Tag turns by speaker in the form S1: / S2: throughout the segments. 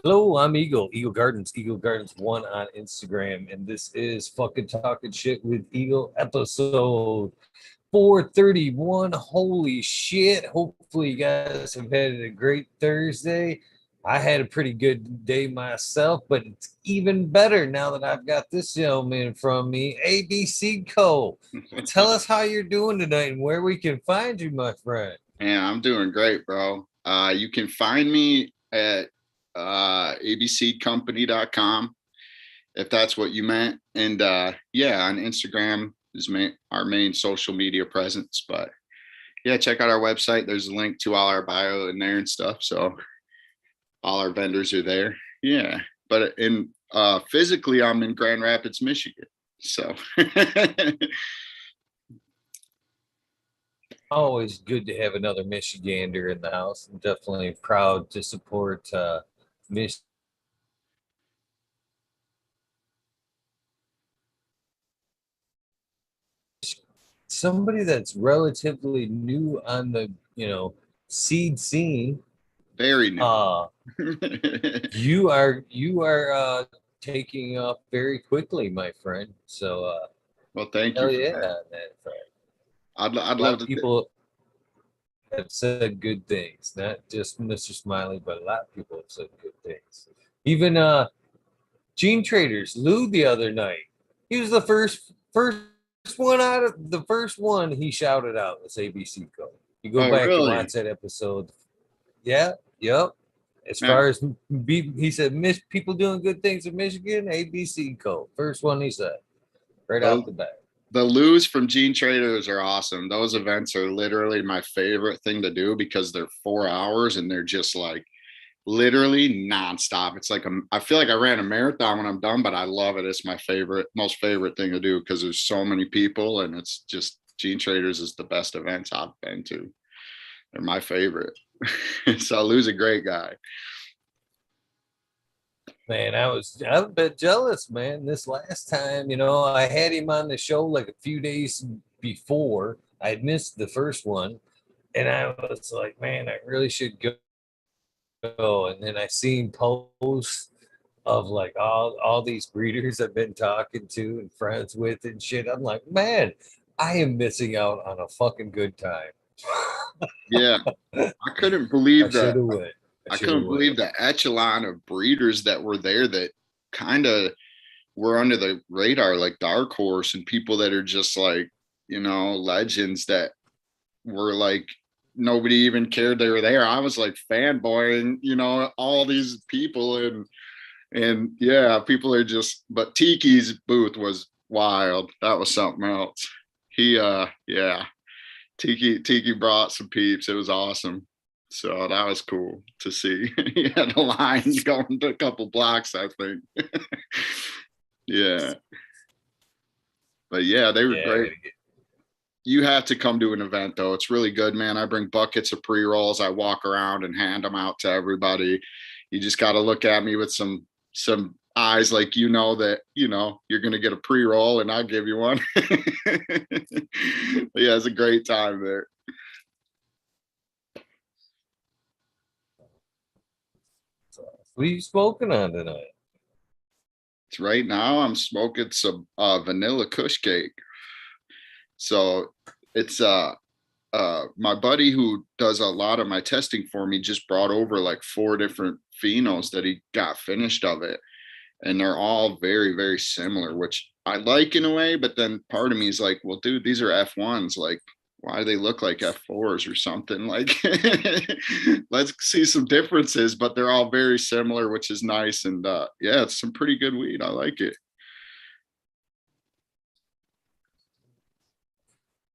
S1: Hello, I'm Eagle Gardens 1 on Instagram, and this is fucking talking shit with Eagle episode 431. Holy shit. Hopefully, you guys have had a great Thursday. I had a pretty good day myself, but it's even better now that I've got this gentleman from me, ABC Co. Tell us how you're doing tonight and where we can find you, my friend.
S2: Yeah, I'm doing great, bro. You can find me at abccompany.com if that's what you meant. And yeah, on Instagram is our main social media presence. But yeah, check out our website. There's a link to all our bio in there and stuff. So all our vendors are there. Yeah. But in physically, I'm in Grand Rapids, Michigan. So
S1: Always good to have another Michigander in the house. I'm definitely proud to support Mich- somebody that's relatively new on the seed scene.
S2: very new.
S1: Uh, you are taking off very quickly, my friend. So
S2: Well, thank you
S1: hell
S2: for
S1: yeah,
S2: that.
S1: on that friend.
S2: I'd
S1: A lot
S2: love
S1: of
S2: to.
S1: people have said good things, not just Mr. Smiley, but a lot of people have said good things. Even Gene Traders, Lou the other night. He was the first one out of the first one he shouted out was ABC Code. You go
S2: Oh,
S1: back and
S2: really?
S1: watch that episode. Yeah, yep. As
S2: Man,
S1: far as he said, people doing good things in Michigan, ABC Code. First one he said, right
S2: those
S1: off the bat.
S2: the loos from Gene Traders are awesome. Those events are literally my favorite thing to do because they're 4 hours and they're just like literally nonstop. It's like I feel like I ran a marathon when I'm done, but I love it. It's my most favorite thing to do because there's so many people and it's just Gene Traders is the best events I've been to. They're my favorite. So Lou's a great guy.
S1: Man, I was a bit jealous, man. This last time, I had him on the show like a few days before. I had missed the first one, and I was like, man, I really should go. And then I seen posts of like all these breeders I've been talking to and friends with and shit. I'm like, man, I am missing out on a fucking good time.
S2: Yeah. I couldn't
S1: I
S2: believe
S1: should
S2: that.
S1: have went. I
S2: I
S1: should have
S2: couldn't
S1: went.
S2: believe the echelon of breeders that were there that kind of were under the radar, like Dark Horse and people that are just like, legends that were like nobody even cared they were there. I was like fanboying, all these people and yeah, people are just but Tiki's booth was wild. That was something else. He yeah, Tiki brought some peeps. It was awesome. So that was cool to see. He had a line going to a couple blocks, I think. Yeah. But yeah, they were
S1: Yeah, I
S2: great.
S1: gotta get.
S2: You have to come to an event though. It's really good, man. I bring buckets of pre-rolls. I walk around and hand them out to everybody. You just got to look at me with some eyes like that you're going to get a pre-roll and I'll give you one. Yeah, it's a great time there.
S1: What are you smoking on tonight?
S2: It's right now I'm smoking some vanilla kush cake. So it's my buddy who does a lot of my testing for me just brought over like four different phenos that he got finished of it, and they're all very very similar, which I like in a way. But then part of me is like, well, dude, these are F1s. Like, why do they look like F4s or something? Like, let's see some differences. But they're all very similar, which is nice. And yeah, it's some pretty good weed. I like it.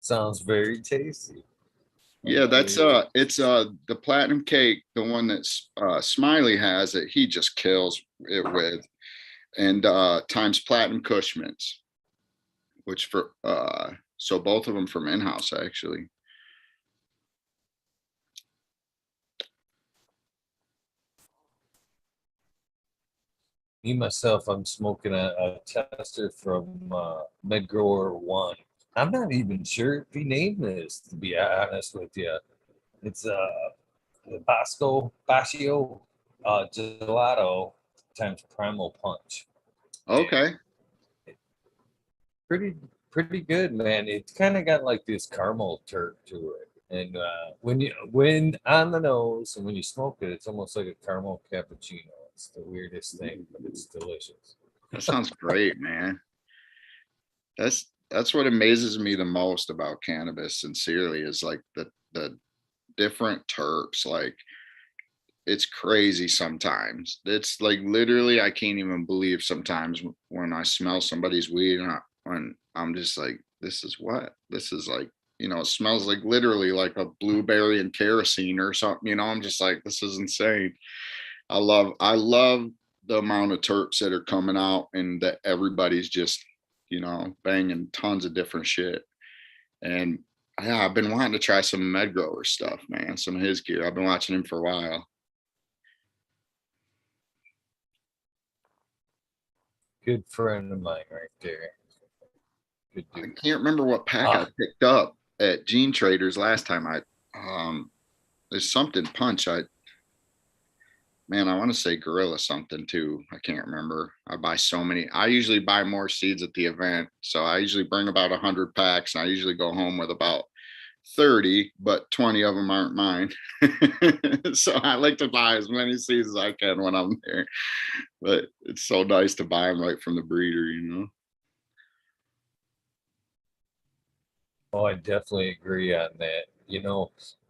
S1: Sounds very tasty.
S2: Yeah, that's it's the platinum cake, the one that's Smiley has it. He just kills it with, and times platinum Cushmans, which for so both of them from in house actually.
S1: Me myself, I'm smoking a tester from Medgrower One. I'm not even sure if he named this, to be honest with you. It's the Bosco Bascio. gelato times primal punch.
S2: Okay.
S1: Pretty pretty good, man. It's kind of got like this caramel turk to it. And when on the nose and when you smoke it, it's almost like a caramel cappuccino. It's the weirdest thing, but it's delicious.
S2: That sounds great, man. That's what amazes me the most about cannabis, sincerely, is like the different terps. Like, it's crazy sometimes. It's like literally I can't even believe sometimes when I smell somebody's weed, and when I'm just like, this is what? This is like, it smells like literally like a blueberry and kerosene or something, I'm just like, this is insane. I love the amount of terps that are coming out, and that everybody's just, banging tons of different shit. And yeah, I've been wanting to try some Med Grower stuff, man. Some of his gear. I've been watching him for a while.
S1: Good friend of mine right there. Good
S2: I
S1: dude.
S2: can't remember what pack I
S1: Ah,
S2: picked up at Gene Traders last time. Um there's something punch. I want to say Gorilla something too. I can't remember. I buy so many. I usually buy more seeds at the event, so I usually bring about 100 packs, and I usually go home with about 30, but 20 of them aren't mine. So I like to buy as many seeds as I can when I'm there. But it's so nice to buy them right from the breeder.
S1: oh, I definitely agree on that.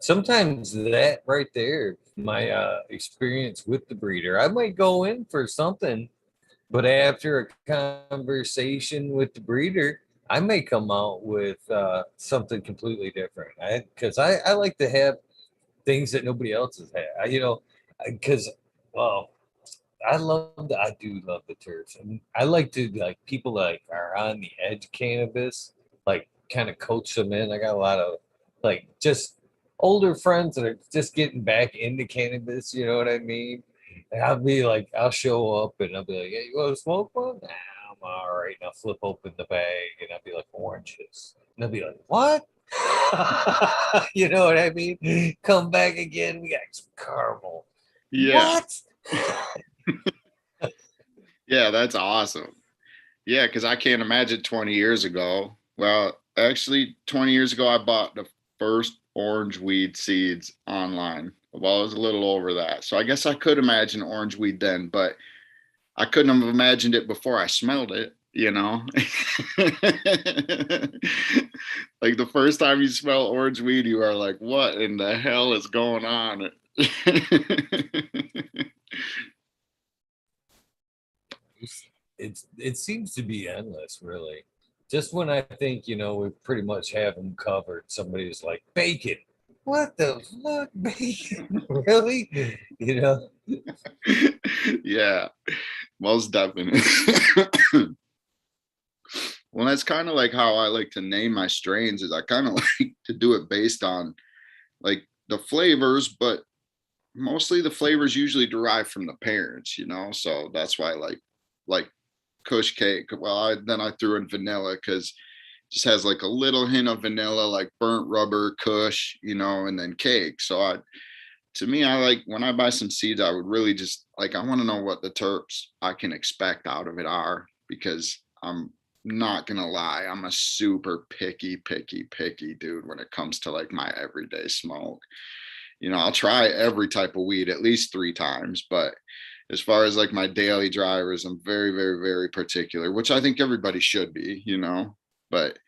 S1: Sometimes that right there, my experience with the breeder, I might go in for something, but after a conversation with the breeder, I may come out with something completely different. Because I like to have things that nobody else has had. Because well, I do love the turfs, and I like to like people like are on the edge cannabis, like kind of coach them in. I got a lot of like just older friends that are just getting back into cannabis. You know what I mean? And I'll be like, I'll show up and I'll be like, "Hey, you want to smoke one?" Nah, I'm all right. And I'll flip open the bag and I'll be like, "Oranges," and I'll be like, "What?" You know what I mean? Come back again. We got some caramel.
S2: Yeah.
S1: What?
S2: Yeah, that's awesome. Yeah, because I can't imagine 20 years ago. Well, actually, 20 years ago, I bought the first orange weed seeds online. Well, it was a little over that. So I guess I could imagine orange weed then, but I couldn't have imagined it before I smelled it. Like the first time you smell orange weed, you are like, what in the hell is going on?
S1: It seems to be endless, really. Just when I think we pretty much have them covered, somebody's like bacon. What the fuck, bacon? Really? You know?
S2: Yeah, most definitely. Well, that's kind of like how I like to name my strains. Is I kind of like to do it based on like the flavors, but mostly the flavors usually derive from the parents. So that's why like Kush cake. Well, then I threw in vanilla because it just has like a little hint of vanilla, like burnt rubber, Kush, and then cake. So to me, I like when I buy some seeds, I would really just like I want to know what the terps I can expect out of it are, because I'm not gonna lie, I'm a super picky dude when it comes to like my everyday smoke. I'll try every type of weed at least 3 times, but as far as like my daily drivers, I'm very, very, very particular, which I think everybody should be. But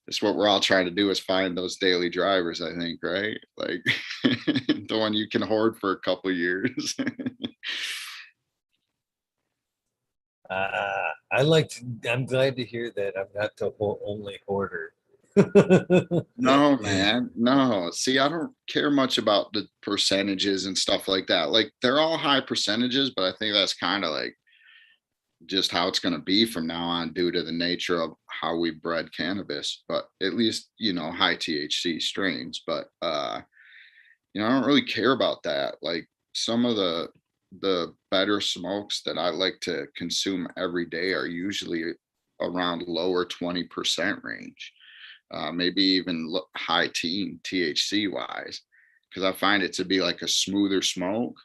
S2: it's what we're all trying to do, is find those daily drivers, I think, right? Like the one you can hoard for a couple years.
S1: I'm glad to hear that I'm not the only hoarder.
S2: No, man. No. See, I don't care much about the percentages and stuff like that. Like they're all high percentages, but I think that's kind of like just how it's going to be from now on due to the nature of how we bred cannabis, but at least, high THC strains. But I don't really care about that. Like some of the better smokes that I like to consume every day are usually around lower 20% range, maybe even high teen THC wise, because I find it to be like a smoother smoke.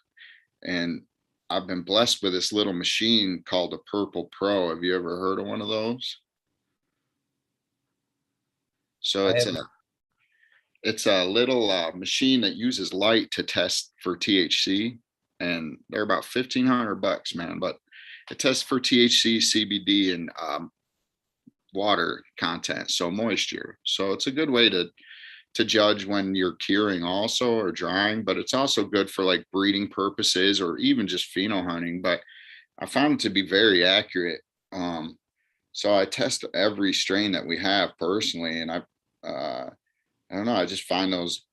S2: And I've been blessed with this little machine called a Purple Pro. Have you ever heard of one of those? So
S1: I
S2: it's
S1: haven't.
S2: a little machine that uses light to test for THC, and they're about $1,500, man. But it tests for THC, CBD, and water content, so moisture. So it's a good way to judge when you're curing also or drying, but it's also good for like breeding purposes or even just pheno hunting. But I found it to be very accurate. So I test every strain that we have personally, and I don't know. I just find those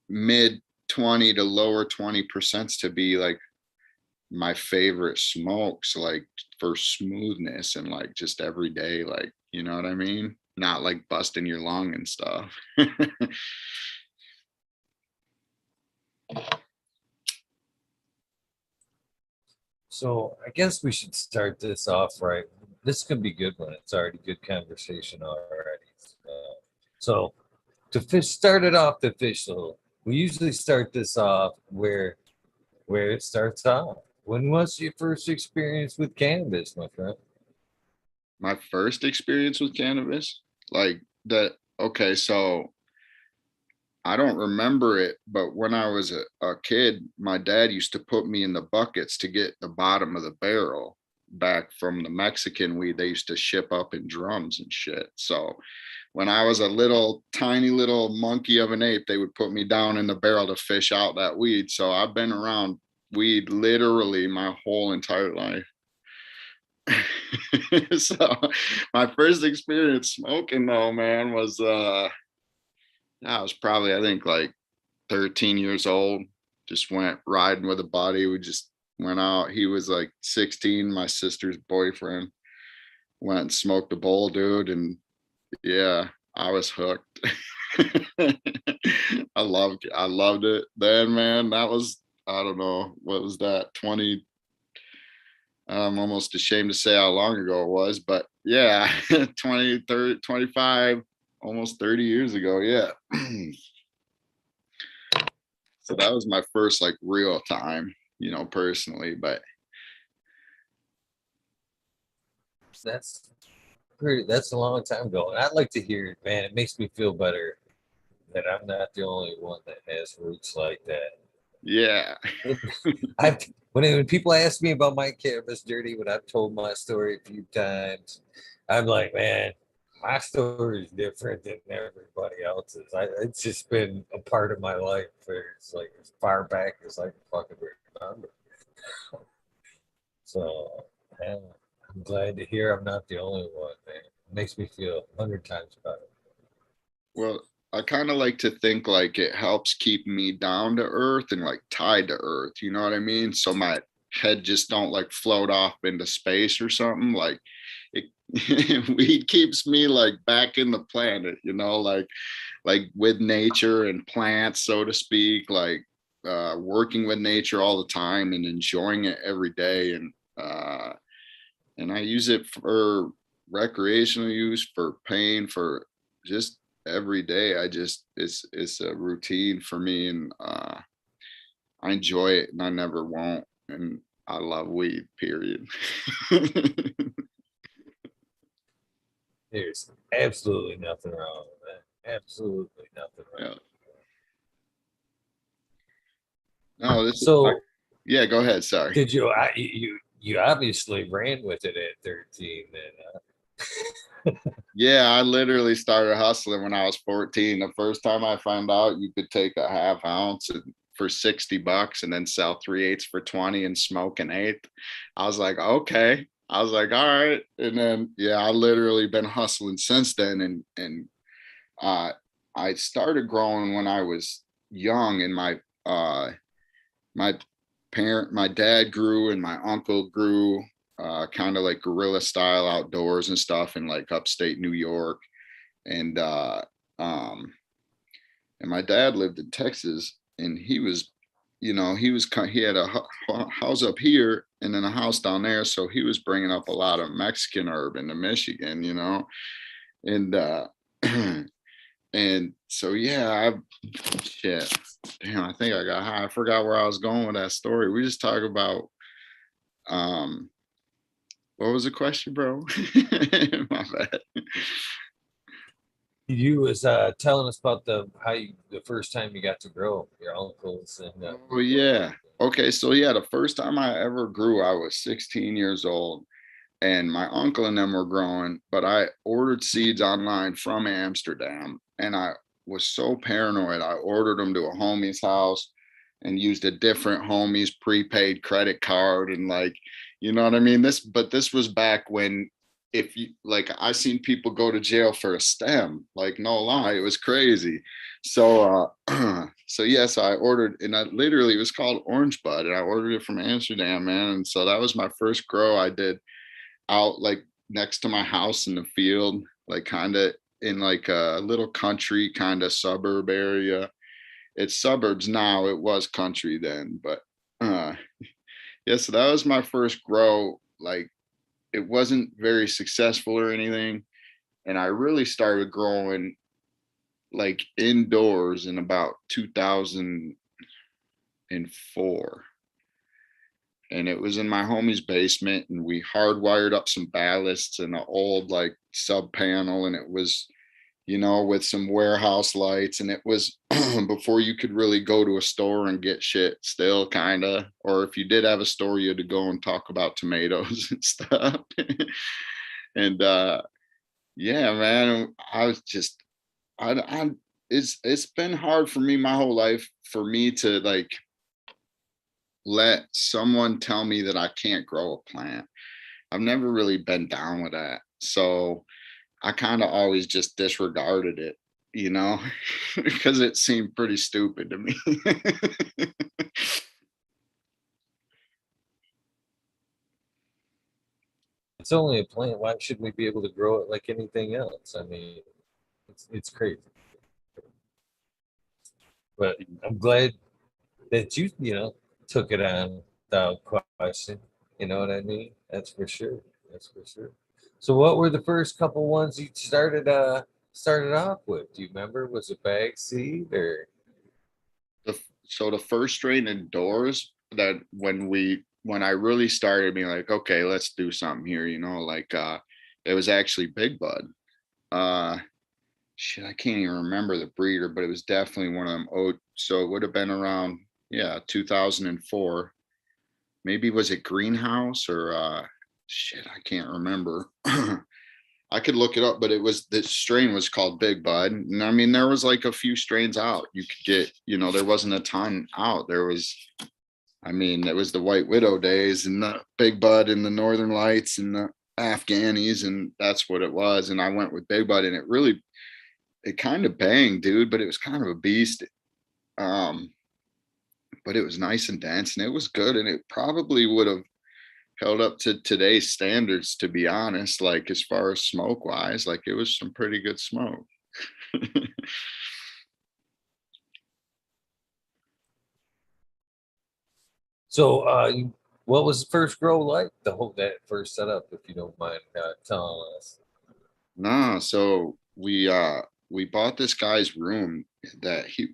S2: mid 20 to lower 20% to be like my favorite smokes, like for smoothness and like just every day, like, you know what I mean? Not like busting your lung and stuff.
S1: So I guess we should start this off right. This could be good when it's already good conversation already. So to fish start it off the official, we usually start this off where it starts off. When was your first experience with cannabis, my friend?
S2: My first experience with cannabis, like that. Okay, so I don't remember it, but when I was a kid, my dad used to put me in the buckets to get the bottom of the barrel back from the Mexican weed they used to ship up in drums and shit. So when I was a little tiny little monkey of an ape, they would put me down in the barrel to fish out that weed. So I've been around weed literally my whole entire life. So my first experience smoking though, man, was I was probably I think like 13 years old. Just went riding with a buddy. We just went out. He was like 16, my sister's boyfriend. Went and smoked a bowl, dude, and yeah, I was hooked. I loved it then, man. That was, I don't know, what was that, 20, I'm almost ashamed to say how long ago it was, but yeah, 20, 30, 25, almost 30 years ago. Yeah. So that was my first like real time, personally. But
S1: That's that's a long time ago. And I'd like to hear it, man. It makes me feel better that I'm not the only one that has roots like that.
S2: yeah.
S1: I've when people ask me about my cannabis journey, when I've told my story a few times, I'm like, man, my story is different than everybody else's. It's just been a part of my life for it's like as far back as I can fucking remember. So yeah, I'm glad to hear I'm not the only one, man. It makes me feel 100 times better.
S2: Well, I kind of like to think like it helps keep me down to earth and like tied to earth. You know what I mean? So my head just don't like float off into space or something. Like it, weed keeps me like back in the planet. Like with nature and plants, so to speak. Like working with nature all the time and enjoying it every day. And I use it for recreational use, for pain, for just every day. It's a routine for me, and I enjoy it, and I never won't. And I love weed. Period.
S1: There's absolutely nothing wrong with that. Absolutely nothing wrong.
S2: Yeah. No,
S1: So
S2: yeah. Go ahead. Sorry.
S1: did you obviously ran with it at 13 then?
S2: Yeah, I literally started hustling when I was 14. The first time I found out you could take a half ounce for $60 and then sell 3/8 for 20 and smoke an eighth, I was like, okay. I was like, all right. And then yeah, I literally been hustling since then. And uh I started growing when I was young, and my my dad grew and my uncle grew kind of like guerrilla style outdoors and stuff in like upstate New York. And um and my dad lived in Texas, and he was, he had a house up here and then a house down there, so he was bringing up a lot of Mexican herb into Michigan, and and so yeah, shit, damn, I think I got high. I forgot where I was going with that story. We just talk about Um, what was the question, bro? My bad.
S1: You was telling us about the first time you got to grow your uncles and
S2: Oh yeah. Okay, so yeah, the first time I ever grew, I was 16 years old, and my uncle and them were growing, but I ordered seeds online from Amsterdam, and I was so paranoid. I ordered them to a homie's house and used a different homie's prepaid credit card, and like, you know what I mean? This was back when, if you like, I seen people go to jail for a stem, like no lie, it was crazy. So so yes, I ordered, and I literally, it was called Orange Bud, and I ordered it from Amsterdam, man. And so that was my first grow I did out like next to my house in the field, like kind of in like a little country kind of suburb area. It's suburbs now, it was country then, but uh yeah, so that was my first grow. Like, it wasn't very successful or anything, and I really started growing like indoors in about 2004, and it was in my homie's basement, and we hardwired up some ballasts and an old like sub panel, and it was, you know, with some warehouse lights, and it was before you could really go to a store and get shit still, kind of, or if you did have a store, you had to go and talk about tomatoes and stuff. And yeah, man, I was just, I it's been hard for me my whole life for me to like let someone tell me that I can't grow a plant. I've never really been down with that. So I kind of always just disregarded it, you know, because it seemed pretty stupid to me.
S1: it's only a plant. Why should we be able to grow it like anything else? I mean, it's crazy. But I'm glad that you took it on without question. You know what I mean? That's for sure. That's for sure. So what were the first couple ones you started off with? Do you remember? Was it bag seed or
S2: So the first strain indoors, that when I really started being like, okay, let's do something here, you know, like it was actually Big Bud. Uh Shit, I can't even remember the breeder, but it was definitely one of them. Oh, so it would have been around, yeah, 2004. Maybe was it Greenhouse or shit, I can't remember. I could look it up, but it was, this strain was called Big Bud. And I mean, there was like a few strains out you could get, you know, there wasn't a ton out. There was, I mean, it was the White Widow days and the Big Bud and the Northern Lights and the Afghanis, and that's what it was. And I went with Big Bud, and it kind of banged, dude, but it was kind of a beast. Um, but it was nice and dense, and it was good, and it probably would have held up to today's standards, to be honest. Like, as far as smoke wise, like, it was some pretty good smoke.
S1: so what was the first grow like? The whole that first setup, if you don't mind telling us.
S2: Nah, so we bought this guy's room that he,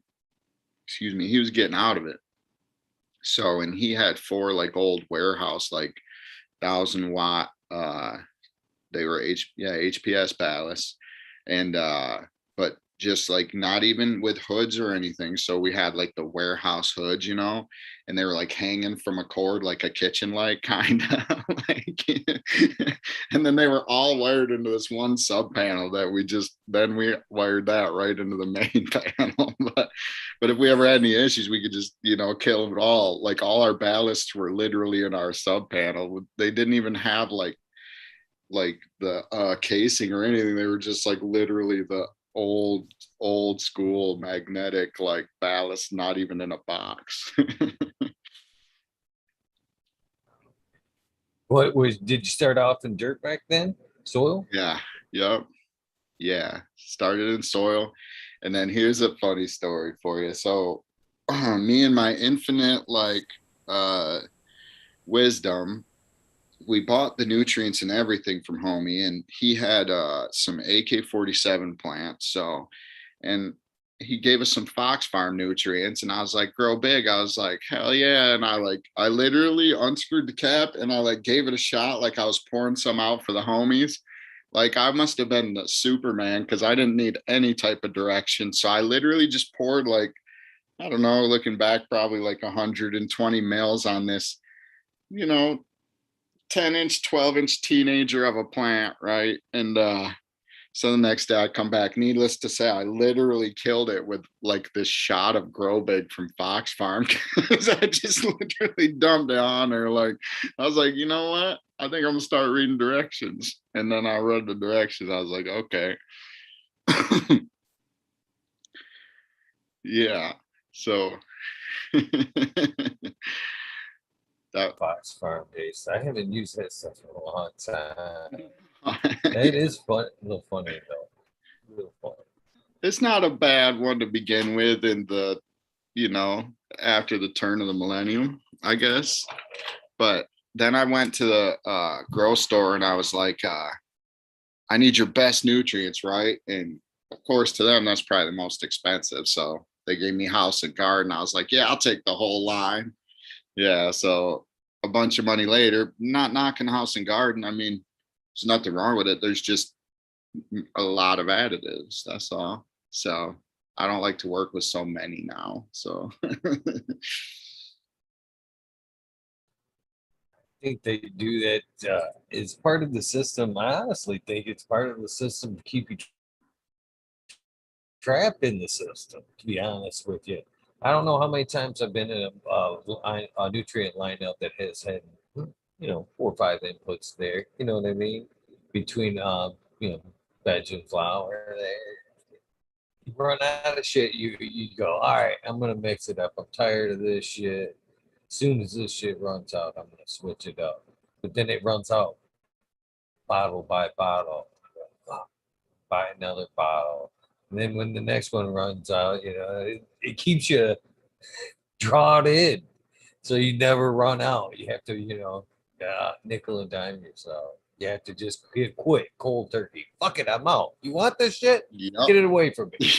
S2: excuse me, he was getting out of it. So, and he had four like old warehouse, like 1,000 watt, they were HPS ballasts, and but just like not even with hoods or anything. So we had like the warehouse hoods, you know, and they were like hanging from a cord, like a kitchen light kind of like. And then they were all wired into this one sub panel that we wired that right into the main panel. But if we ever had any issues, we could just, you know, kill them all. Like, all our ballasts were literally in our sub panel. They didn't even have like the casing or anything. They were just like literally the old school magnetic like ballast, not even in a box.
S1: What was did you start off in dirt back then? Soil?
S2: Yeah, yep, yeah, started in soil. And then here's a funny story for you. So me and my infinite like uh wisdom, we bought the nutrients and everything from homie, and he had some AK-47 plants. So, and he gave us some Fox Farm nutrients, and I was like, grow big. I was like, hell yeah. And I literally unscrewed the cap and I like gave it a shot, like I was pouring some out for the homies. Like I must have been the Superman because I didn't need any type of direction. So I literally just poured like, I don't know, looking back, probably like 120 mils on this, you know, 10-inch, 12-inch teenager of a plant, right? And so the next day I come back. Needless to say, I literally killed it with like this shot of Grow Big from Fox Farm because I just literally dumped it on her. Like I was like, you know what? I think I'm gonna start reading directions. And then I read the directions. I was like, okay. Yeah. So that
S1: Fox Farm base. I haven't used that stuff in a long time. It is fun, a little funny though. A little funny.
S2: it's not a bad one to begin with in the, you know, after the turn of the millennium, I guess. But then I went to the grow store and I was like, I need your best nutrients, right? And of course, to them, that's probably the most expensive. So they gave me House and Garden. I was like, yeah, I'll take the whole line. Yeah. So a bunch of money later, not knocking House and Garden. I mean, there's nothing wrong with it. There's just a lot of additives. That's all. So I don't like to work with so many now. So
S1: Think they do that as part of the system. I honestly think it's part of the system to keep you trapped in the system, to be honest with you. I don't know how many times I've been in a nutrient lineup that has had, 4 or 5 inputs there. You know what I mean? Between, veg and flour there. You run out of shit, you go, all right, I'm going to mix it up. I'm tired of this shit. As soon as this shit runs out, I'm going to switch it up. But then it runs out bottle by bottle. Buy another bottle. And then when the next one runs out, it keeps you drawn in. So you never run out. You have to, nickel and dime yourself. You have to just quit cold turkey. Fuck it, I'm out. You want this shit?
S2: yep.
S1: Get it away from me.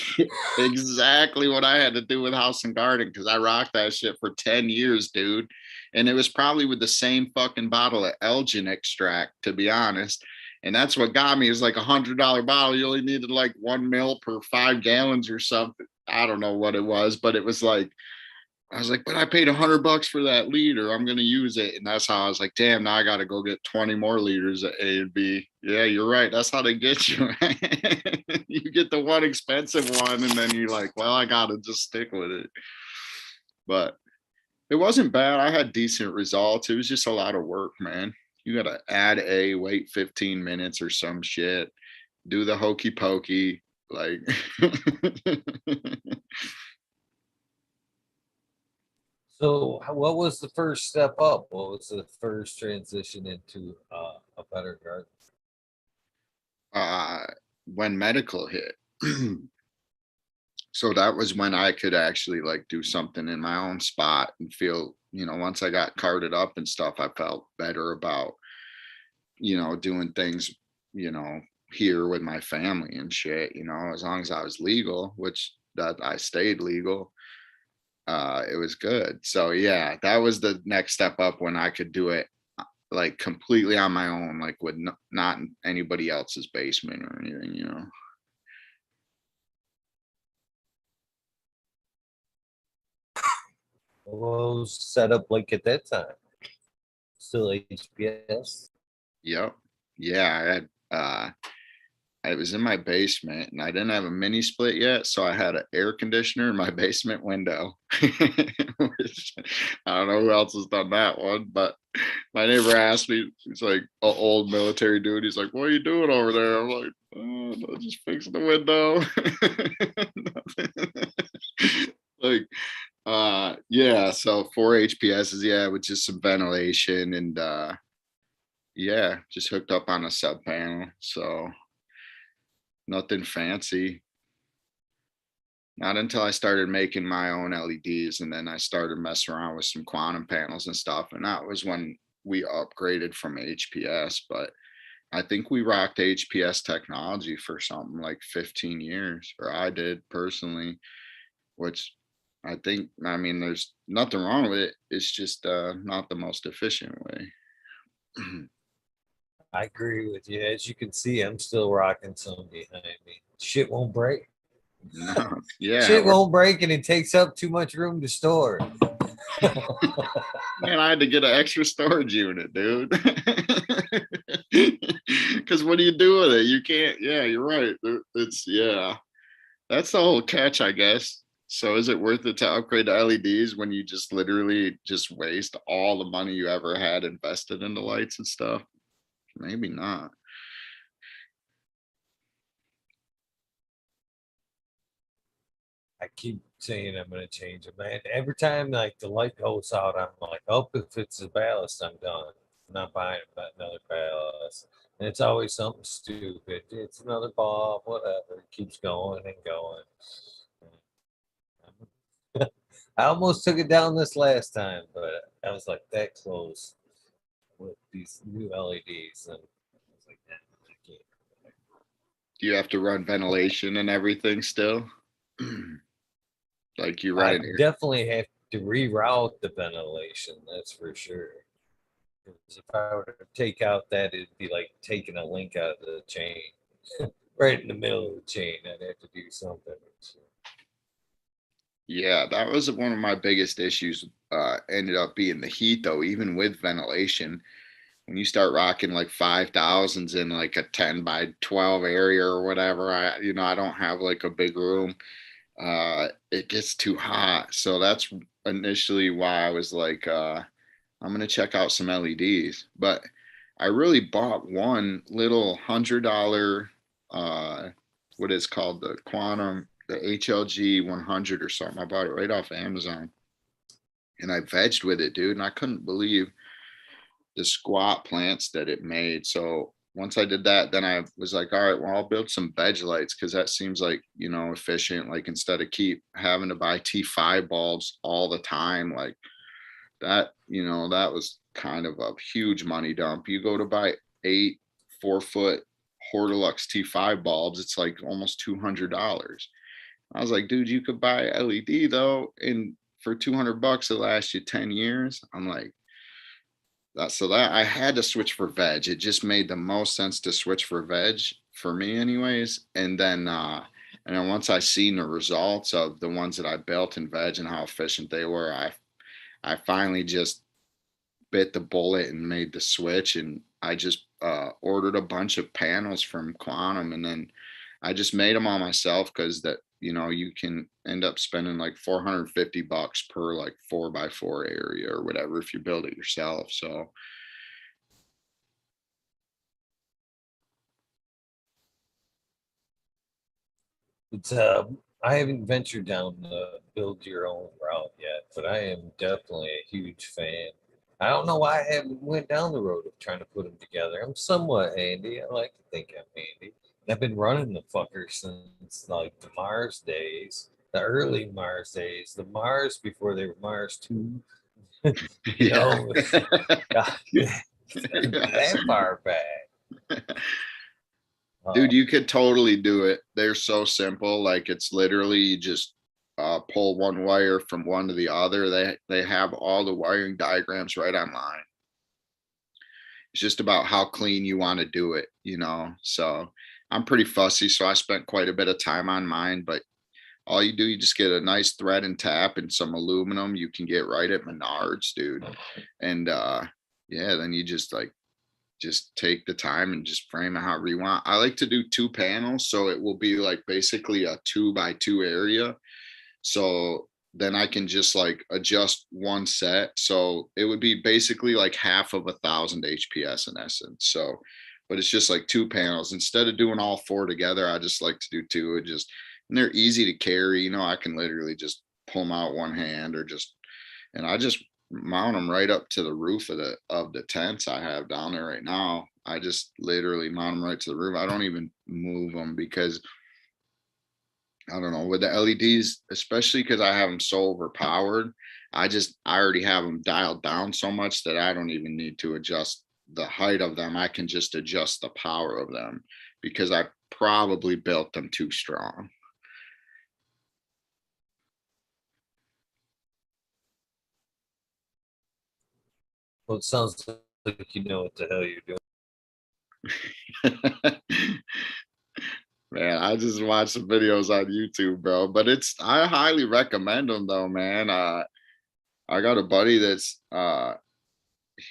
S2: Exactly what I had to do with House and Garden because I rocked that shit for 10 years, dude. And it was probably with the same fucking bottle of Elgin extract, to be honest. And that's what got me. It was like $100 bottle. You only needed like 1 mil per 5 gallons or something. I don't know what it was, but it was like, I was like, but I paid $100 for that liter. I'm gonna use it, and that's how I was like, damn. Now I got to go get 20 more liters of A and B. Yeah, you're right. That's how they get you. Right? You get the one expensive one, and then you're like, well, I gotta just stick with it. But it wasn't bad. I had decent results. It was just a lot of work, man. You gotta add A, wait 15 minutes or some shit, do the hokey pokey, like.
S1: So, what was the first step up? What was the first transition into a better garden?
S2: uh, when medical hit. So that was when I could actually like do something in my own spot and feel, once I got carted up and stuff, I felt better about, doing things, you know, here with my family and shit, as long as I was legal, which that I stayed legal, it was good. So yeah, that was the next step up when I could do it like completely on my own, like with not in anybody else's basement or anything.
S1: What was set up like at that time? Still HPS?
S2: Yep. Yeah, I was in my basement and I didn't have a mini split yet, so I had an air conditioner in my basement window. Which, I don't know who else has done that one, but my neighbor asked me, he's like an old military dude. He's like, what are you doing over there? I'm like, oh, no, just fixing the window. Like, yeah, so 4 HPSs, yeah, with just some ventilation and yeah, just hooked up on a sub panel. So nothing fancy. Not until I started making my own LEDs and then I started messing around with some quantum panels and stuff. And that was when we upgraded from HPS. But I think we rocked HPS technology for something like 15 years, or I did personally, which I think, I mean, there's nothing wrong with it. It's just not the most efficient way.
S1: I agree with you. As you can see, I'm still rocking some behind me. Shit won't break.
S2: No, yeah.
S1: Shit won't break, and it takes up too much room to store.
S2: Man, I had to get an extra storage unit, dude. Because what do you do with it? You can't. Yeah, you're right. It's yeah. That's the whole catch, I guess. So is it worth it to upgrade to LEDs when you just literally just waste all the money you ever had invested in the lights and stuff? Maybe not.
S1: I keep saying I'm gonna change it, man. Every time like the light goes out, I'm like, oh, if it's a ballast, I'm done. I'm not buying another ballast. And it's always something stupid. It's another bulb, whatever. It keeps going and going. I almost took it down this last time, but I was like that close with these new LEDs, and I was like, nah, I can't.
S2: Do you have to run ventilation and everything still? Like you run
S1: I
S2: an air.
S1: definitely have to reroute the ventilation. That's for sure. Because if I were to take out that, it'd be like taking a link out of the chain, right in the middle of the chain. I'd have to do something.
S2: Yeah, that was one of my biggest issues. Ended up being the heat, though. Even with ventilation, when you start rocking like 5,000s in like a 10 by 12 area or whatever, I don't have like a big room. It gets too hot. So that's initially why I was like, I'm gonna check out some LEDs. But I really bought one little $100, what is called the Quantum, the HLG 100 or something. I bought it right off Amazon, and I vegged with it, dude. And I couldn't believe the squat plants that it made. So once I did that, then I was like, all right, well, I'll build some veg lights because that seems like, efficient. Like instead of keep having to buy T5 bulbs all the time, like that, that was kind of a huge money dump. You go to buy 8 4-foot Hortilux T5 bulbs, it's like almost $200. I was like, dude, you could buy LED though, and for $200 it lasts you 10 years. I'm like, that I had to switch for veg. It just made the most sense to switch for veg for me, anyways. And then once I seen the results of the ones that I built in veg and how efficient they were, I finally just bit the bullet and made the switch. And I just ordered a bunch of panels from Quantum, and then I just made them all myself because that you can end up spending like $450 per like 4x4 area or whatever if you build it yourself. So
S1: It's I haven't ventured down the build your own route yet, but I am definitely a huge fan. I don't know why I haven't went down the road of trying to put them together. I'm somewhat handy. I like to think I'm handy. I've been running the fucker since like the Mars days, the early Mars days, the Mars before they were Mars 2. You
S2: yeah.
S1: know, God, that far back.
S2: Dude,
S1: Um,
S2: you could totally do it. They're so simple. Like it's literally you just pull one wire from one to the other. They have all the wiring diagrams right online. It's just about how clean you want to do it. So I'm pretty fussy, so I spent quite a bit of time on mine. But all you do, you just get a nice thread and tap and some aluminum you can get right at Menards, dude. And yeah, then you just take the time and just frame it however you want. I like to do 2 panels, so it will be like basically a 2x2 area. So then I can just like adjust one set. So it would be basically like half of 1,000 HPS in essence. So, but it's just like 2 panels. Instead of doing all 4 together, I just like to do 2. And they're easy to carry. I can literally just pull them out one hand and I just mount them right up to the roof of the tents I have down there right now. I just literally mount them right to the roof. I don't even move them because I don't know, with the LEDs, especially because I have them so overpowered. I already have them dialed down so much that I don't even need to adjust the height of them, I can just adjust the power of them because I probably built them too strong.
S1: Well, it sounds like you know what the hell you're doing.
S2: Man, I just watched some videos on YouTube, bro. But I highly recommend them though, man. I got a buddy that's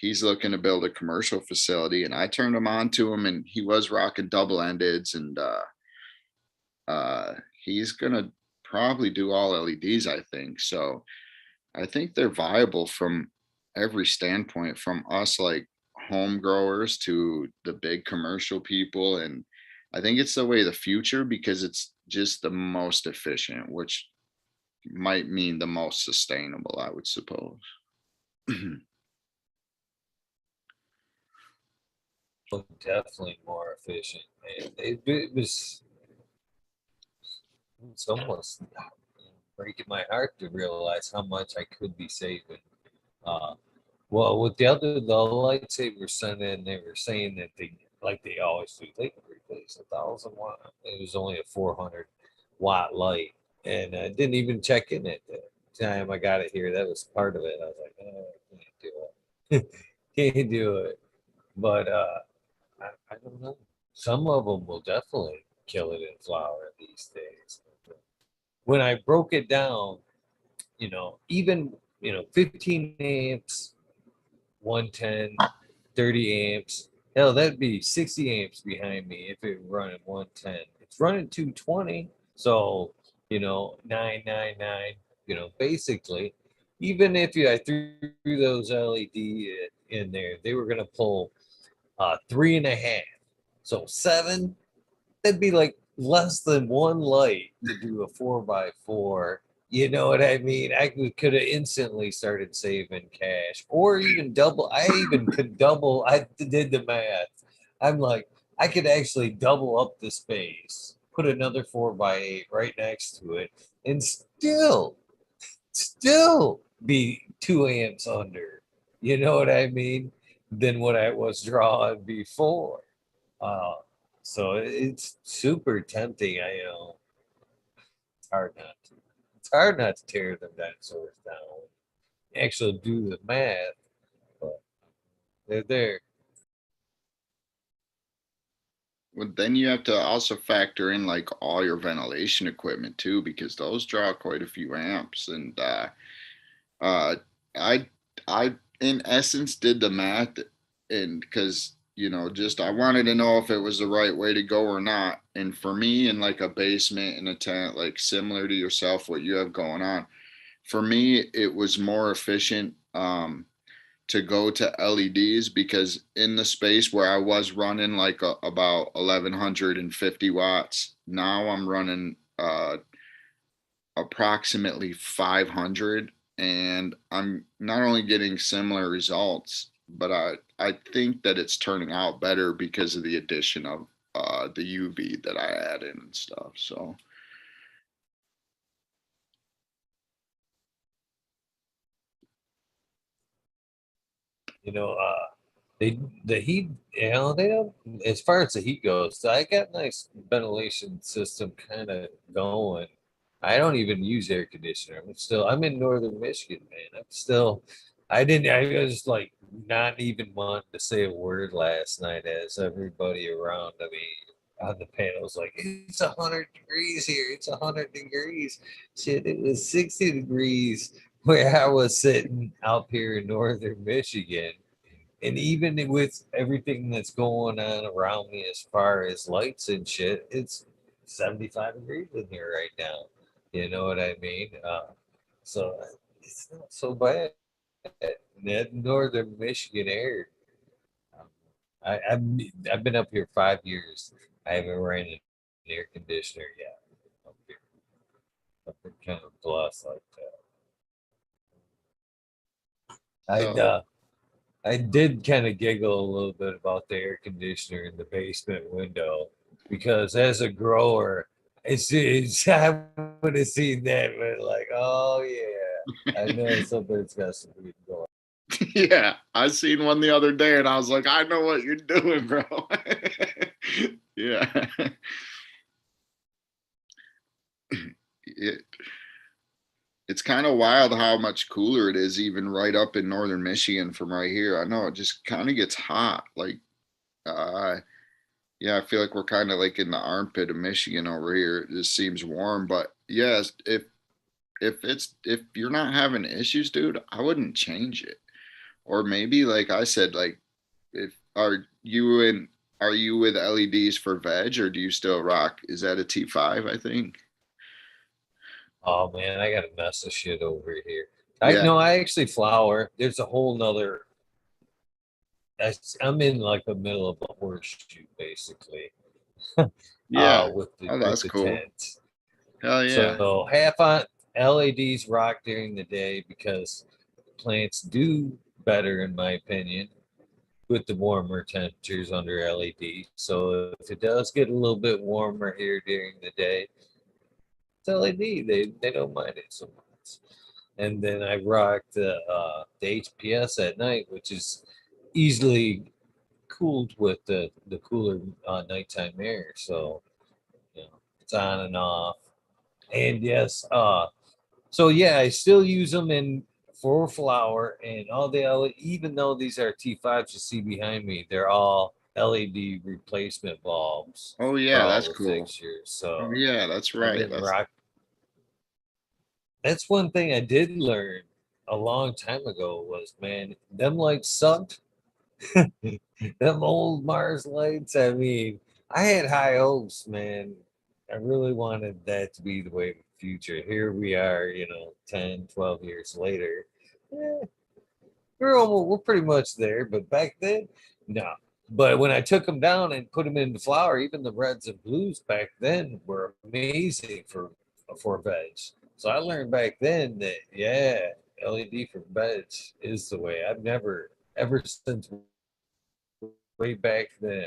S2: he's looking to build a commercial facility, and I turned him on to him, and he was rocking double endeds, and he's gonna probably do all LEDs, I think. So I think they're viable from every standpoint, from us like home growers to the big commercial people. And I think it's the way of the future because it's just the most efficient, which might mean the most sustainable, I would suppose.
S1: Well, definitely more efficient, man. It's almost breaking my heart to realize how much I could be saving. Uh, well, with the lightsaber sent they were saying that like they always do, they can replace 1,000 watt. It was only a 400 watt light, and I didn't even check in it. The time I got it here, that was part of it. I was like, oh, I can't do it, can't do it. But I don't know. Some of them will definitely kill it in flower these days. When I broke it down, even 15 amps, 110, 30 amps. Hell, that'd be 60 amps behind me if it were running 110. It's running 220, so 999. Basically, even if I threw those LED in there, they were gonna pull 3.5. So 7, that'd be like less than one light to do a 4x4. You know what I mean? I could have instantly started saving cash, or even double. I even could double. I did the math. I'm like, I could actually double up the space, put another 4x8 right next to it, and still be 2 amps under. You know what I mean? Than what I was drawing before. Uh, so it's super tempting. I know it's hard not to. It's hard not to tear them dinosaurs down. Actually, do the math, but they're there.
S2: Well, then you have to also factor in like all your ventilation equipment too, because those draw quite a few amps. And uh, I I in essence did the math, and because just I wanted to know if it was the right way to go or not. And for me, in like a basement in a tent, like similar to yourself, what you have going on, for me, it was more efficient. To go to LEDs because in the space where I was running like about 1150 watts, now I'm running approximately 500, and I'm not only getting similar results, but I think that it's turning out better because of the addition of the UV that I add in and stuff. So
S1: They the heat, they don't. As far as the heat goes, I got nice ventilation system kind of going. I don't even use air conditioner. I'm in northern Michigan, man. I didn't. I was like not even wanting to say a word last night as everybody around me on the panel was like, "It's 100 degrees here. It's 100 degrees." Shit, it was 60 degrees where I was sitting out here in northern Michigan, and even with everything that's going on around me as far as lights and shit, it's 75 degrees in here right now. You know what I mean? So it's not so bad. That northern Michigan air. Um, I've been up here 5 years. I haven't ran an air conditioner yet. Up here. I've been kind of blessed like that.
S2: so
S1: I did kind of giggle a little bit about the air conditioner in the basement window because as a grower, I would have seen that, but like, oh yeah, I know somebody's got some weed going.
S2: Yeah, I seen one the other day and I was like, I know what you're doing, bro. Yeah. It, it's kind of wild how much cooler it is even right up in northern Michigan from right here. I know it just kind of gets hot. Like uh yeah, I feel like we're kind of like in the armpit of Michigan over here. It just seems warm, but yes, if you're not having issues, dude, I wouldn't change it. Or maybe like I said, like if you in are you with LEDs for veg or do you still rock? Is that a T5, I think?
S1: Oh man, I got a mess of shit over here. I
S2: Yeah.
S1: no, I actually flower. There's a whole nother. I'm in like the middle of a horseshoe, basically,
S2: Yeah. Oh,
S1: with
S2: that's
S1: the
S2: cool.
S1: tent.
S2: Hell yeah.
S1: So half on LEDs rock during the day because plants do better, in my opinion, with the warmer temperatures under LED. So if it does get a little bit warmer here during the day, it's LED. They don't mind it so much. And then I rock the HPS at night, which is easily cooled with the cooler nighttime air. So you know it's on and off. And yes, so yeah, I still use them in for flower and all the LED, even though these are T5s you see behind me, they're all LED replacement bulbs
S2: Oh
S1: for
S2: yeah,
S1: all
S2: that's
S1: the
S2: cool.
S1: fixtures.
S2: Oh
S1: So
S2: yeah, that's
S1: I've
S2: right.
S1: been
S2: That's
S1: rock. That's one thing I did learn a long time ago was man, them lights sucked. Them old Mars lights. I mean, I had high hopes, man. I really wanted that to be the way of the future. Here we are, 10, 12 years later. Eh, we're pretty much there, but back then, no. But when I took them down and put them into flower, even the reds and blues back then were amazing for veg. So I learned back then that yeah, LED for veg is the way. I've never ever since way back then.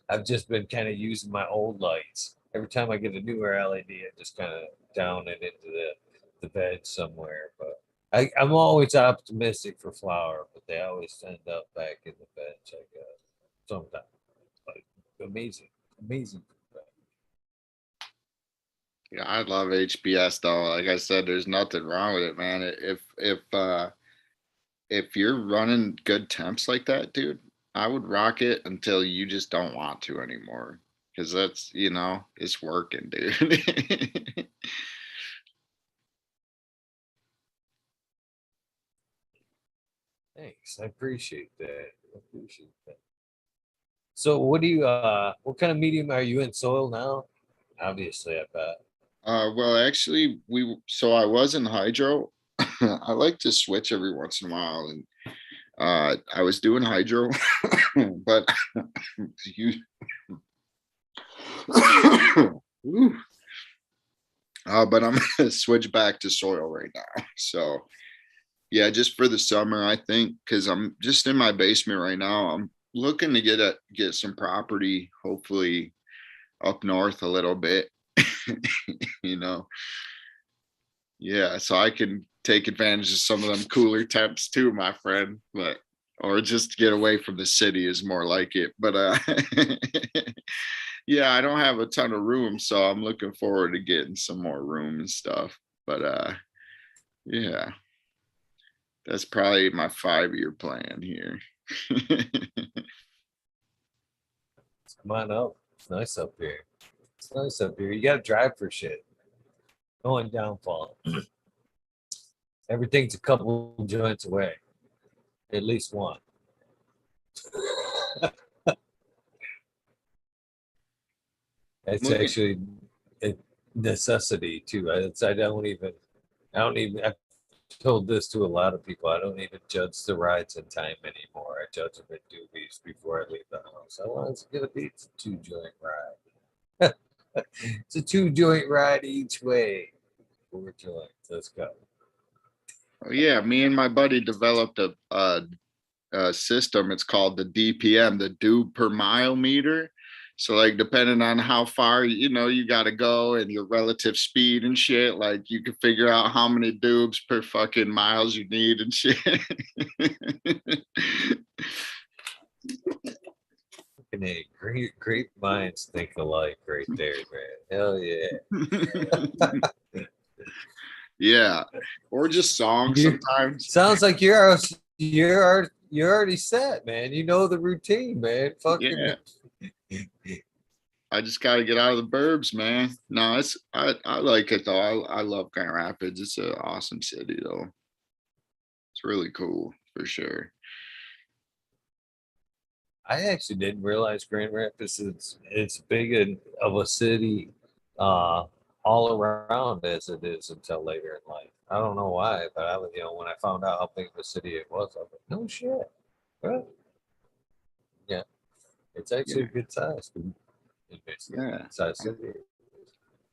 S1: I've just been kind of using my old lights. Every time I get a newer LED, I just kind of down it into the bed somewhere. But I'm always optimistic for flower, but they always end up back in the bed, I guess. Sometimes. Like amazing. Amazing.
S2: yeah, I love HBS though. Like I said, there's nothing wrong with it, man. If you're running good temps like that, dude, I would rock it until you just don't want to anymore. Cause that's, it's working, dude.
S1: Thanks. I appreciate that. I appreciate that. So what kind of medium are you in? Soil now? Obviously, I bet.
S2: Well, actually, so I was in hydro. I like to switch every once in a while, and I was doing hydro, but you, but I'm gonna switch back to soil right now. So yeah, just for the summer, I think, because I'm just in my basement right now. I'm looking to get some property, hopefully up north a little bit, you know. Yeah, so I can take advantage of some of them cooler temps too, my friend. But or just get away from the city is more like it. But yeah, I don't have a ton of room, so I'm looking forward to getting some more room and stuff. But yeah, that's probably my 5-year plan here.
S1: Come on up. It's nice up here. It's nice up here. You got to drive for shit. Going downfall. Everything's a couple joints away, at least one. It's
S2: Look at
S1: actually a necessity too. I don't even, I've told this to a lot of people. I don't even judge the rides in time anymore. I judge them in doobies before I leave the house. How long is it going to be? It's a 2 joint ride. It's a 2 joint ride each way. 4 joints. Let's go.
S2: oh yeah, me and my buddy developed a system. It's called the DPM, the due per mile meter. So like depending on how far you got to go and your relative speed and shit, like you can figure out how many dubs per fucking miles you need and shit.
S1: And hey, great minds think alike right there, man. Hell yeah.
S2: Yeah, or just songs
S1: You
S2: sometimes.
S1: sounds like you're already set, man. You know the routine, man. Fucking
S2: Yeah, I just got to get out of the burbs, man. No, I like it though. I love Grand Rapids. It's an awesome city though. It's really cool for sure.
S1: I actually didn't realize Grand Rapids is it's big of a city uh all around as it is until later in life. I don't know why, but when I found out how big of a city it was, I was like, no shit. Well, yeah, it's actually
S2: Yeah,
S1: a good size, dude. It's basically a
S2: yeah.
S1: good size city.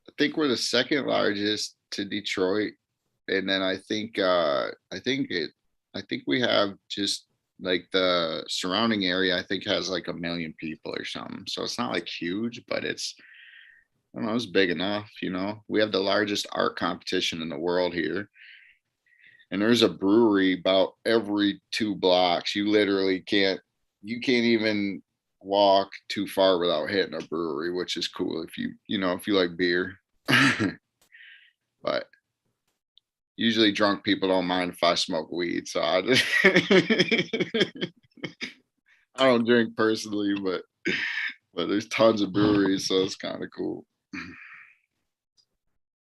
S2: I think we're the second largest to Detroit, and then I think we have just like the surrounding area. I think has like 1 million people or something. So it's not like huge, but I don't know, it's big enough. We have the largest art competition in the world here, and there's a brewery about every 2 blocks. You can't even walk too far without hitting a brewery, which is cool if you like beer. But usually drunk people don't mind if I smoke weed. So I don't drink personally, but there's tons of breweries, so it's kind of cool.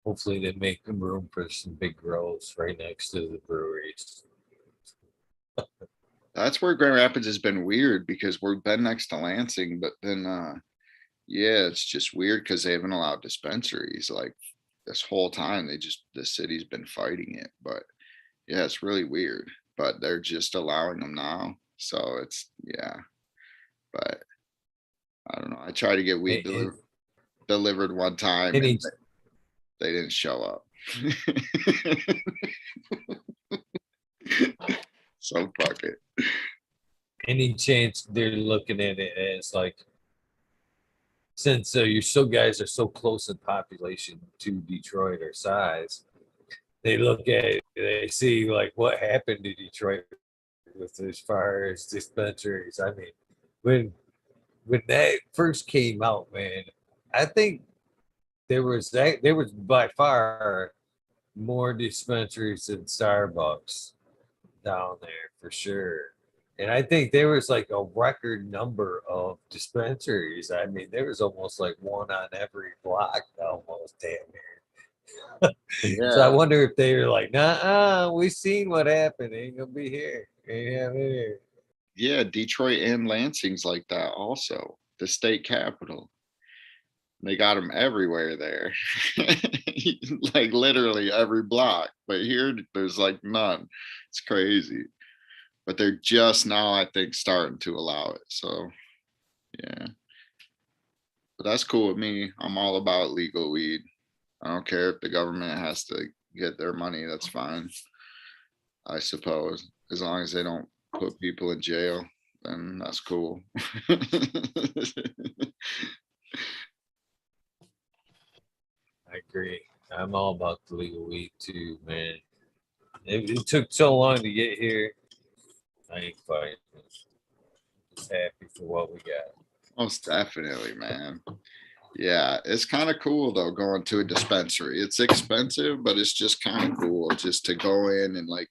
S1: Hopefully they make room for some big grows right next to the breweries.
S2: That's where Grand Rapids has been weird because we've been next to Lansing, but then yeah, it's just weird because they haven't allowed dispensaries like this whole time. The city's been fighting it, but yeah, it's really weird. But they're just allowing them now, so it's yeah. But I don't know. I tried to get weed
S1: And,
S2: delivered one time, and
S1: any
S2: they didn't show up. So fuck it.
S1: any chance they're looking at it as like since you so guys are so close in population to Detroit or size, they see like what happened to Detroit with as far as dispensaries. I mean, when when that first came out, man, I think there was by far more dispensaries than Starbucks down there for sure. And I think there was like a record number of dispensaries. I mean, there was almost like one on every block, almost damn near. So I
S2: Yeah,
S1: wonder if they were like, nah, we seen what happened. Ain't gonna be here. Ain't happening here.
S2: yeah. Detroit and Lansing's like that. Also, the state capital. They got them everywhere there, like literally every block. But here, there's like none. It's crazy. But they're just now, I think, starting to allow it. So yeah, but that's cool with me. I'm all about legal weed. I don't care if the government has to get their money. That's fine, I suppose, as long as they don't put people in jail. Then that's cool.
S1: I agree. I'm all about the legal weed too, man. It took so long to get here. I ain't fighting. Just happy for what we got.
S2: Most definitely, man. Yeah, it's kind of cool though going to a dispensary. It's expensive, but it's just kind of cool just to go in and like,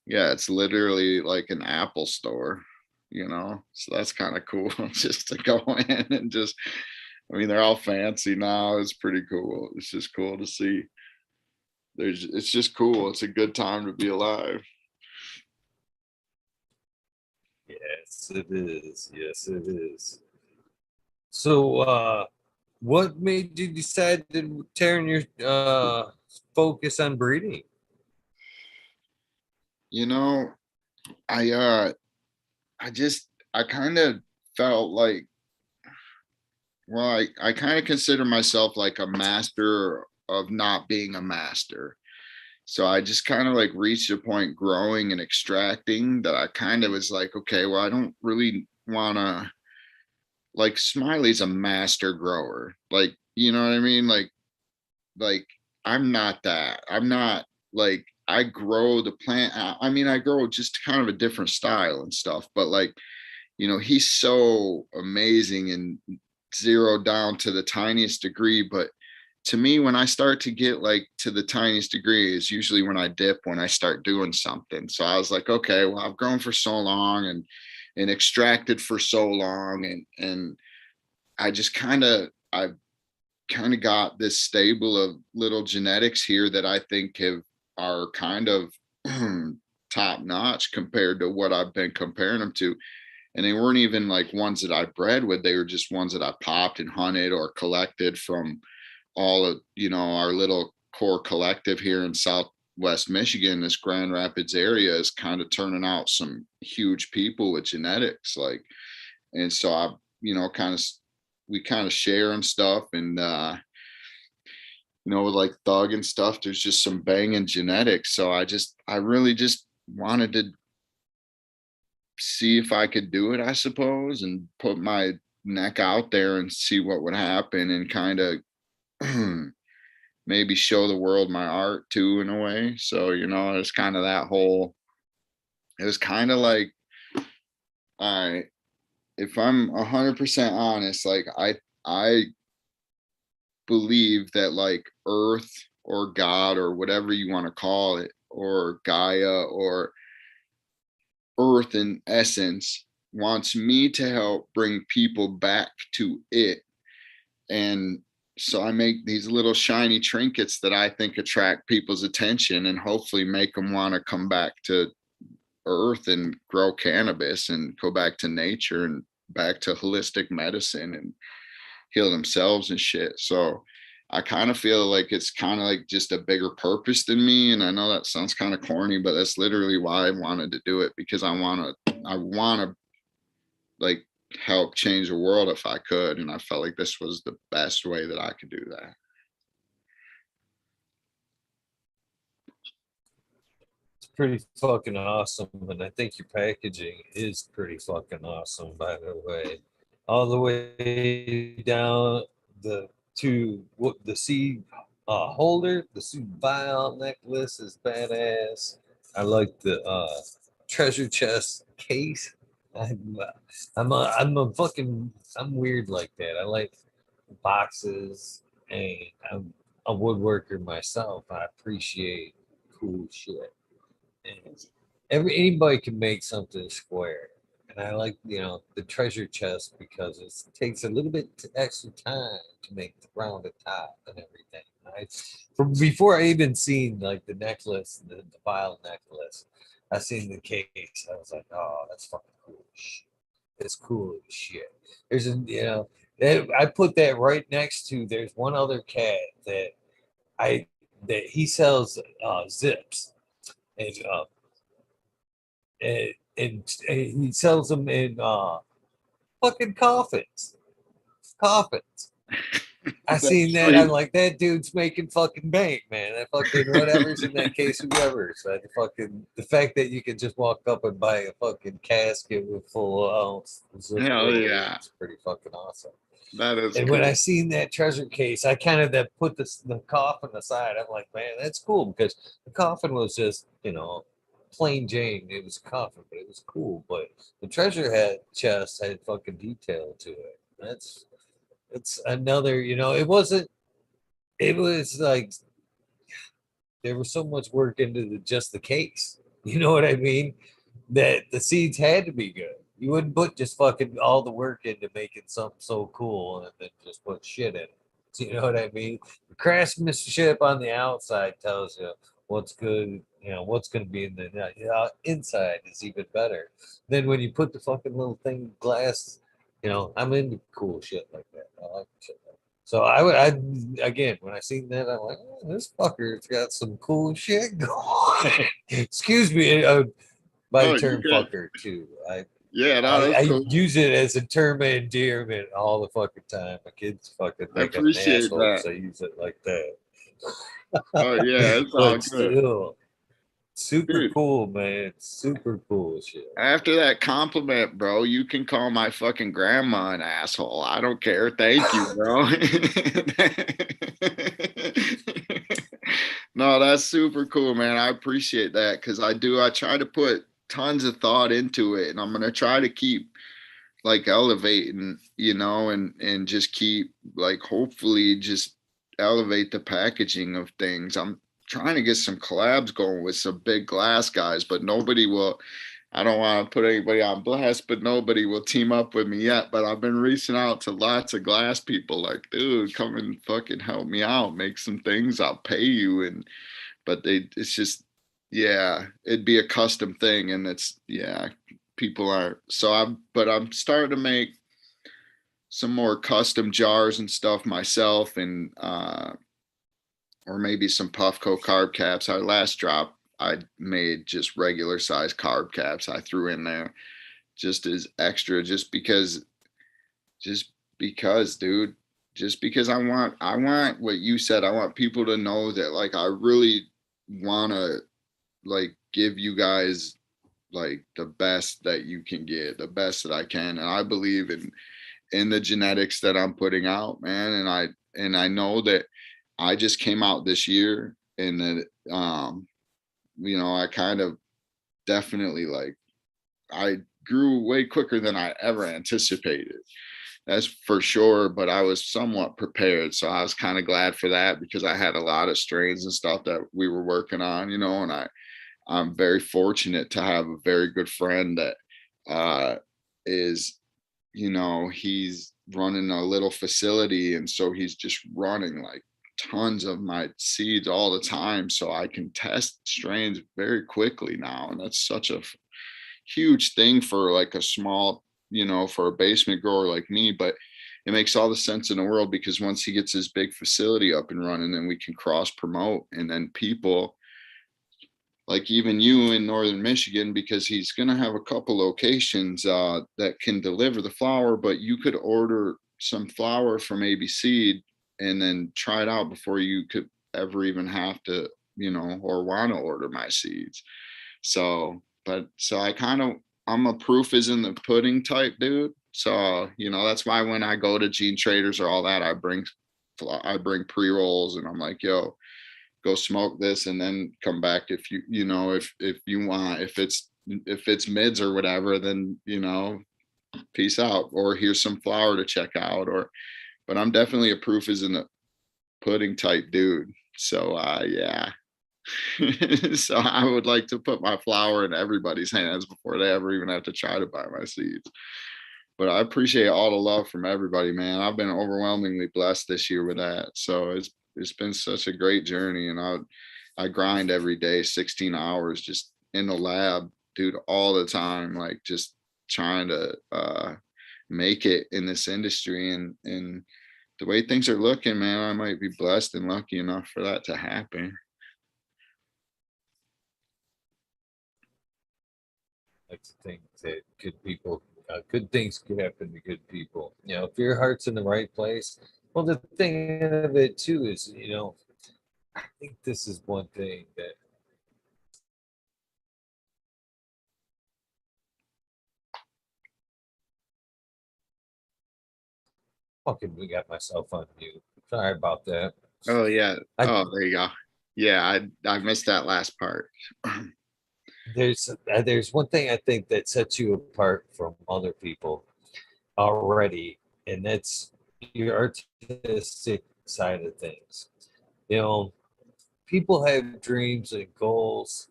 S2: yeah, it's literally like an Apple store. So that's kind of cool just to go in and just, I mean, they're all fancy now. It's pretty cool. It's just cool to see. It's just cool. It's a good time to be alive.
S1: Yes, it is. Yes, it is. So, what made you decide to turn your focus on breeding?
S2: You know, I uh I kind of felt like, well, I kind of consider myself like a master of not being a master. So I just kind of like reached a point growing and extracting that I kind of was like, okay, well, I don't really want to like Smiley's a master grower. Like, you know what I mean? Like I'm not that. I'm not like I grow the plant. I mean, I grow just kind of a different style and stuff, but like, he's so amazing and zero down to the tiniest degree. But to me, when I start to get like to the tiniest degree is usually when I dip, when I start doing something. So I was like, okay, well, I've grown for so long and extracted for so long, and I just I kind of got this stable of little genetics here that I think are kind of top notch compared to what I've been comparing them to. And they weren't even like ones that I bred with. They were just ones that I popped and hunted or collected from all of, our little core collective here in Southwest Michigan. This Grand Rapids area is kind of turning out some huge people with genetics. Like, and so I, kind of, we kind of share and stuff. And, with like Thug and stuff, there's just some banging genetics. So I really just wanted to see if I could do it, I suppose, and put my neck out there and see what would happen and kind of maybe show the world my art too, in a way. So, it's kind of it was kind of like, I, if I'm 100% honest, like I believe that like Earth or God or whatever you want to call it, or Gaia or Earth in essence, wants me to help bring people back to it. And so I make these little shiny trinkets that I think attract people's attention and hopefully make them want to come back to Earth and grow cannabis and go back to nature and back to holistic medicine and heal themselves and shit. So I kind of feel like it's kind of like just a bigger purpose than me. And I know that sounds kind of corny, but that's literally why I wanted to do it, because I want to like help change the world if I could. And I felt like this was the best way that I could do that.
S1: It's pretty fucking awesome, and I think your packaging is pretty fucking awesome, by the way. All the way down the to what the seed holder, the seed vial necklace is badass. I like the treasure chest case. I'm I'm weird like that. I like boxes, and I'm a woodworker myself. I appreciate cool shit. And anybody can make something square. And I like, the treasure chest because it takes a little bit extra time to make the rounded top and everything. From before I even seen like the necklace, the vial necklace, I seen the case. I was like, oh, that's fucking cool as shit. It's cool as shit. There's I put that right next to. There's one other cat I that he sells zips, and and he sells them in fucking coffins. I
S2: That's
S1: seen that. I'm
S2: sweet.
S1: like, that dude's making fucking bank, man. That fucking whatever's in that case, whoever. So the fact that you can just walk up and buy a fucking casket with full ounce
S2: Hell
S1: zipper
S2: yeah.
S1: is pretty fucking awesome.
S2: That is
S1: And when I
S2: cool.
S1: seen that treasure case, I kind of that put the coffin aside. I'm like, man, that's cool because the coffin was just, plain Jane. It was a coffin, but it was cool. But the treasure chest had fucking detail to it. It's another, it wasn't. It was like there was so much work into just the case. You know what I mean? That the seeds had to be good. You wouldn't put just fucking all the work into making something so cool and then just put shit in it. So you know what I mean? The craftsmanship on the outside tells you what's good, what's going to be in the inside is even better. Then when you put the fucking little thing glass, I'm into cool shit like that. I like shit like that. So again, when I seen that, I'm like, oh, this fucker's got some cool shit going on. Excuse me, by the
S2: Oh, you
S1: term
S2: good.
S1: fucker too. I,
S2: Yeah, no,
S1: I
S2: that's
S1: I
S2: cool.
S1: use it as a term of endearment all the fucking time. My kids fucking
S2: I
S1: think I'm an
S2: appreciate
S1: asshole
S2: that.
S1: because I use it like that.
S2: Oh yeah, it's all
S1: But
S2: good.
S1: still, Super
S2: Dude,
S1: cool, man. Super cool shit.
S2: after that compliment, bro, you can call my fucking grandma an asshole. I don't care. Thank you, bro. No, that's super cool, man. I appreciate that because I try to put tons of thought into it, and I'm gonna try to keep like elevating, and just keep like hopefully just elevate the packaging of things. I'm trying to get some collabs going with some big glass guys, but nobody will. I don't want to put anybody on blast, but nobody will team up with me yet. But I've been reaching out to lots of glass people, like, dude, come and fucking help me out, make some things. I'll pay you, but it's just, yeah, it'd be a custom thing, and it's, yeah, people aren't. But I'm starting to make some more custom jars and stuff myself, and or maybe some Puffco carb caps. Our last drop, I made just regular size carb caps. I threw in there just as extra, just because, dude, just because I want what you said. I want people to know that like I really want to like give you guys like the best that you can get, the best that I can, and I believe in the genetics that I'm putting out, man. And I know that I just came out this year, and that I kind of definitely like I grew way quicker than I ever anticipated. That's for sure, but I was somewhat prepared, so I was kind of glad for that because I had a lot of strains and stuff that we were working on, and I'm very fortunate to have a very good friend that is, he's running a little facility. And so he's just running like tons of my seeds all the time. So I can test strains very quickly now. And that's such a huge thing for like a small, for a basement grower like me. But it makes all the sense in the world because once he gets his big facility up and running, then we can cross promote. And then people, like even you in northern Michigan, because he's going to have a couple locations that can deliver the flower, but you could order some flower from AB Seed and then try it out before you could ever even have to, or want to order my seeds. So I kind of, I'm a proof is in the pudding type dude. So, that's why when I go to Gene Traders or all that, I bring pre-rolls, and I'm like, yo, go smoke this and then come back if if you want. If it's mids or whatever, then peace out, or here's some flour to check out. But I'm definitely a proof is in the pudding type dude. So yeah. So I would like to put my flour in everybody's hands before they ever even have to try to buy my seeds. But I appreciate all the love from everybody, man. I've been overwhelmingly blessed this year with that. So it's been such a great journey, and I grind every day, 16 hours just in the lab, dude, all the time, like just trying to make it in this industry. And the way things are looking, man, I might be blessed and lucky enough for that to happen.
S1: I like to think that good things could happen to good people. If your heart's in the right place. Well, the thing of it too is, I think this is one thing that fucking we got myself on mute. Sorry about that.
S2: Oh yeah.
S1: I
S2: Oh, there you go. Yeah, I missed that last part.
S1: there's one thing I think that sets you apart from other people already, and that's your artistic side of things. You know, people have dreams and goals,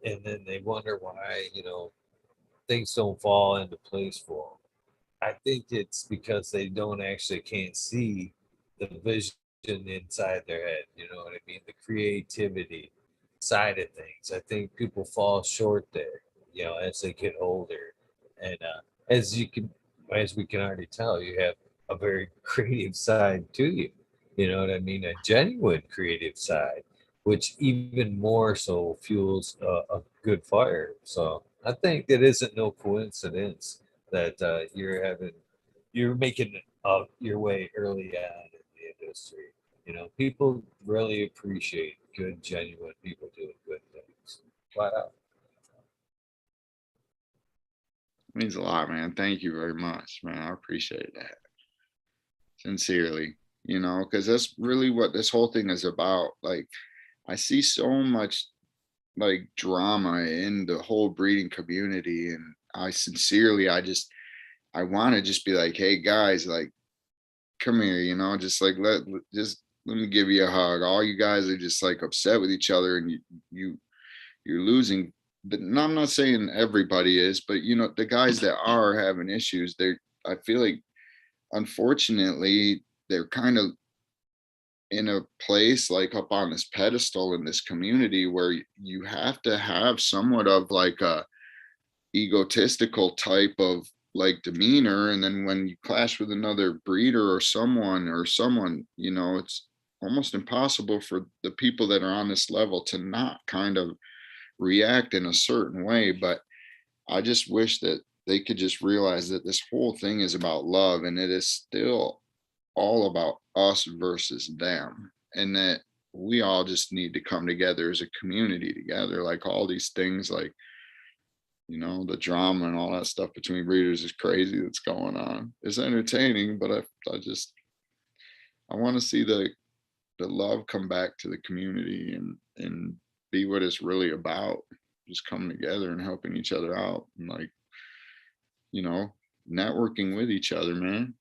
S1: and then they wonder why things don't fall into place for them. I think it's because they don't actually can't see the vision inside their head. You know what I mean? The creativity side of things. I think people fall short there. As they get older, and as you can, as we can already tell, you have a very creative side to you. You know what I mean? A genuine creative side, which even more so fuels a good fire. So I think it isn't no coincidence that you're making your way early on in the industry. People really appreciate good, genuine people doing good things. flat out.
S2: Means a lot, man. Thank you very much, man. I appreciate that sincerely. You know, because that's really what this whole thing is about. Like, I see so much like drama in the whole breeding community, and I want to just be like, hey guys, like, come here, you know, just like let me give you a hug. All you guys are just like upset with each other, and you you're losing. But no, I'm not saying everybody is, but you know, the guys that are having issues, they're, I feel like, unfortunately, they're kind of in a place like up on this pedestal in this community where you have to have somewhat of like a egotistical type of like demeanor, and then when you clash with another breeder or someone, you know, it's almost impossible for the people that are on this level to not kind of react in a certain way. But I just wish that they could just realize that this whole thing is about love, and it is still all about us versus them, and that we all just need to come together as a community together. Like all these things, like, you know, the drama and all that stuff between breeders is crazy that's going on. It's entertaining, but I want to see the love come back to the community, and be what it's really about. Just coming together and helping each other out, and like, you know, networking with each other, man.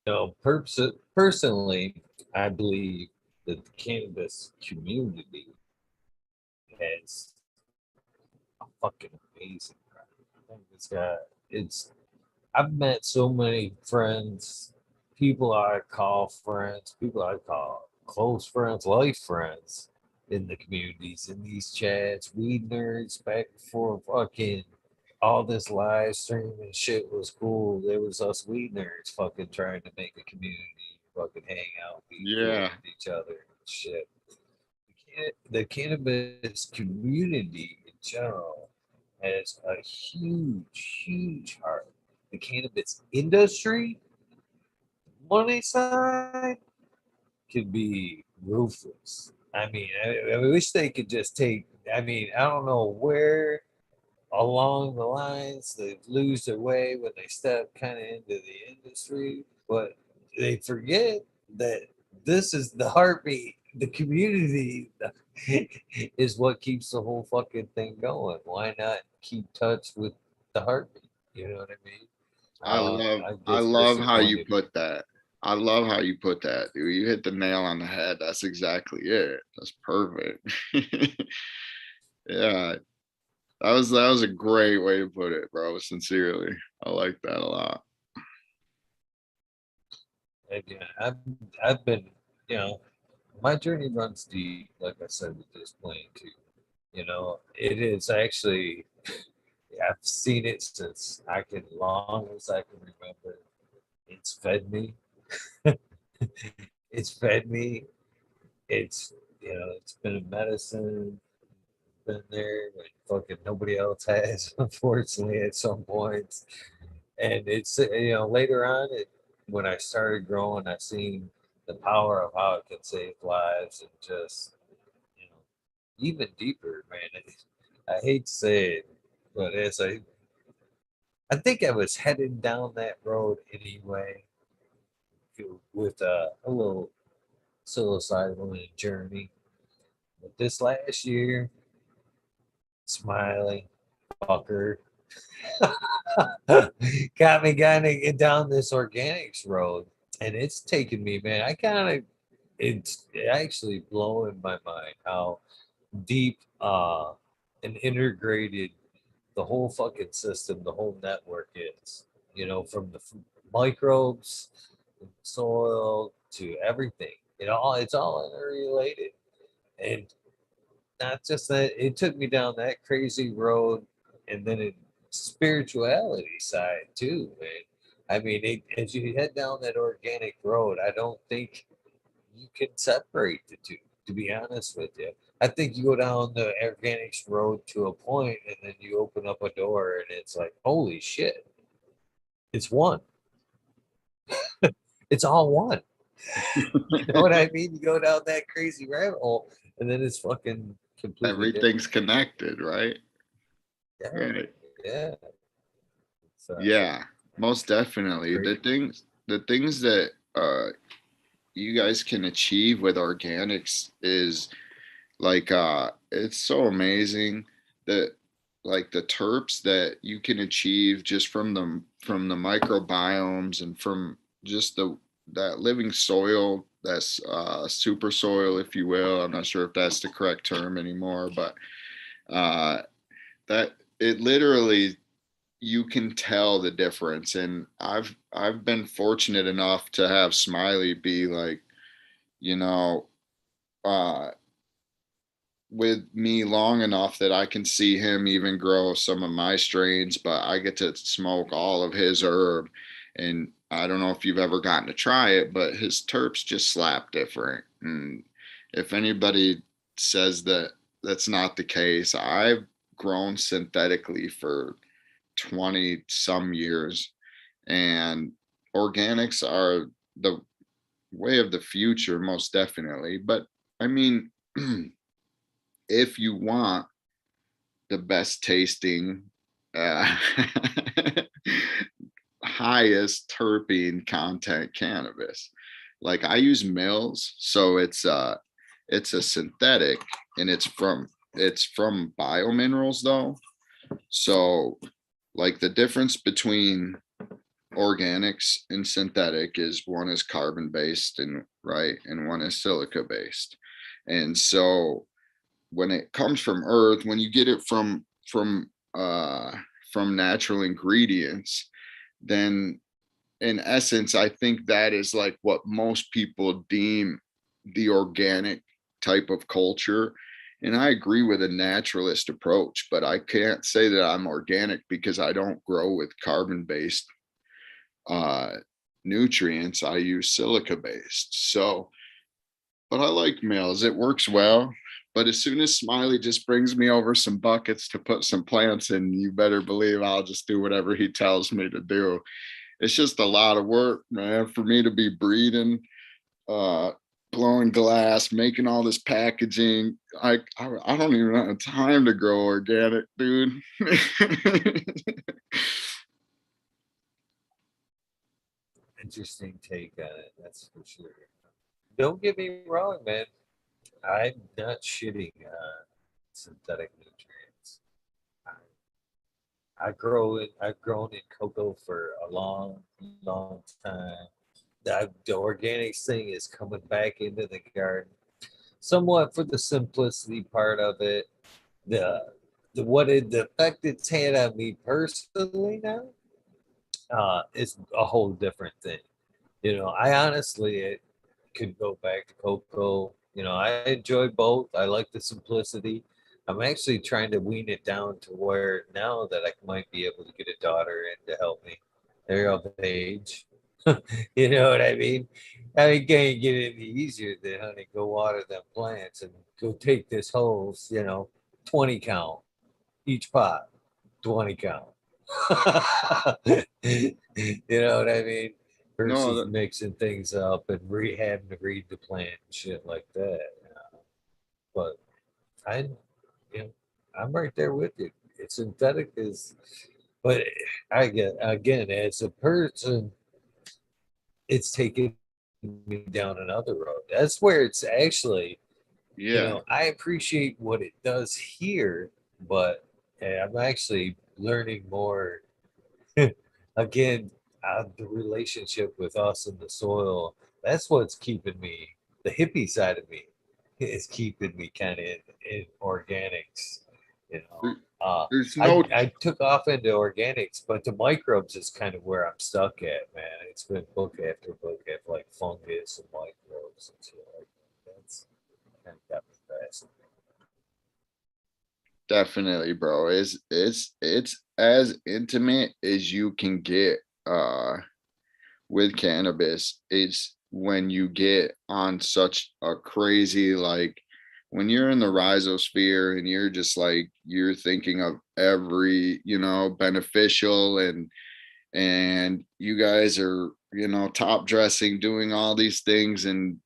S1: You know, personally, I believe that the cannabis community has a fucking amazing crowd. I think it's I've met so many friends, people I call friends, people I call close friends, life friends in the communities, in these chats, weed nerds back before fucking all this live streaming shit was cool. There was us weed nerds fucking trying to make a community, fucking hang out, be cool
S2: Yeah,
S1: with each other and shit. The cannabis community in general has a huge, huge heart. The cannabis industry, money side, can be ruthless. I mean, I wish they could just take. I mean, I don't know where along the lines they lose their way when they step kind of into the industry, but they forget that this is the heartbeat. The community is what keeps the whole fucking thing going. Why not keep touch with the heartbeat? You know what I mean? I
S2: I
S1: get
S2: love how you
S1: disappointed.
S2: put that. I love how you put that, dude. You hit the nail on the head. That's exactly it. That's perfect. Yeah, that was a great way to put it, bro. Sincerely, I like that a lot.
S1: Again, I've been, you know, my journey runs deep. Like I said with this plane too. You know, it is actually. I've seen it since I can, long as I can remember. It's fed me. It's fed me. It's, you know, it's been a medicine. Been there when fucking nobody else has, unfortunately, at some points. And it's, you know, later on, when I started growing, I seen the power of how it can save lives, and just, you know, even deeper, man. I hate to say it, but I think I was headed down that road anyway, with a little psilocybin journey. But this last year, smiling fucker, got me kind of get down this organics road, and it's taken me, man. It's actually blowing my mind how deep and integrated the whole fucking system, the whole network is. You know, from the microbes, soil to everything. It's all interrelated, and not just that. It took me down that crazy road, and then it spirituality side too, man. I mean, as you head down that organic road, I don't think you can separate the two. To be honest with you, I think you go down the organics road to a point, and then you open up a door, and it's like, holy shit, it's one. It's all one. You know what I mean? You go down that crazy rabbit hole, and then it's fucking completely
S2: Everything's
S1: different.
S2: connected, right?
S1: Yeah,
S2: Right.
S1: yeah. It's
S2: Yeah, most definitely.
S1: great.
S2: The things that you guys can achieve with organics is like it's so amazing that like the terps that you can achieve just from the microbiomes and from just the that living soil, that's super soil, if you will. I'm not sure if that's the correct term anymore, but uh that it literally, you can tell the difference. And I've been fortunate enough to have Smiley be like, you know, uh with me long enough that I can see him even grow some of my strains, but I get to smoke all of his herb. And I don't know if you've ever gotten to try it, but his terps just slap different. And if anybody says that that's not the case, I've grown synthetically for 20 some years, and organics are the way of the future, most definitely. But I mean, if you want the best tasting, uh, highest terpene content cannabis, like I use Mills, so it's a synthetic, and it's from biominerals though. So like the difference between organics and synthetic is one is carbon based, and right, and one is silica based. And so when it comes from earth, when you get it from natural ingredients, then in essence I think that is like what most people deem the organic type of culture. And I agree with a naturalist approach, but I can't say that I'm organic because I don't grow with carbon based uh nutrients. I use silica based. So but I like males. It works well. But as soon as Smiley just brings me over some buckets to put some plants in, you better believe I'll just do whatever he tells me to do. It's just a lot of work, man, for me to be breeding, uh, blowing glass, making all this packaging. I don't even have time to grow organic, dude.
S1: Interesting take on it. That's for sure. Don't get me wrong, man. I'm not shitting on synthetic nutrients. I've grown in cocoa for a long, long time. The organics thing is coming back into the garden, somewhat for the simplicity part of it. The the effect it's had on me personally now is a whole different thing. You know, I honestly could go back to cocoa. You know, I enjoy both. I like the simplicity. I'm actually trying to wean it down to where now that I might be able to get a daughter in to help me. They're of age. You know what I mean? I mean, can't get any easier than, honey, go water them plants and go take this whole, 20 count each pot, 20 count. You know what I mean?
S2: No,
S1: Versus mixing things up and having to read the plant and shit like that. But I, you know, I'm right there with you. It's synthetic is, but I get again as a person, it's taken me down another road. That's where it's actually,
S2: yeah.
S1: I appreciate what it does here, but I'm actually learning more again, the relationship with us and the soil, that's what's keeping me, the hippie side of me is keeping me kind of in organics, you know.
S2: There-
S1: Uh,
S2: There's
S1: I,
S2: no
S1: I took off into organics, but the microbes is kind of where I'm stuck at, man. It's been book after book after like fungus and microbes and shit like that. That's kind of got me fascinated.
S2: Definitely, bro. It's as intimate as you can get with cannabis. It's when you get on such a crazy, like when you're in the rhizosphere and you're just like you're thinking of every, beneficial, and you guys are top dressing, doing all these things. And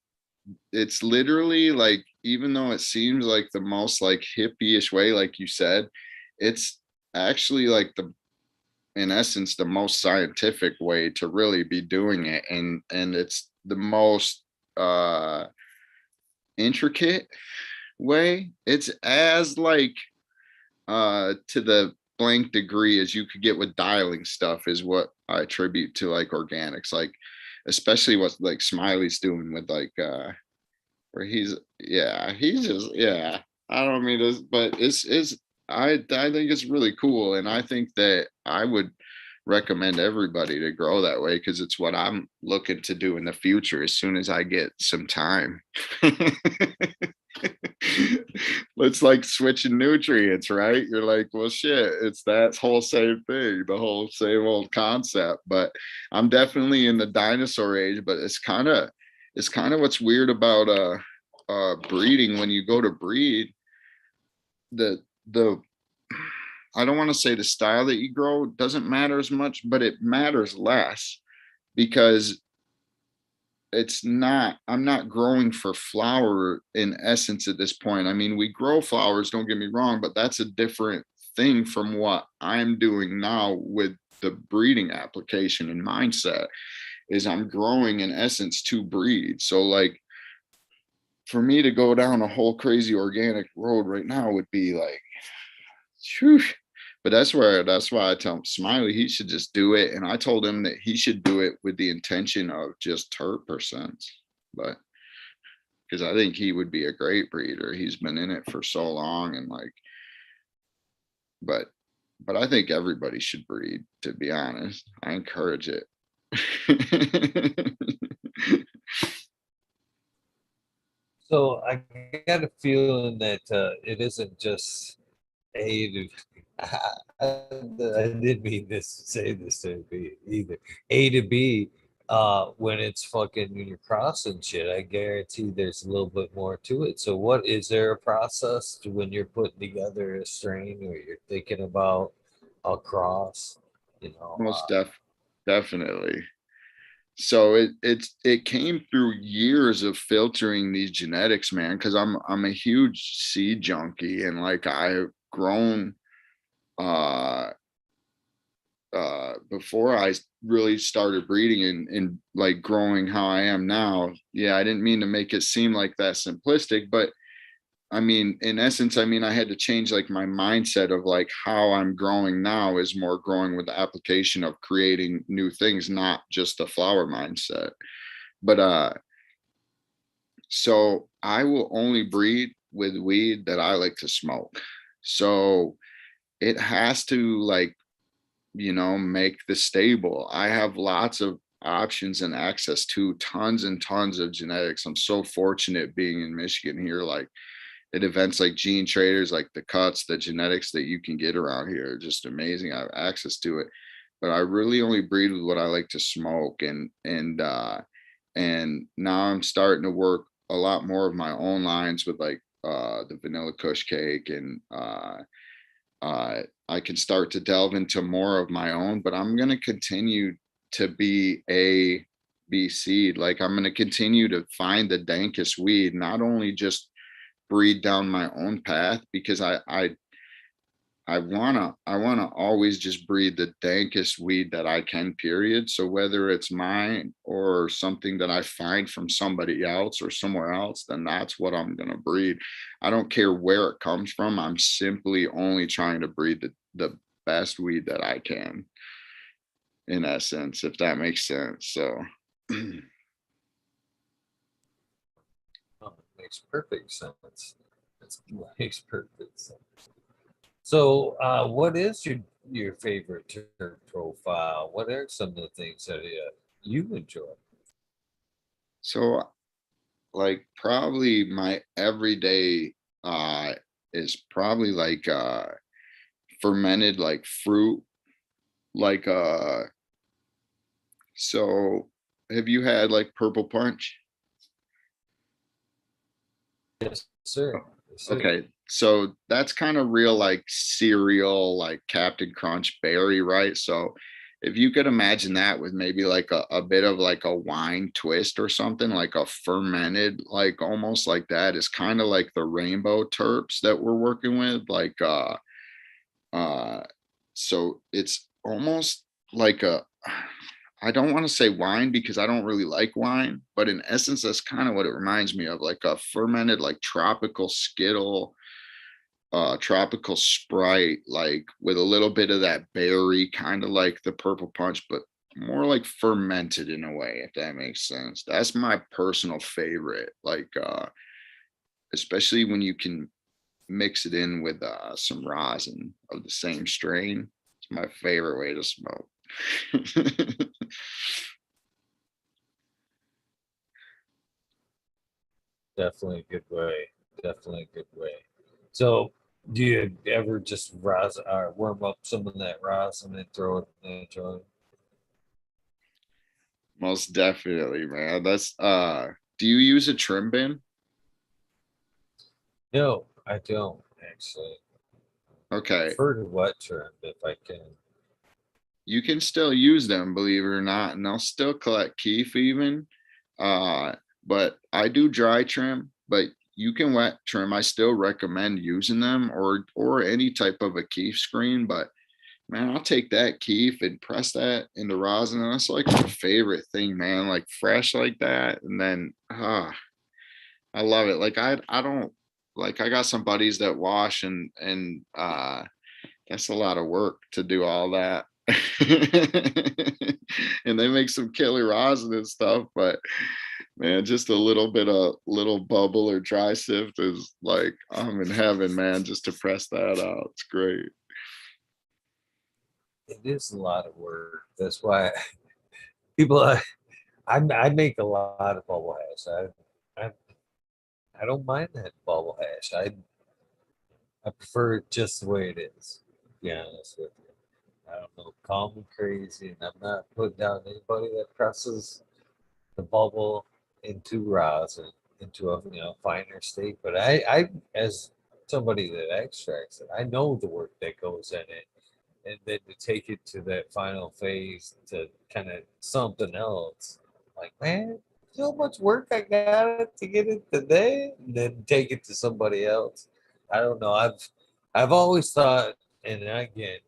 S2: it's literally like, even though it seems like the most like hippie-ish way, like you said, it's actually like in essence the most scientific way to really be doing it. And it's the most intricate way. It's as like to the blank degree as you could get with dialing stuff, is what I attribute to like organics, like especially what like Smiley's doing with like where he's just, I don't mean this, but it's I think it's really cool. And I think that I would recommend everybody to grow that way, because it's what I'm looking to do in the future as soon as I get some time. It's like switching nutrients, right? You're like, well, shit, it's that whole same thing, the whole same old concept. But I'm definitely in the dinosaur age. But it's kind of what's weird about breeding. When you go to breed, the I don't want to say the style that you grow doesn't matter as much, but it matters less, because I'm not growing for flower in essence at this point. I mean, we grow flowers, don't get me wrong, but that's a different thing from what I'm doing now with the breeding application and mindset. Is I'm growing in essence to breed. So like, for me to go down a whole crazy organic road right now would be like, whew. But that's why I tell Smiley he should just do it. And I told him that he should do it with the intention of just terp percents. But because I think he would be a great breeder. He's been in it for so long. And like, but I think everybody should breed, to be honest. I encourage it.
S1: So I got a feeling that it isn't just A to I didn't mean this to say this to be either. A to B, when it's fucking when you're crossing shit, I guarantee there's a little bit more to it. So what is there a process to when you're putting together a strain or you're thinking about a cross, you know,
S2: Most definitely. So it came through years of filtering these genetics, man, because I'm a huge seed junkie. And like, I've grown before I really started breeding and like growing how I am now. Yeah, I didn't mean to make it seem like that simplistic, but I mean, in essence, I mean, I had to change like my mindset of like how I'm growing now is more growing with the application of creating new things, not just a flower mindset. But so I will only breed with weed that I like to smoke. So it has to like, make the stable. I have lots of options and access to tons and tons of genetics. I'm so fortunate being in Michigan here. Like, at events like Gene Traders, like the cuts, the genetics that you can get around here are just amazing. I have access to it. But I really only breed with what I like to smoke. And now I'm starting to work a lot more of my own lines with like the vanilla kush cake. And I can start to delve into more of my own. But I'm going to continue to be a B seed. Like, I'm going to continue to find the dankest weed, not only just breed down my own path, because I wanna always just breed the dankest weed that I can, period. So whether it's mine or something that I find from somebody else or somewhere else, then that's what I'm gonna breed. I don't care where it comes from. I'm simply only trying to breed the best weed that I can, in essence, if that makes sense. So
S1: makes perfect sense. It makes perfect sense. So, what is your favorite term profile? What are some of the things that you enjoy?
S2: so like, probably my everyday is probably like fermented like fruit, like so have you had like purple punch?
S1: Yes, sir. Yes, sir.
S2: Okay, so that's kind of real like cereal, like Captain Crunch berry, right? So if you could imagine that with maybe like a bit of like a wine twist or something, like a fermented, like almost like that, is kind of like the rainbow terps that we're working with. Like uh so it's almost like a, I don't want to say wine because I don't really like wine, but in essence, that's kind of what it reminds me of, like a fermented, like tropical Skittle, tropical Sprite, like with a little bit of that berry, kind of like the purple punch, but more like fermented in a way, if that makes sense. That's my personal favorite. Like especially when you can mix it in with some rosin of the same strain. It's my favorite way to smoke.
S1: Definitely a good way. Definitely a good way. So, do you ever just rosin or warm up some of that rosin and throw it in the joint?
S2: Most definitely, man. That's do you use a trim bin?
S1: No, I don't actually.
S2: Okay.
S1: Prefer to wet trim if I can.
S2: You can still use them, believe it or not, and they'll still collect keef even. Uh, but I do dry trim, but you can wet trim. I still recommend using them, or any type of a keef screen. But man, I'll take that keef and press that into rosin. And that's like my favorite thing, man. Like fresh like that. And then I love it. Like I don't like, I got some buddies that wash and that's a lot of work to do all that. And they make some killer rosin and stuff, but man, just a little bit of little bubble or dry sift is like I'm in heaven, man, just to press that out. It's great.
S1: It is a lot of work. That's why people. I make a lot of bubble hash. I I don't mind that bubble hash. I prefer it just the way it is. To be honest with you. I don't know, call me crazy, and I'm not putting down anybody that presses the bubble into rosin into a finer state. But I as somebody that extracts it, I know the work that goes in it, and then to take it to that final phase to kind of something else. Like, man, so much work I got to get it today, and then take it to somebody else. I don't know. I've always thought, and again,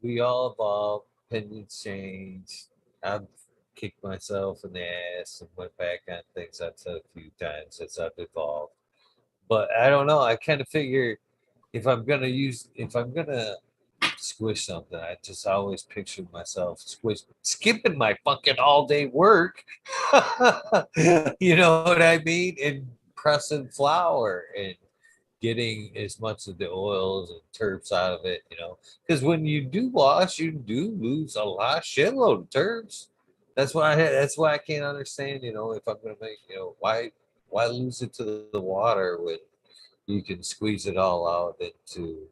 S1: we all evolve, opinions change. I've kicked myself in the ass and went back on things I've said a few times since I've evolved. But I don't know. I kind of figure if I'm gonna squish something, I just always pictured myself skipping my fucking all day work. You know what I mean? And pressing flour and getting as much of the oils and terps out of it, because when you do wash, you do lose a lot shitload of terps. That's why I can't understand, if I'm gonna make, why lose it to the water when you can squeeze it all out into,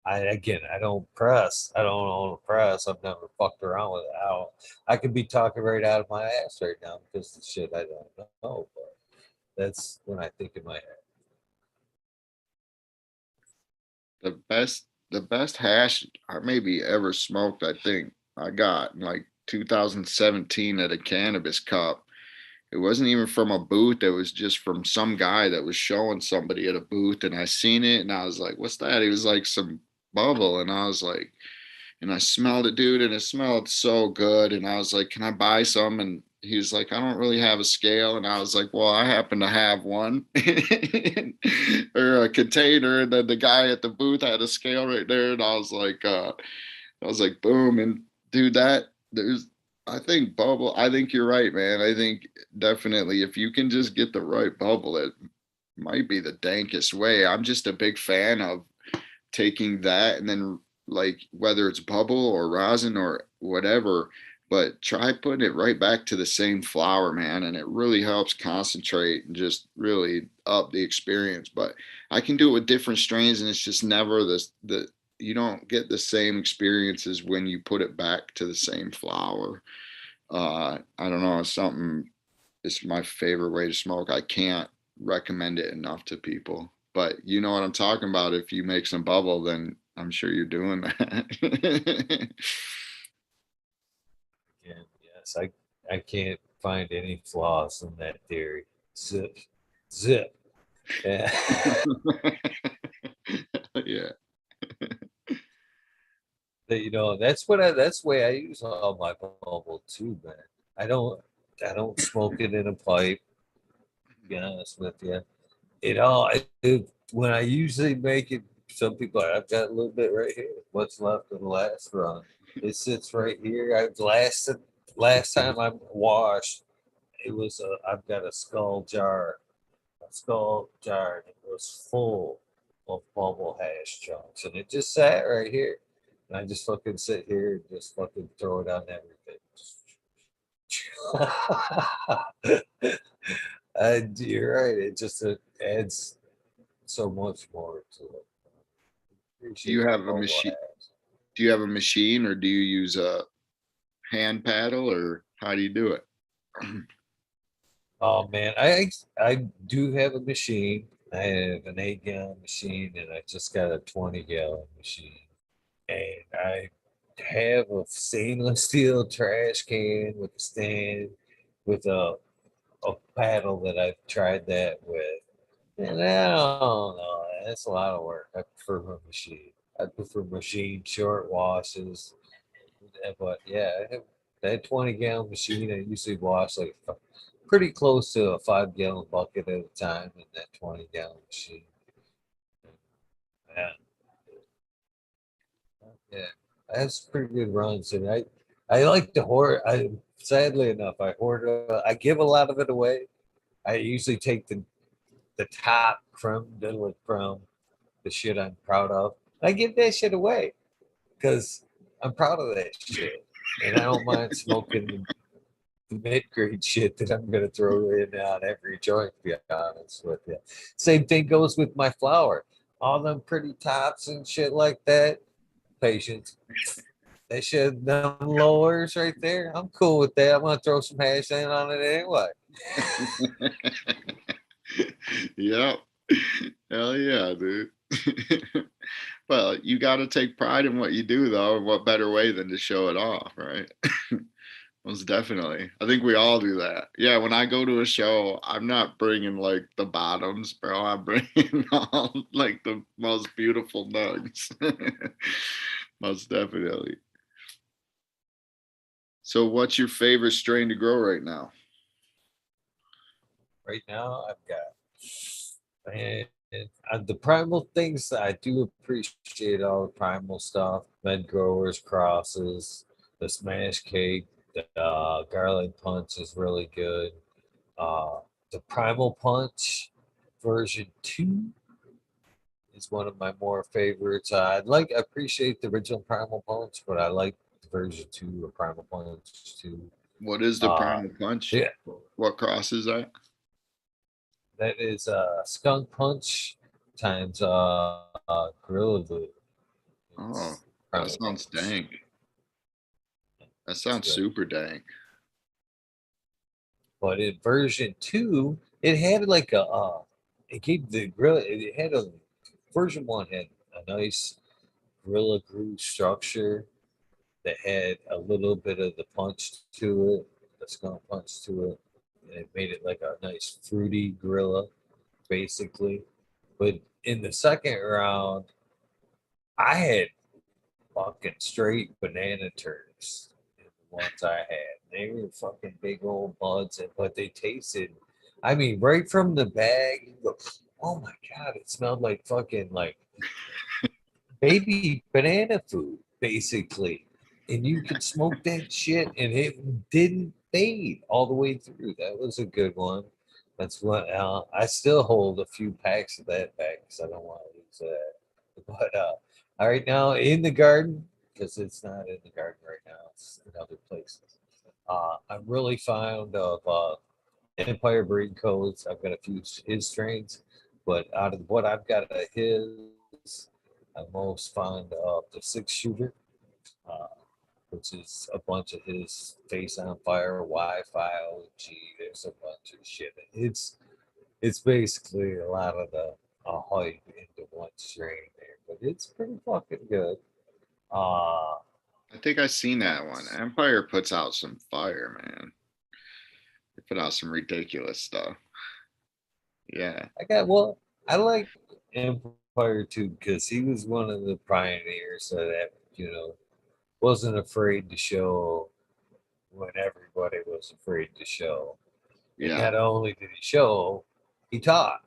S1: I don't press. I don't own a press. I've never fucked around with it. I could be talking right out of my ass right now because the shit I don't know. But that's when I think in my head.
S2: The best hash I maybe ever smoked, I think I got in like 2017 at a cannabis cup. It wasn't even from a booth. It was just from some guy that was showing somebody at a booth, and I seen it, and I was like, "What's that?" He was like, "Some bubble," and I was like, and I smelled it, dude, and it smelled so good. And I was like, "Can I buy some?" And he was like, "I don't really have a scale." And I was like, "Well, I happen to have one or a container." And then the guy at the booth had a scale right there, and I was like, boom. And dude, that there's, I think bubble, I think you're right, man. I think definitely if you can just get the right bubble, it might be the dankest way. I'm just a big fan of taking that and then, like, whether it's bubble or rosin or whatever, but try putting it right back to the same flower, man, and it really helps concentrate and just really up the experience. But I can do it with different strains, and it's just never the you don't get the same experiences when you put it back to the same flower. I don't know, it's something, it's my favorite way to smoke. I can't recommend it enough to people. But you know what I'm talking about. If you make some bubble, then I'm sure you're doing that.
S1: honest. I can't find any flaws in that theory. Zip, zip. Yeah.
S2: Yeah.
S1: That's the way I use all my bubble too, man. I don't I don't smoke it in a pipe, to be honest with you. When I usually make it, some people I've got a little bit right here. What's left of the last run? It sits right here. Last time I washed, I've got a skull jar, and it was full of bubble hash chunks, and it just sat right here. And I just fucking sit here and just fucking throw it on everything. And you're right. It adds so much more to it.
S2: Do you
S1: Appreciate the
S2: have a
S1: bubble
S2: machine?
S1: hash.
S2: Do you have a machine, or do you use a hand paddle, or how do you do it?
S1: Oh man, I do have a machine. I have an 8 gallon machine, and I just got a 20-gallon machine. And I have a stainless steel trash can with a stand with a paddle that I've tried that with. And I don't know. That's a lot of work. I prefer a machine. I prefer machine short washes. But yeah, I have that 20-gallon machine. I usually wash like pretty close to a 5-gallon bucket at a time in that 20-gallon machine. Yeah, yeah, that's pretty good runs. And I like to hoard. I sadly enough, I hoard. I give a lot of it away. I usually take the top crumb, the crumb, the shit I'm proud of. I give that shit away because I'm proud of that shit, and I don't mind smoking the mid-grade shit that I'm gonna throw in on every joint. To be honest with you, same thing goes with my flour. All them pretty tops and shit like that. Patience. That shit, them lowers right there. I'm cool with that. I'm gonna throw some hash in on it anyway.
S2: Yep. Hell yeah, dude. Well, you got to take pride in what you do, though. And what better way than to show it off, right? Most definitely. I think we all do that. Yeah, when I go to a show, I'm not bringing like the bottoms, bro. I'm bringing all like the most beautiful nugs. Most definitely. So, what's your favorite strain to grow right now?
S1: Right now, I've got and the primal things that I do appreciate all the primal stuff, med growers, crosses, the smash cake, the garlic punch is really good. Uh, the primal punch version 2 is one of my more favorites. I appreciate the original primal punch, but I like version 2 of primal punch too.
S2: What is the
S1: Uh,
S2: primal punch?
S1: yeah,
S2: What cross is that?
S1: that is skunk punch times gorilla glue.
S2: Oh,
S1: It's
S2: that
S1: primal
S2: sounds
S1: punch.
S2: dank. That
S1: It's
S2: sounds
S1: good.
S2: super dank.
S1: But in version 2, it had like it gave the gorilla. It had a version 1 had a nice gorilla glue structure that had a little bit of the punch to it, the skunk punch to it, and it made it like a nice fruity gorilla, basically. But in the second round, I had fucking straight banana turds. The ones I had, they were fucking big old buds, but they tasted. I mean, right from the bag, you go, oh my god, it smelled like fucking like baby banana food, basically. And you could smoke that shit and it didn't fade all the way through. That was a good one. That's what I still hold a few packs of that back because I don't want to lose that. But all right now in the garden, because it's not in the garden right now, it's in other places. I'm really fond of Empire Breed Codes. I've got a few his strains, but out of what I've got of his, I'm most fond of the 6 shooter, uh, which is a bunch of his Face on Fire, Wi-Fi, OG. There's a bunch of shit. It's basically a lot of the hype into one strain there, but it's pretty fucking good. Uh,
S2: think I seen that one. Empire puts out some fire, man. They put out some ridiculous stuff. Yeah.
S1: I like Empire too because he was one of the pioneers that wasn't afraid to show when everybody was afraid to show. And
S2: Yeah.
S1: not only did he show, he taught.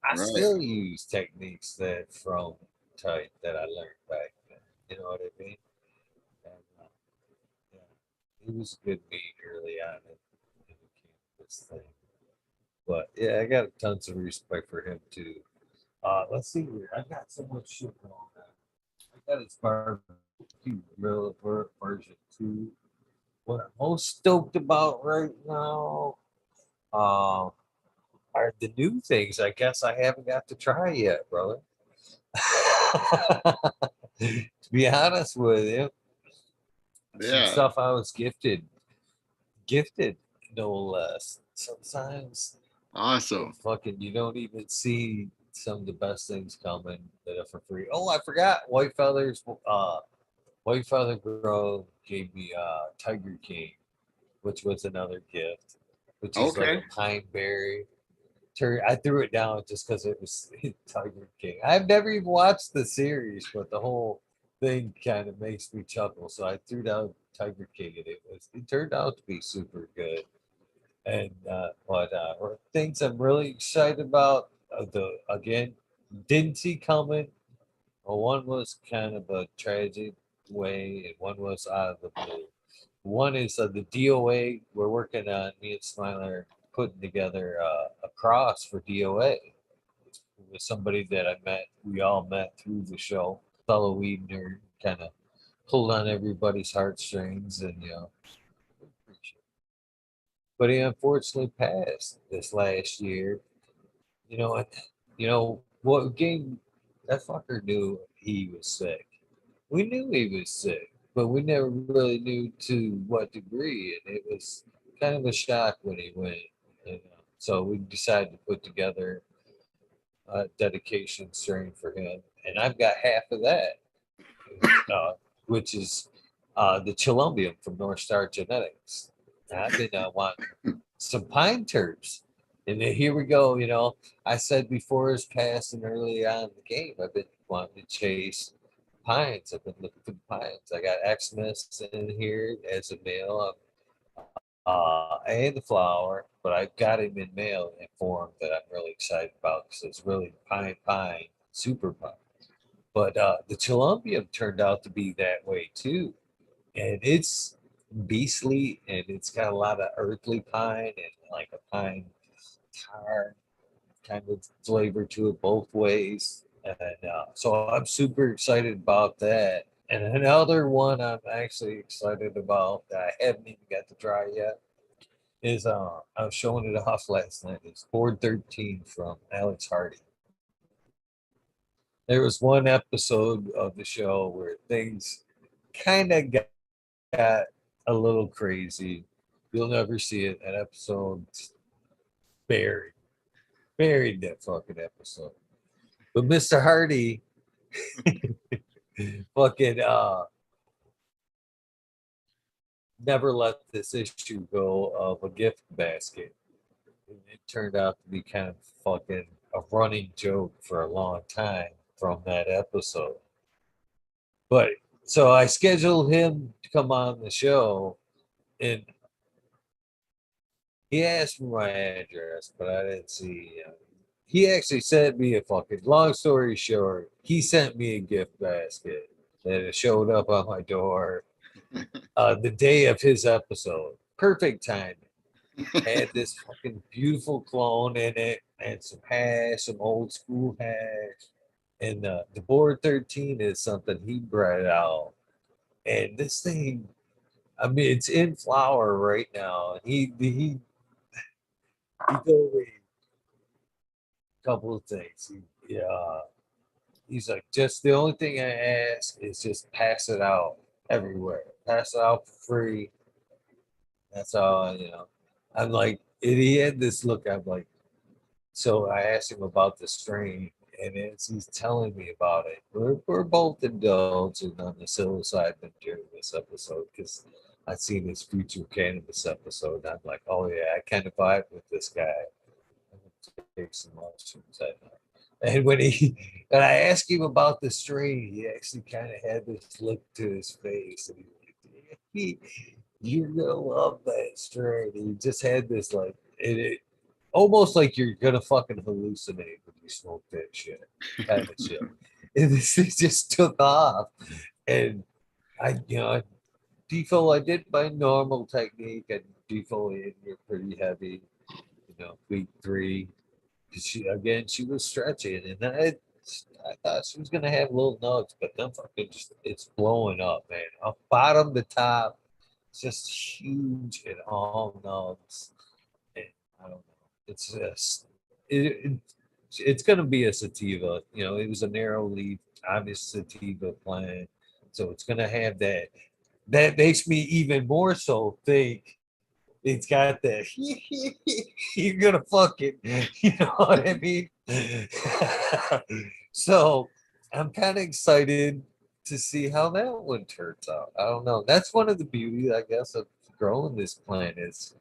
S1: I
S2: Right.
S1: still use techniques that from type that I learned back then. You know what I mean? And, yeah, he was a good meat early on in the campus thing. But yeah, I got tons of respect for him too. Let's see here. I got so much shit going on. I got his barbecue grill version 2. What I'm most stoked about right now um, are the new things. I guess I haven't got to try yet, brother. To be honest with you, some
S2: Yeah.
S1: stuff I was gifted no less. Sometimes
S2: Awesome.
S1: fucking you don't even see some of the best things coming that are for free. Oh, I forgot. White Feather Grove gave me Tiger King, which was another gift, which is like
S2: Okay.
S1: a pine berry. I threw it down just because it was Tiger King. I've never even watched the series, but the whole thing kind of makes me chuckle. So I threw down Tiger King, and it turned out to be super good. And but things I'm really excited about. The again didn't see coming. Well, one was kind of a tragic way, and one was out of the blue. One is the DOA. We're working on me and Smiler putting together a cross for DOA with somebody that I met. We all met through the show. Fellow weed nerd, kind of pulled on everybody's heartstrings, and but he unfortunately passed this last year. And what game that fucker knew he was sick. We knew he was sick, but we never really knew to what degree, and it was kind of a shock when he went. So we decided to put together a dedication strain for him, and I've got half of that, uh, which is the Chilumbium from North Star Genetics. And I've been wanting some pine terps. And then here we go. I said before his passing early on in the game, I've been wanting to chase pines. I've been looking for the pines. I got Xmas in here as a male, and the flower, but I've got him in male in form that I'm really excited about because it's really pine, super pine. But the Chilumbium turned out to be that way too. And it's beastly and it's got a lot of earthly pine and like a pine tar kind of flavor to it both ways. And so I'm super excited about that. And another one I'm actually excited about that I haven't even got to try yet is I was showing it off last night. It's Board 13 from Alex Hardy. There was one episode of the show where things kind of got a little crazy. You'll never see it. That episode buried, buried that fucking episode. But Mr. Hardy fucking never let this issue go of a gift basket. It turned out to be kind of fucking a running joke for a long time from that episode. But so I scheduled him to come on the show, and he asked for my address, but I didn't see. He actually sent me a fucking. Long story short, he sent me a gift basket that showed up on my door the day of his episode. Perfect timing. Had this fucking beautiful clone in it, and some hash, some old school hash, and the board 13 is something he bred out. And this thing, I mean, it's in flower right now. He told me a couple of things. He's like, just the only thing I ask is just pass it out everywhere. Pass it out for free. That's all. I'm like, and he had this look. I'm like, so I asked him about the strain, And as he's telling me about it, we're both indulging on the psilocybin during this episode because I've seen his future cannabis episode. And I'm like, oh yeah, I kind of vibe with this guy. I'm gonna take some mushrooms at night. And when and I asked him about the strain, he actually kind of had this look to his face, and he you're gonna love that strain. He just had this like it almost like you're gonna fucking hallucinate when you smoke that shit, kind of shit. And this thing just took off, and I defoliated. I did my normal technique. I defoliated it pretty heavy, week 3. She was stretching, and I thought she was gonna have little nugs, but then fucking just it's blowing up, man. Off bottom to top, it's just huge and all nugs. And I don't know. It's just it it's gonna be a sativa. It was a narrow leaf, obvious sativa plant, so it's gonna have that. That makes me even more so think it's got that. You're gonna fucking, you know what I mean? So I'm kind of excited to see how that one turns out. I don't know. That's one of the beauties, I guess, of growing this plant is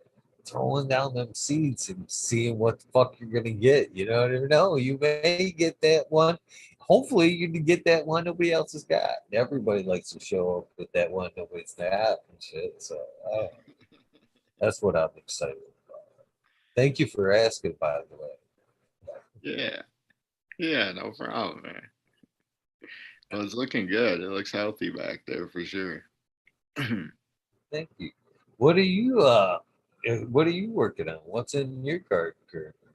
S1: throwing down them seeds and seeing what the fuck you're gonna get. You know, never know. You may get that one. Hopefully, you can get that one nobody else has got. Everybody likes to show up with that one nobody's got and shit. So that's what I'm excited about. Thank you for asking, by the way.
S2: Yeah. Yeah, no problem, man. Well, it's looking good. It looks healthy back there for sure.
S1: Thank you. What are you what are you working on? What's in your garden currently?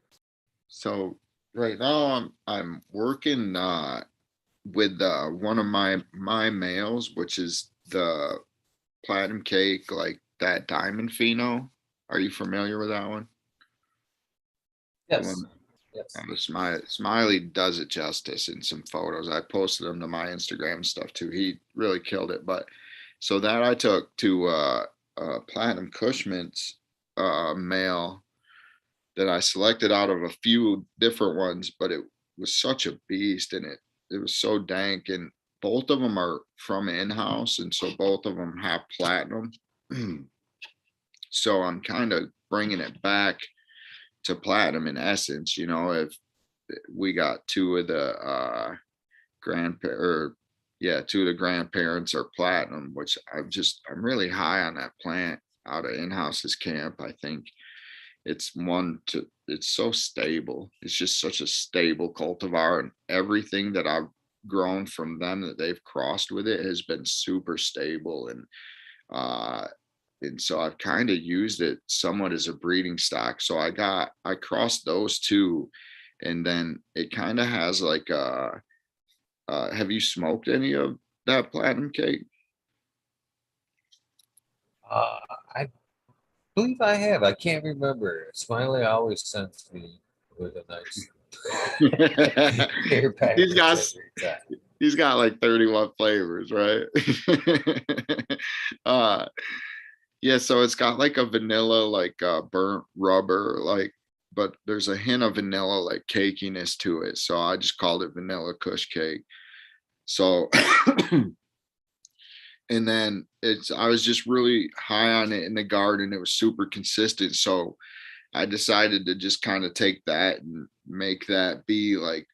S2: So right now I'm working with one of my males, which is the platinum cake, like that diamond pheno. Are you familiar with that one? The
S1: Yes.
S2: one
S1: Yes.
S2: the Smiley does it justice in some photos. I posted them to my Instagram stuff too. He really killed it. But so that I took to platinum Cushman's male that I selected out of a few different ones, but it was such a beast, and it was so dank. And both of them are from in-house, and so both of them have platinum. So I'm kind of bringing it back to platinum in essence. If we got two of the grandparents, yeah, two of the grandparents are platinum, which I'm really high on that plant out of in-house's camp. I think it's so stable. It's just such a stable cultivar, and everything that I've grown from them that they've crossed with it has been super stable. Uh and so I've kind of used it somewhat as a breeding stock. So I crossed those two, and then it kind of has like have you smoked any of that platinum cake?
S1: Uh, I believe I have. I can't remember. Smiley always sends me with a nice care
S2: he's
S1: package
S2: got
S1: every time.
S2: he's got like 31 flavors, right? uh yeah, so it's got like a vanilla, like burnt rubber, like, but there's a hint of vanilla like cakiness to it. So I just called it vanilla kush cake. So and then I was just really high on it in the garden. It was super consistent. So I decided to just kind of take that and make that be like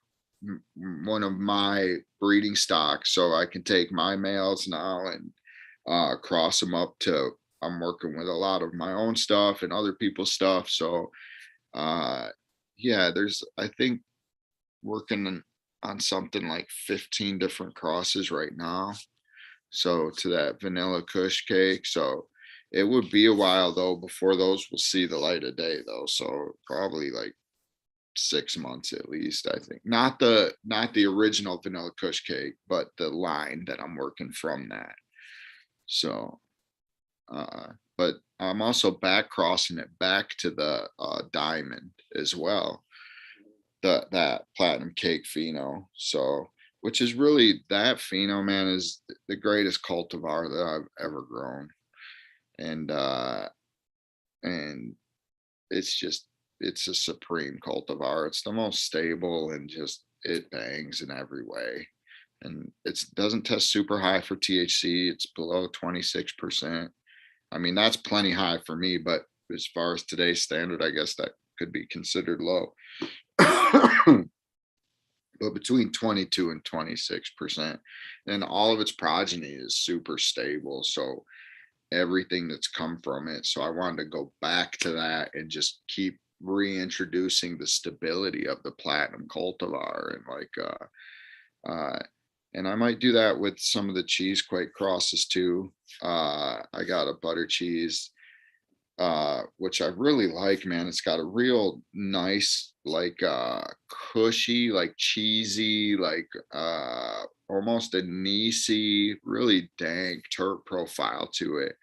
S2: one of my breeding stocks, so I can take my males now and cross them up to. I'm working with a lot of my own stuff and other people's stuff. So uh, yeah, there's I think working on something like 15 different crosses right now. So to that vanilla kush cake. So it would be a while though before those will see the light of day though. So probably like 6 months at least, I think. Not the original vanilla kush cake, but the line that I'm working from that. So but I'm also back crossing it back to the diamond as well. That platinum cake pheno. So which is really that pheno, man, is the greatest cultivar that I've ever grown. And it's just it's a supreme cultivar. It's the most stable, and just it bangs in every way. And it doesn't test super high for THC. It's below 26%. I mean, that's plenty high for me, but as far as today's standard, I guess that could be considered low. But between 22 and 26%. And all of its progeny is super stable. So everything that's come from it. So I wanted to go back to that and just keep reintroducing the stability of the platinum cultivar and and I might do that with some of the cheesequake crosses too. I got a butter cheese, which I really like, man. It's got a real nice, cushy, like cheesy, almost a Nisi, really dank terp profile to it.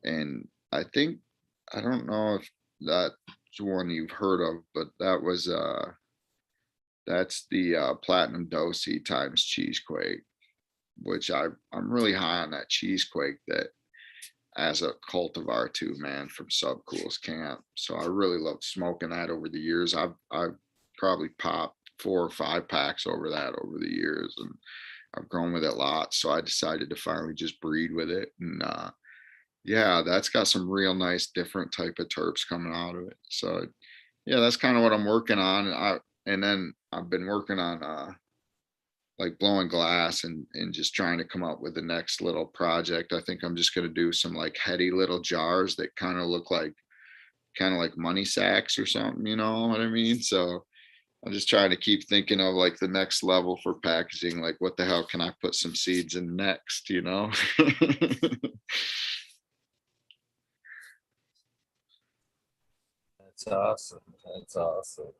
S2: And I think, I don't know if that's one you've heard of, but that's the platinum dosi times cheesequake, which I'm really high on that cheesequake that as a cultivar too, man, from Subcool's camp. So I really loved smoking that over the years. I've probably popped 4 or 5 packs over that over the years, and I've grown with it a lot. So I decided to finally just breed with it. And yeah, that's got some real nice different type of terps coming out of it. So yeah, that's kind of what I'm working on. And then I've been working on like blowing glass and just trying to come up with the next little project. I think I'm just going to do some like heady little jars that kind of look like money sacks or something, you know what I mean? So I'm just trying to keep thinking of like the next level for packaging. Like, what the hell can I put some seeds in next, you know?
S1: That's awesome. That's awesome.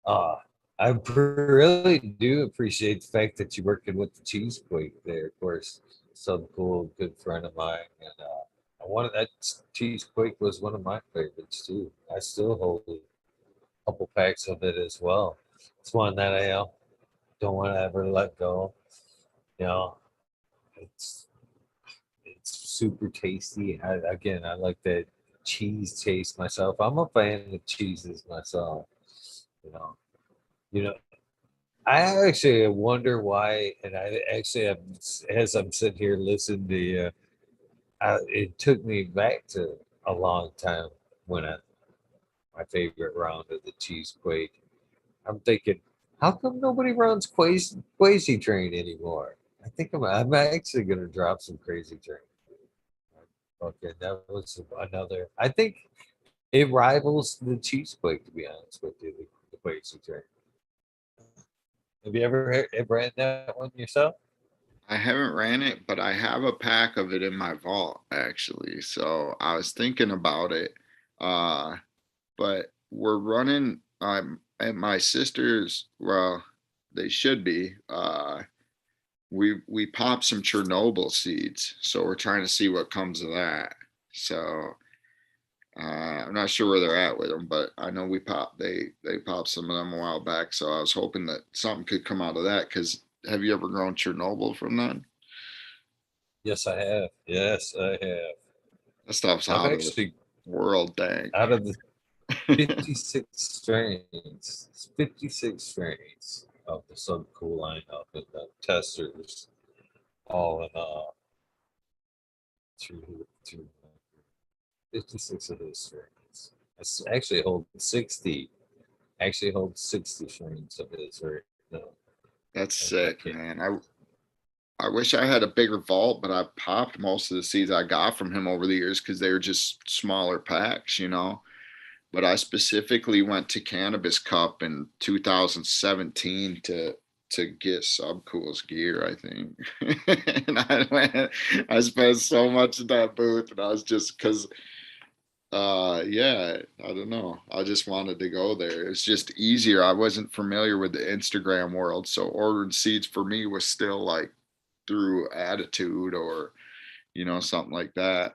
S1: Uh, I really do appreciate the fact that you're working with the cheesequake there. Of course, some cool good friend of mine, and one of that cheesequake was one of my favorites too. I still hold a couple packs of it as well. It's one that I don't want to ever let go. You know, it's it's super tasty. I like that cheese taste myself. I'm a fan of cheeses myself. You know, you know, I actually wonder why, and I actually have, as I'm sitting here listening to you, it took me back to a long time when my favorite round of the cheesequake. I'm thinking, how come nobody runs Crazy Train anymore? I think I'm actually gonna drop some Crazy Train. Okay, that was another. I think it rivals the cheesequake, to be honest with you, the Crazy Train. Have you ever had that one yourself?
S2: I haven't ran it, but I have a pack of it in my vault actually. So I was thinking about it. Uh, but we're running at my sister's, well, they should be. We popped some Chernobyl seeds, so we're trying to see what comes of that. So I'm not sure where they're at with them, but I know they popped some of them a while back. So I was hoping that something could come out of that. Because have you ever grown Chernobyl from that?
S1: Yes, I have. Yes, I have.
S2: That stuff's
S1: I've
S2: out of the
S1: actually
S2: world, dang.
S1: out of the 56 strains, 56 strains of the Subcool lineup and the testers, all in through 56 of those strains. I actually hold 60. Actually hold 60 strains of his right now.
S2: That's
S1: I
S2: sick,
S1: can't.
S2: man. I wish I had a bigger vault, but I popped most of the seeds I got from him over the years because they were just smaller packs, you know. But I specifically went to Cannabis Cup in 2017 to get Subcool's gear, I think. And I spent so much at that booth, and I was just because yeah, I don't know. I just wanted to go there. It's just easier. I wasn't familiar with the Instagram world, so ordering seeds for me was still like through attitude or something like that.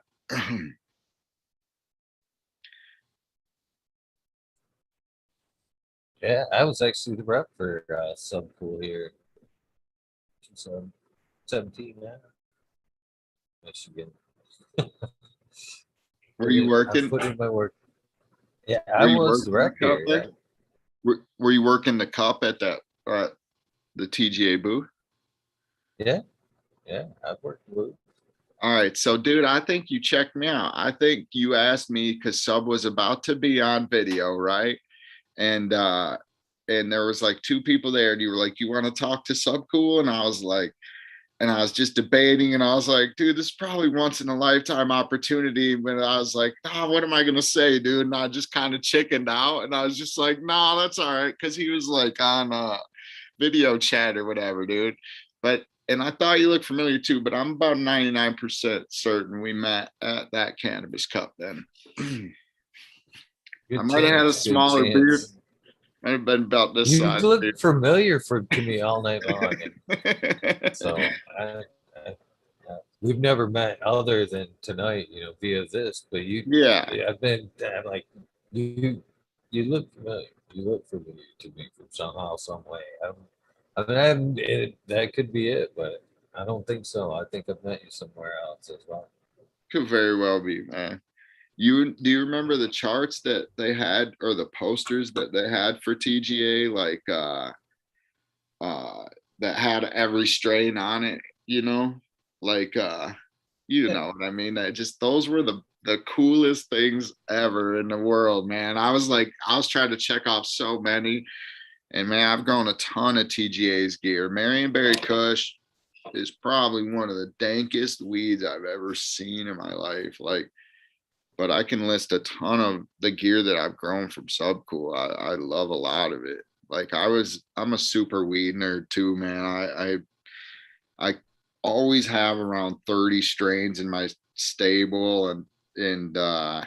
S1: Yeah, I was actually the rep for Subcool here. 2017 now, Michigan.
S2: Were you
S1: I've
S2: working?
S1: put in my work. Yeah,
S2: Were
S1: I
S2: you
S1: was the
S2: working the
S1: rep
S2: cup
S1: here.
S2: there? Were you working the cup at that at the TGA booth?
S1: Yeah, yeah, I've worked with.
S2: All right. So, dude, I think you checked me out. I think you asked me because Sub was about to be on video, right? And and there was like two people there, and you were like, "You want to talk to Sub Cool?" And I was like, and I was just debating, and I was like, dude, this is probably once in a lifetime opportunity. When I was like, oh, what am I gonna say, dude? And I just kind of chickened out, and I was just like, no, that's all right, because he was like on video chat or whatever, dude. But and I thought you looked familiar too, but I'm about 99% certain we met at that cannabis cup then. I
S1: Good
S2: might have had a
S1: chance, good
S2: smaller beard.
S1: chance.
S2: Might have been about this
S1: You
S2: size.
S1: look familiar to me all night long, and so we've never met other than tonight, via this. But
S2: Yeah,
S1: I've been I'm like you. You look familiar. You look familiar to me from somehow, some way. That could be it, but I don't think so. I think I've met you somewhere else as well.
S2: could very well be, man. You remember the charts that they had or the posters that they had for TGA, like uh that had every strain on it, like you know what I mean? That just those were the coolest things ever in the world, man. I was trying to check off so many, and man, I've grown a ton of TGA's gear. Marionberry Kush is probably one of the dankest weeds I've ever seen in my life. Like, but I can list a ton of the gear that I've grown from Subcool. I love a lot of it. Like I'm a super weed nerd too, man. I always have around 30 strains in my stable, and I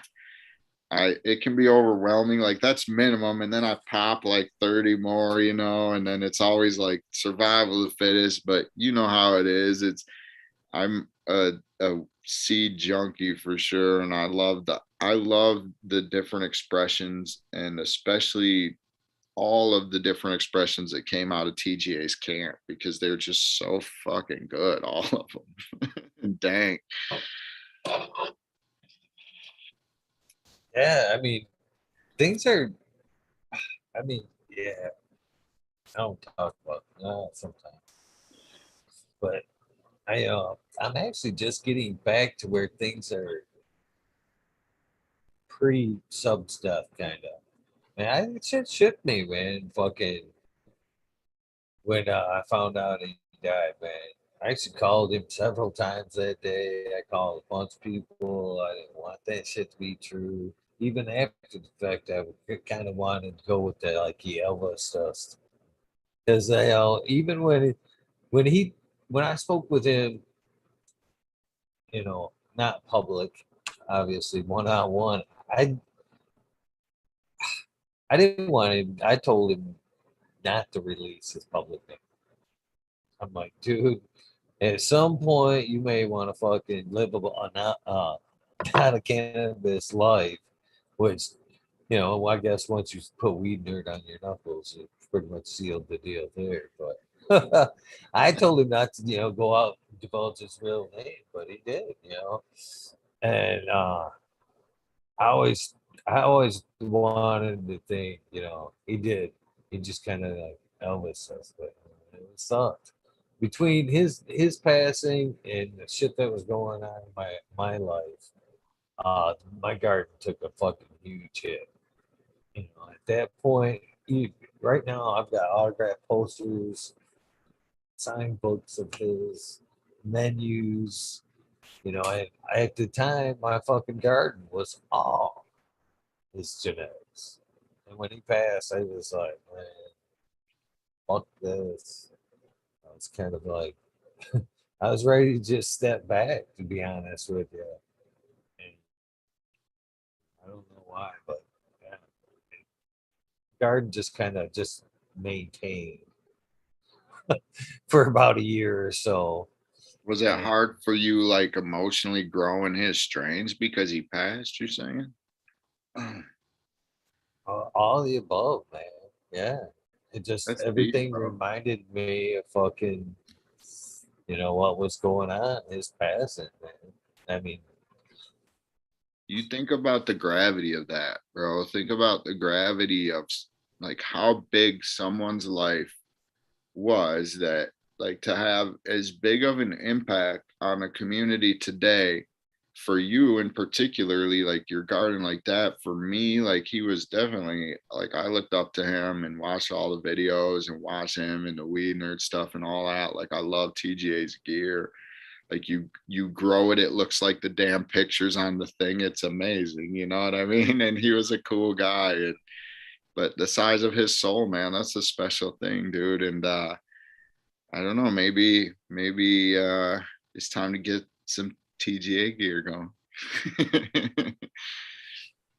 S2: it can be overwhelming. Like that's minimum, and then I pop like 30 more, and then it's always like survival of the fittest. But you know how it is. I'm a seed junkie for sure, and I love the different expressions, and especially all of the different expressions that came out of TGA's camp because they're just so fucking good, all of them. Dang.
S1: Yeah, I mean, things are. I mean, yeah, I don't talk about sometimes, but I'm actually just getting back to where things are pre sub stuff, kind of. Man, it shit shook me, man. Fucking when I found out he died, man. I actually called him several times that day. I called a bunch of people. I didn't want that shit to be true. Even after the fact, I kind of wanted to go with the like the Elvis stuff because even when he when I spoke with him, not public, obviously one on one, I I didn't want him. I told him not to release his public name. I'm like, dude, at some point you may want to fucking live not a cannabis life, which I guess once you put weed nerd on your knuckles, it pretty much sealed the deal there. But I told him not to, go out and divulge his real name, but he did. And I always, I always wanted to think, he did. He just kind of like Elvis says, but it sucked. Between his passing and the shit that was going on in my life, my garden took a fucking huge hit. At that point, right now I've got autograph posters, signed books of his, menus. And at the time, my fucking garden was all his genetics. And when he passed, I was like, man, fuck this. I was kind of like, I was ready to just step back, to be honest with you. And I don't know why, but yeah, garden just kind of just maintained for about a year or so.
S2: Was it
S1: And
S2: hard for you, like emotionally growing his strains because he passed, you're saying?
S1: all the above, man. Yeah. It just,
S2: That's deep,
S1: everything
S2: bro.
S1: reminded me of fucking, what was going on, his passing, man. I mean,
S2: You think about the gravity of that, bro. Think about the gravity of like how big someone's life was that, like, to have as big of an impact on a community today, for you and particularly like your garden like that, for me, like he was definitely like, I looked up to him and watched all the videos and watched him and the weed nerd stuff and all that. Like I love TGA's gear. Like you grow it, it looks like the damn pictures on the thing. It's amazing, you know what I mean? And he was a cool guy. And but the size of his soul, man, that's a special thing, dude. And I don't know, maybe it's time to get some TGA gear going.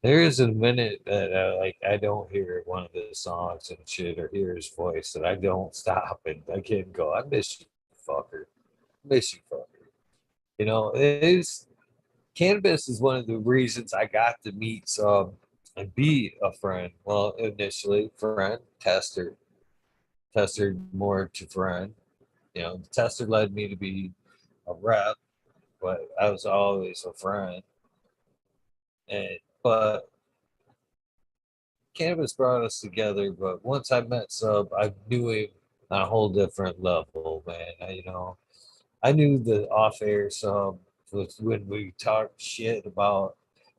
S1: There is a minute that like I don't hear one of the songs and shit or hear his voice that I don't stop and I can't go, I miss you, fucker. Miss you, fucker. You know, it is cannabis is one of the reasons I got to meet some and be a friend. Well, initially friend, tester more to friend. You know, the tester led me to be a rep, but I was always a friend. And but cannabis brought us together. But once I met Sub, I knew him on a whole different level, man. I knew the off-air Sub was when we talked shit about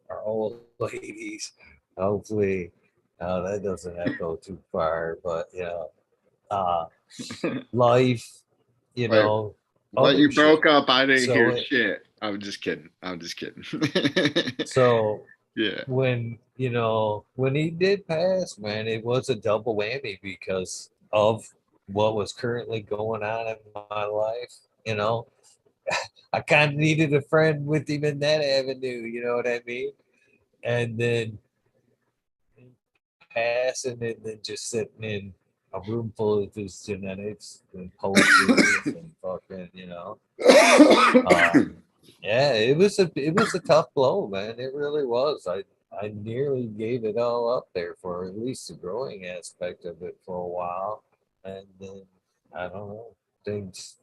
S1: our old ladies. Hopefully, that doesn't echo too far, but uh, life,
S2: Wait, what,
S1: other
S2: you broke
S1: shit.
S2: up? I didn't
S1: So
S2: hear
S1: it,
S2: shit. I'm just kidding. I'm just kidding.
S1: so
S2: Yeah.
S1: when he did pass, man, it was a double whammy because of what was currently going on in my life. You know, I kind of needed a friend with him in that avenue. You know what I mean? And then passing and then just sitting in a room full of his genetics and poetry and fucking, um, yeah, it was a tough blow, man. It really was. I nearly gave it all up there for at least the growing aspect of it for a while, and then I don't know things.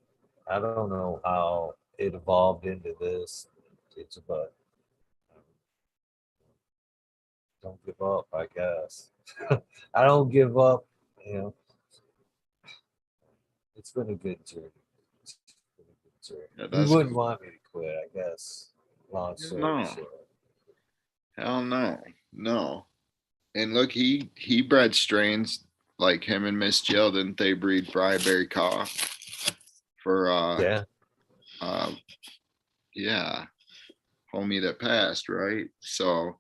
S1: I don't know how it evolved into this. But don't give up, I guess. I don't give up. You know, it's been a good journey. It's been a good journey.
S2: Yeah,
S1: You
S2: that's
S1: wouldn't
S2: cool.
S1: want me to quit, I guess. Long story
S2: No,
S1: short.
S2: hell no, no. And look, he bred strains like him and Miss Jill. Didn't they breed Briarberry Cough for
S1: Yeah.
S2: uh yeah, homie that passed, right? So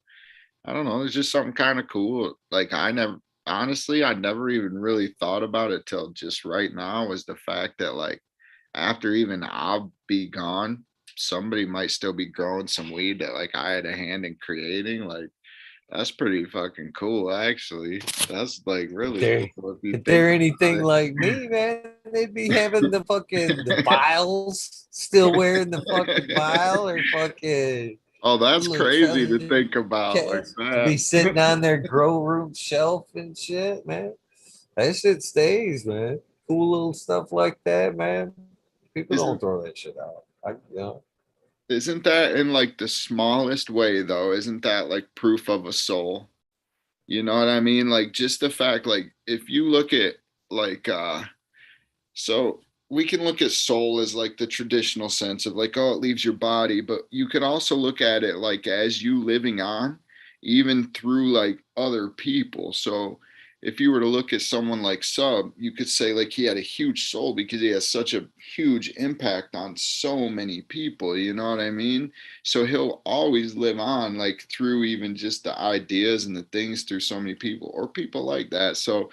S2: I don't know. It's just something kind of cool. Like I never even really thought about it till just right now, was the fact that like after even I'll be gone, somebody might still be growing some weed that like I had a hand in creating. Like that's pretty fucking cool, actually. That's like
S1: If
S2: really
S1: they're
S2: cool if you
S1: if
S2: think
S1: they're
S2: about
S1: anything
S2: it.
S1: like me, man, they'd be having the vials, still wearing the fucking vial or fucking
S2: Oh, that's
S1: little
S2: crazy to
S1: treasure
S2: think about like
S1: chest to be
S2: that.
S1: sitting on their grow room shelf and shit, man. That shit stays, man. Cool little stuff like that, man. People don't
S2: Isn't
S1: throw that shit out.
S2: isn't that in like the smallest way though? Isn't that like proof of a soul? You know what I mean? Like just the fact, like if you look at like so we can look at soul as like the traditional sense of like, oh, it leaves your body, but you could also look at it like as you living on, even through like other people. So if you were to look at someone like Sub, you could say like he had a huge soul because he has such a huge impact on so many people, you know what I mean? So he'll always live on like through even just the ideas and the things through so many people or people like that. So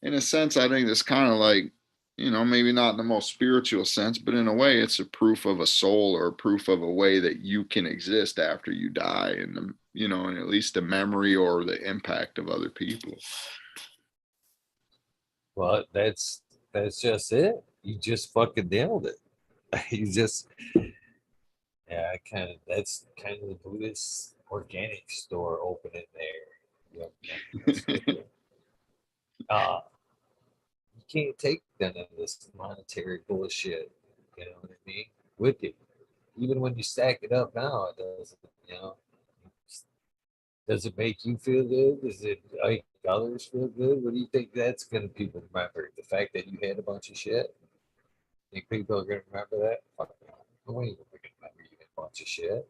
S2: in a sense, I think it's kind of like, maybe not in the most spiritual sense, but in a way, it's a proof of a soul or a proof of a way that you can exist after you die, and and at least the memory or the impact of other people.
S1: Well, that's just it. You just fucking nailed it. You just yeah, that's kind of the Buddhist organic store opening there. Yep, that's wicked. Uh, you can't take none of this monetary bullshit. You know what I mean? With you. Even when you stack it up now, it doesn't, you know, Does it make you feel good? Does it make others feel good? What do you think that's going to people remember? The fact that you had a bunch of shit? Think people are going to remember that? Fuck no. No way you're going to remember you had a bunch of shit.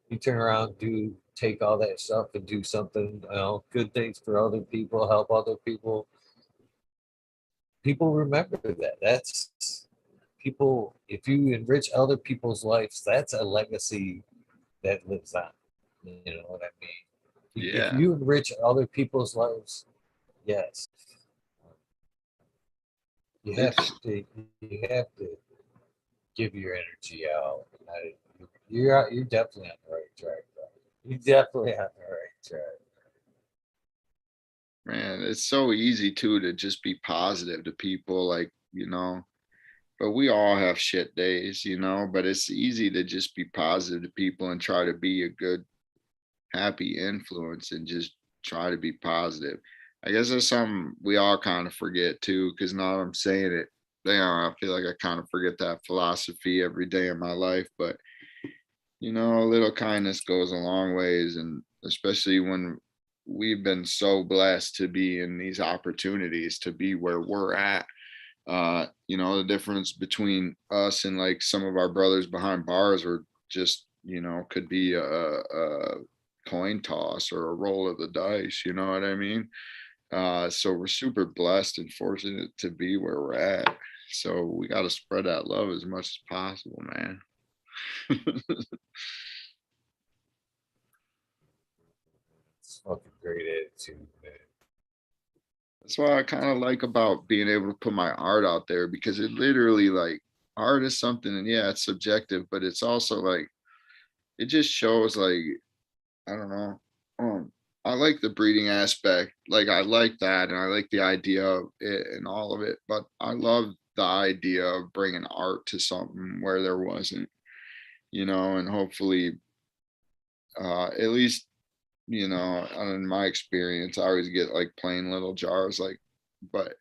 S1: You turn around, take all that stuff and do something, good things for other people, help other people. People remember that. That's people. If you enrich other people's lives, that's a legacy that lives on. You know what I mean? If
S2: Yeah,
S1: you enrich other people's lives, yes, you have
S2: it's
S1: to. You have to give your energy out. You're definitely on the right track, bro. You're definitely on the right track.
S2: man, it's so easy too to just be positive to people, like, but we all have shit days, but it's easy to just be positive to people and try to be a good, happy influence and just try to be positive. I guess that's something we all kind of forget too, because now I'm saying it, I feel like I kind of forget that philosophy every day of my life. But a little kindness goes a long ways, and especially when we've been so blessed to be in these opportunities to be where we're at. The difference between us and like some of our brothers behind bars, or just could be a coin toss or a roll of the dice, you know what I mean? So we're super blessed and fortunate to be where we're at. So we got to spread that love as much as possible, man.
S1: It's fucking great attitude, man.
S2: That's what I kind of like about being able to put my art out there, because it literally, like, art is something, and yeah, it's subjective, but it's also like it just shows, like, I don't know. I like the breeding aspect. Like, I like that, and I like the idea of it and all of it. But I love the idea of bringing art to something where there wasn't, and hopefully, at least, in my experience, I always get like plain little jars, like, but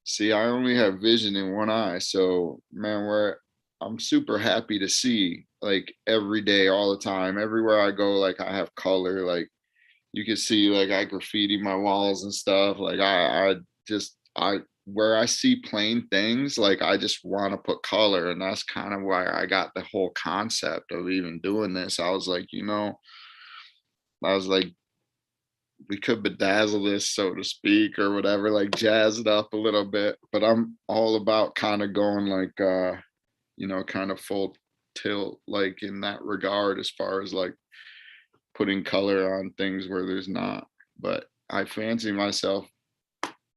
S2: see, I only have vision in one eye, so man, where I'm super happy to see, like, every day, all the time, everywhere I go, like I have color, like you can see, like, I graffiti my walls and stuff. Like I just I where I see plain things, like I just want to put color, and that's kind of why I got the whole concept of even doing this. I was like, we could bedazzle this, so to speak, or whatever, like jazz it up a little bit. But I'm all about kind of going like kind of full tilt, like in that regard, as far as like putting color on things where there's not. But I fancy myself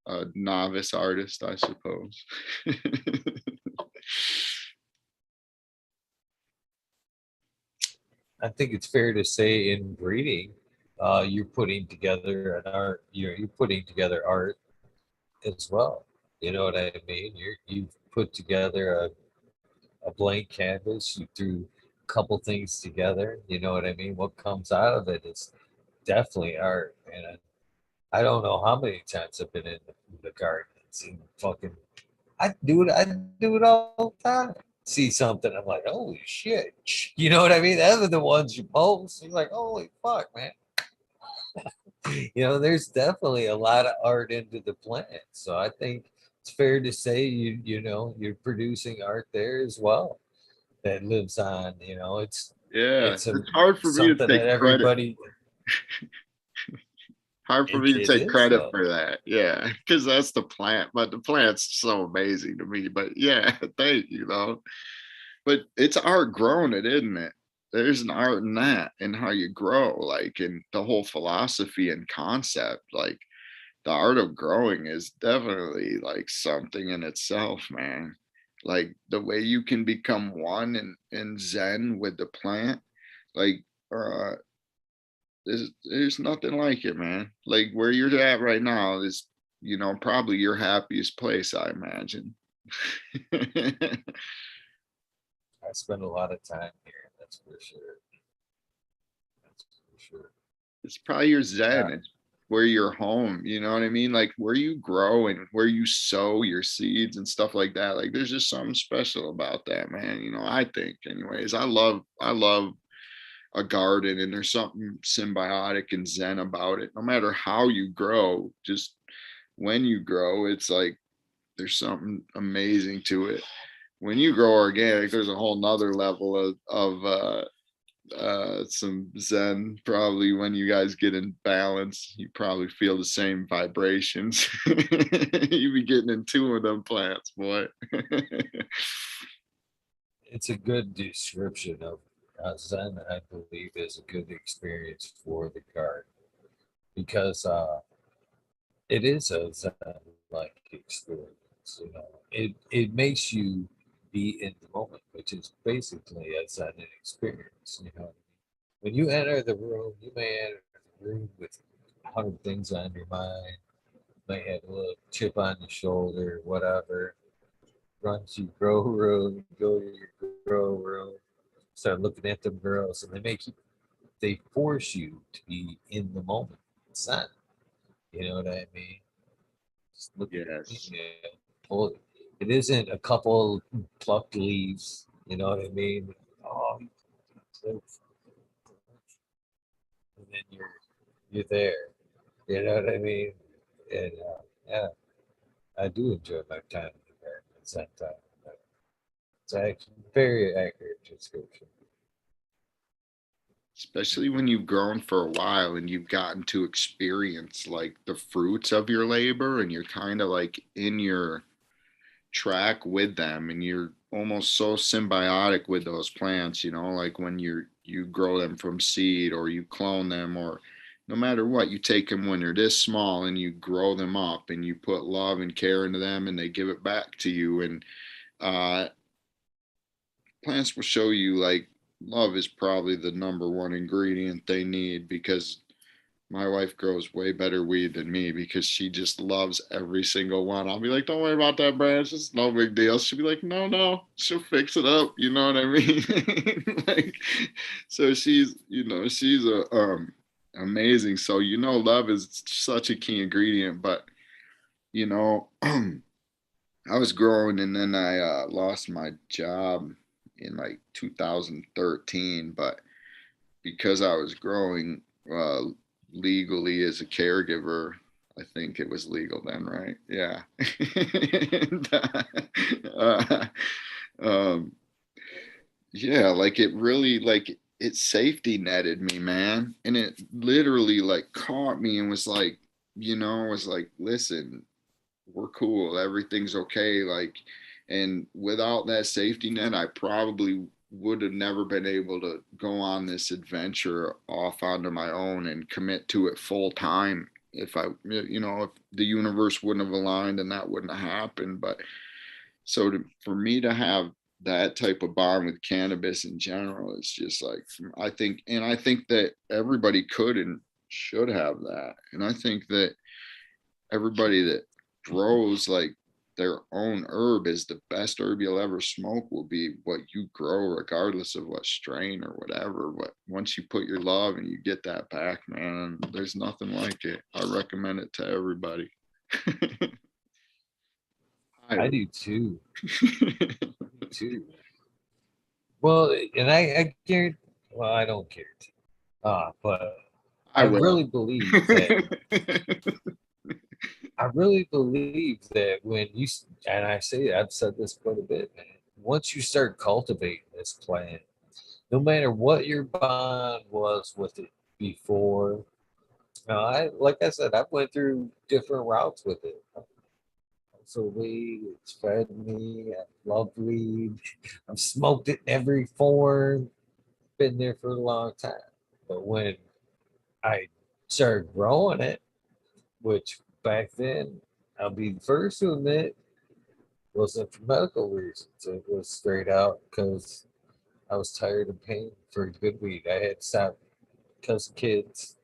S2: a novice artist, I suppose.
S1: I think it's fair to say in breeding, you're putting together an art. You're putting together art as well. You know what I mean? You've put together a blank canvas. You threw a couple things together. You know what I mean? What comes out of it is definitely art. And I don't know how many times I've been in the garden and seen fucking. I do it. I do it all the time. See something, I'm like, holy shit. You know what I mean? Those are the ones you post. You're like, holy fuck, man. There's definitely a lot of art into the plant. So I think it's fair to say you're producing art there as well that lives on.
S2: Yeah,
S1: It's a
S2: it's hard for me to
S1: something that
S2: take credit.
S1: everybody
S2: Hard for
S1: it,
S2: me to
S1: it
S2: take
S1: is
S2: credit
S1: though.
S2: for that. Yeah, because that's the plant, but the plant's so amazing to me. But yeah, thank you, though. But it's art growing it, isn't it? There's an art in that, and how you grow, like, in the whole philosophy and concept. Like, the art of growing is definitely like something in itself, man. Like the way you can become one in Zen with the plant, like, uh there's nothing like it, man. Like where you're at right now is, probably your happiest place, I imagine.
S1: I spend a lot of time here, that's for sure. That's for sure.
S2: It's probably your
S1: Yeah.
S2: zen. It's where you're home. You know what I mean? Like where you grow and where you sow your seeds and stuff like that. Like there's just something special about that, man. I think, anyways. I love a garden, and there's something symbiotic and zen about it. No matter how you grow, just when you grow, it's like there's something amazing to it. When you grow organic, there's a whole nother level of some zen. Probably when you guys get in balance, you probably feel the same vibrations. You be getting in two of them plants, boy.
S1: It's a good description of Zen, I believe, is a good experience for the card because it is a Zen-like experience. You know, it makes you be in the moment, which is basically a Zen experience. You know, when you enter the room, you may enter the room with 100 things on your mind. You may have a little chip on your shoulder, whatever. Run to your grow room, go to your grow room, start looking at them girls, and they force you to be in the moment. It's not, you know what I mean? Just look at me,
S2: Yes.
S1: yeah. Pull, it isn't a couple plucked leaves, you know what I mean? Oh, and then you're there, you know what I mean? And yeah, I do enjoy my time in the garden at that time. But it's actually very accurate description.
S2: Especially when you've grown for a while and you've gotten to experience like the fruits of your labor, and you're kind of like in your track with them, and you're almost so symbiotic with those plants, like when you grow them from seed, or you clone them, or no matter what, you take them when they're this small and you grow them up, and you put love and care into them, and they give it back to you. And uh plants will show you like love is probably the number one ingredient they need, because my wife grows way better weed than me, because she just loves every single one. I'll be like, don't worry about that branch. It's no big deal. She'll be like, no, no, she'll fix it up. You know what I mean? Like, so she's amazing. So, love is such a key ingredient. But, you know, I was growing, and then I lost my job in like 2013. But because I was growing legally as a caregiver, I think it was legal then, right? Yeah. And, uh, um, yeah, like it really, like it safety netted me, man. And it literally like caught me and was like, was like, listen, we're cool, everything's okay. Like, and without that safety net, I probably would have never been able to go on this adventure off onto my own and commit to it full time, if the universe wouldn't have aligned, and that wouldn't have happened. But for me to have that type of bond with cannabis in general, it's just like, I think that everybody could and should have that. And I think that everybody that grows like their own herb is the best herb you'll ever smoke, will be what you grow, regardless of what strain or whatever. But once you put your love and you get that back, man, there's nothing like it. I recommend it to everybody.
S1: I
S2: Highly.
S1: do too. Too. Well, and I guarantee, well, I don't guarantee, but
S2: I
S1: I
S2: will.
S1: really believe that I really believe that when and I say I've said this quite a bit, man. Once you start cultivating this plant, no matter what your bond was with it before, I like I said, I went through different routes with it. So weed, it's fed me. I love weed. I've smoked it in every form. Been there for a long time. But when I started growing it, which back then I'll be the first to admit wasn't for medical reasons. It was straight out because I was tired of paying for good weed. I had stopped because of kids.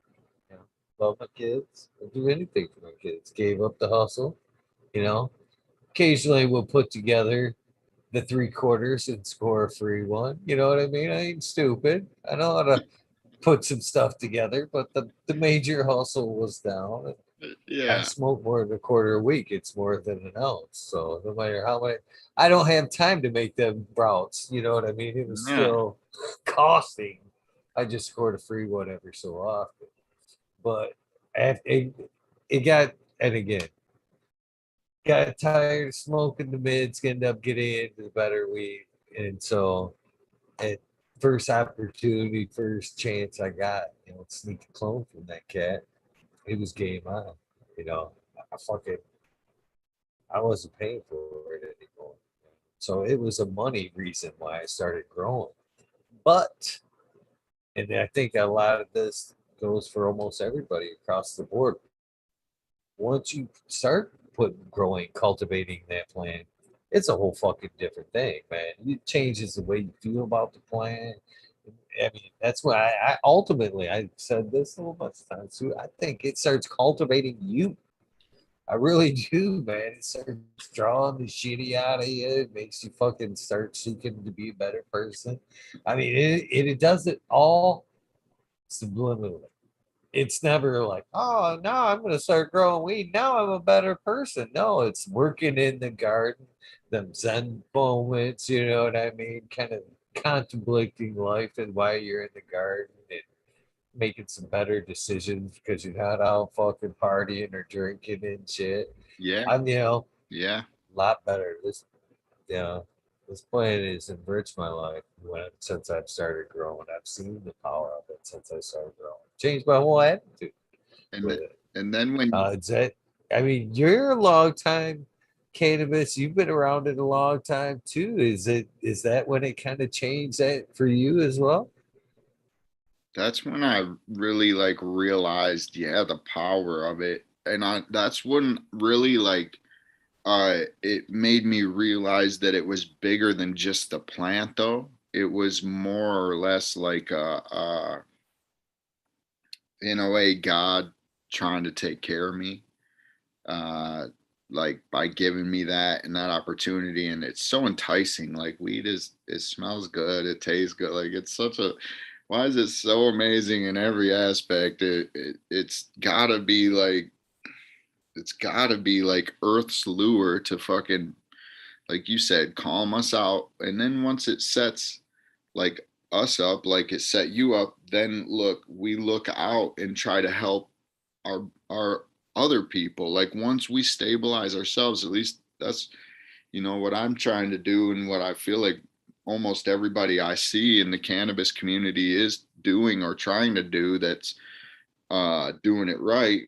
S1: You know, love my kids. I'd do anything for my kids. Gave up the hustle. You know, occasionally we'll put together the 3/4 and score a free one. You know what I mean? I ain't stupid. I know how to put some stuff together, but the major hustle was down. I
S2: Yeah.
S1: smoke more than a quarter a week. It's more than an ounce. So no matter how many, I don't have time to make them routes. You know what I mean? It was
S2: Yeah.
S1: still costing. I just scored a free one every so often. But it got, and again, got tired of smoking the mids, ended up getting into the better weed. And so at first opportunity, first chance I got, sneak a clone from that cat, it was game on. You know, I fucking, I wasn't paying for it anymore. So it was a money reason why I started growing. But, and I think a lot of this goes for almost everybody across the board. Once you start growing, cultivating that plant, it's a whole fucking different thing, man. It changes the way you feel about the plant. I mean, that's why I ultimately I said this a little bunch of times too. I think it starts cultivating you. I really do, man. It starts drawing the shitty out of you. It makes you fucking start seeking to be a better person. I mean, it does it all subliminally. It's never like, oh, now I'm going to start growing weed. Now I'm a better person. No, it's working in the garden, them Zen moments, you know what I mean? Kind of contemplating life and why you're in the garden and making some better decisions because you're not out fucking partying or drinking and shit.
S2: Yeah.
S1: I'm,
S2: Yeah.
S1: a lot better. You know, this plant has enriched my life since I've started growing. I've seen the power of it since I started growing. Changed my whole attitude
S2: And
S1: with it.
S2: and then when
S1: Is that, I mean, you're a long time cannabis. You've been around it a long time too. Is that when it kind of changed that for you as well?
S2: that's when I really like realized, yeah, the power of it. And that's when really like it made me realize that it was bigger than just the plant though. It was more or less like in a way God trying to take care of me. Uh like by giving me that and that opportunity, and it's so enticing. Like weed is, it smells good, it tastes good, like it's such a, why is it so amazing in every aspect? It's gotta be like, it's gotta be like Earth's lure to fucking, like you said, calm us out. And then once it sets like us up, like it set you up, then look, we look out and try to help our other people. Like once we stabilize ourselves, at least that's, what I'm trying to do, and what I feel like almost everybody I see in the cannabis community is doing or trying to do, that's doing it right,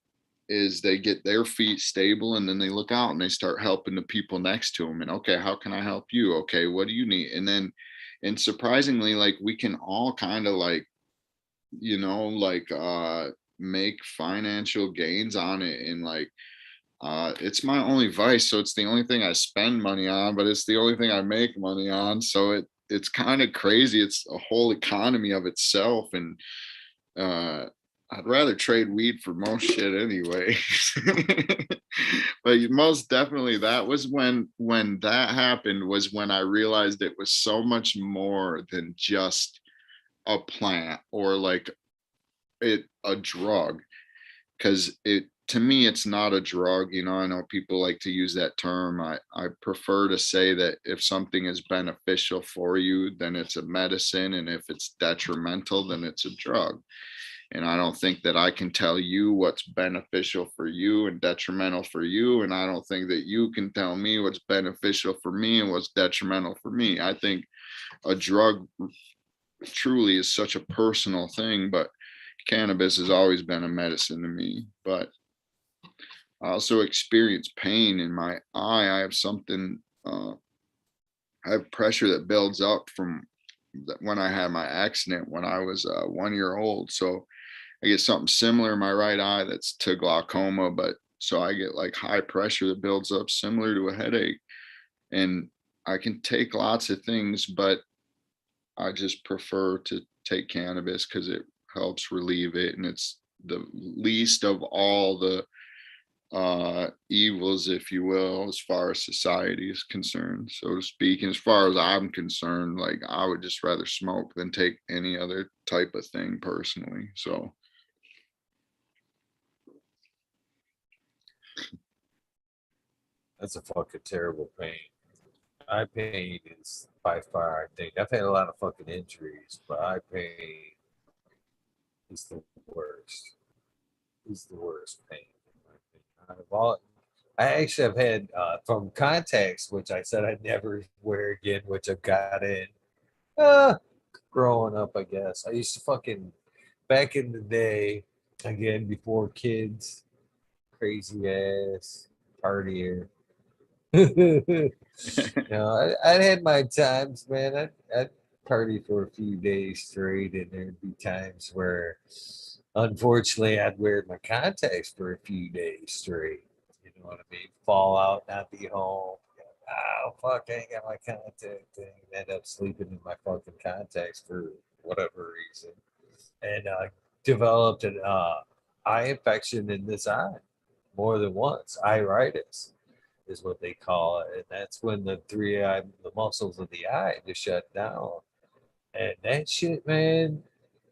S2: is they get their feet stable and then they look out and they start helping the people next to them. And okay, how can I help you? Okay, what do you need? And then, and surprisingly, like we can all kind of like, like make financial gains on it. And like it's my only vice, so it's the only thing I spend money on, but it's the only thing I make money on. So it's kind of crazy. It's a whole economy of itself. And uh I'd rather trade weed for most shit anyway. But most definitely, that was when that happened, was when I realized it was so much more than just a plant or like a drug. Because it, to me, it's not a drug. I know people like to use that term. I prefer to say that if something is beneficial for you, then it's a medicine, and if it's detrimental, then it's a drug. And I don't think that I can tell you what's beneficial for you and detrimental for you. And I don't think that you can tell me what's beneficial for me and what's detrimental for me. I think a drug truly is such a personal thing, but cannabis has always been a medicine to me. But I also experience pain in my eye. I have something, I have pressure that builds up from when I had my accident when I was 1 year old. So I get something similar in my right eye that's to glaucoma, but so I get like high pressure that builds up similar to a headache. And I can take lots of things, but I just prefer to take cannabis because it helps relieve it. And it's the least of all the evils, if you will, as far as society is concerned, so to speak. And as far as I'm concerned, like I would just rather smoke than take any other type of thing personally. So
S1: That's a fucking terrible pain. Eye pain is by far, I think. I've had a lot of fucking injuries, but eye pain is the worst. Is the worst pain. In my opinion. I actually have had from contacts, which I said I'd never wear again, which I've got in. Uh, growing up, I guess. I used to fucking back in the day, again before kids, crazy ass partier. You know, I'd had my times, man. I'd party for a few days straight, and there'd be times where, unfortunately, I'd wear my contacts for a few days straight. You know what I mean? Fall out, not be home. Oh fuck! I ain't got my contact thing. End up sleeping in my fucking contacts for whatever reason, and developed an eye infection in this eye more than once. Iritis is what they call it. And that's when the muscles of the eye just shut down. And that shit, man,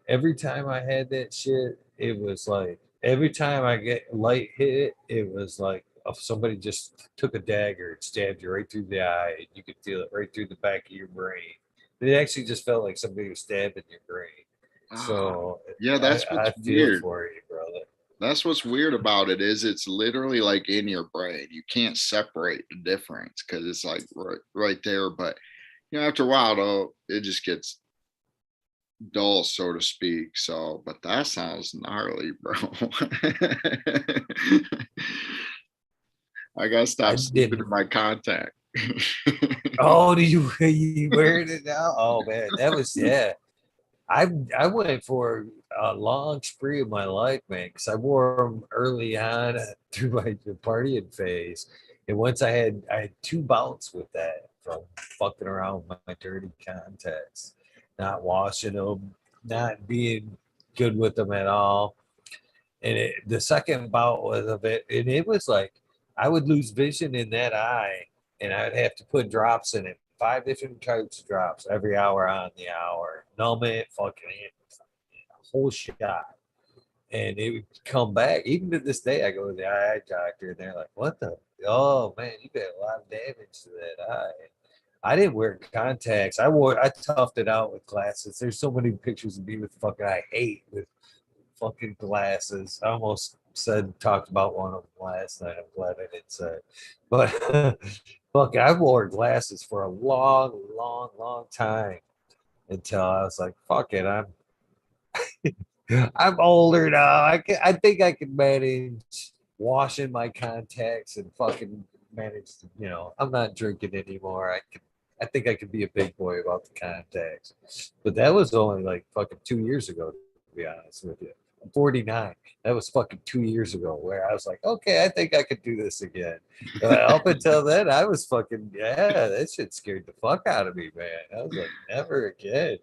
S1: every time I had that shit, it was like every time I get light hit, it was like if somebody just took a dagger and stabbed you right through the eye, and you could feel it right through the back of your brain. It actually just felt like somebody was stabbing your brain.
S2: Ah,
S1: So
S2: yeah, that's
S1: I
S2: what's
S1: feel
S2: weird.
S1: for you, brother.
S2: That's what's weird about it is it's literally like in your brain. You can't separate the difference because it's like right there. But after a while though, it just gets dull, so to speak. So, but that sounds gnarly, bro. I gotta
S1: I
S2: stop sleeping in
S1: didn't.
S2: my contact.
S1: Oh, do you wearing it now? Oh man, that was yeah. I I went for a long spree of my life, man, because I wore them early on through my partying phase, and once I had two bouts with that from fucking around with my dirty contacts, not washing them, not being good with them at all, and the second bout was of it, and it was like I would lose vision in that eye, and I'd have to put drops in it, five different types of drops every hour on the hour, numb it, fucking it, a whole shot, and it would come back. Even to this day, I go to the eye doctor, and they're like, "What the? Oh man, you got a lot of damage to that eye." I didn't wear contacts. I toughed it out with glasses. There's so many pictures of me with fucking I hate with fucking glasses. I almost said talked about one of them last night. I'm glad I didn't say. But fuck, I wore glasses for a long, long, long time until I was like, fuck it, I'm older now. I think I can manage washing my contacts and fucking manage to, I'm not drinking anymore. I think I could be a big boy about the contacts. But that was only like fucking 2 years ago, to be honest with you. I'm 49. That was fucking 2 years ago where I was like, okay, I think I could do this again. Up until then, I was fucking, yeah, that shit scared the fuck out of me, man. I was like, never again.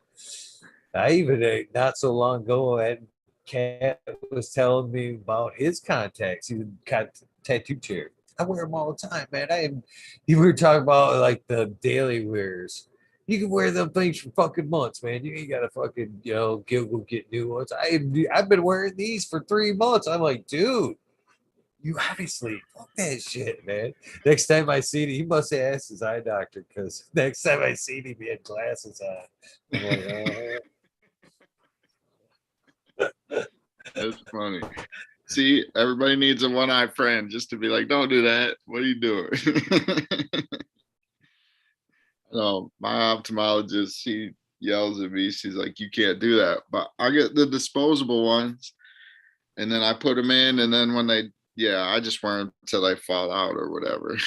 S1: I even not so long ago, Ed Cat was telling me about his contacts. He got tattoo chair. I wear them all the time, man. You were talking about like the daily wears. You can wear them things for fucking months, man. You ain't gotta fucking, get new ones. I've been wearing these for 3 months. I'm like, dude, you obviously fuck that shit, man. Next time I see him, he must have asked his eye doctor because next time I see him, he had glasses on. I'm like,
S2: That's funny. See, everybody needs a one-eye friend just to be like, don't do that. What are you doing? No, my ophthalmologist, she yells at me. She's like, you can't do that. But I get the disposable ones and then I put them in. And then I just wear them until they fall out or whatever.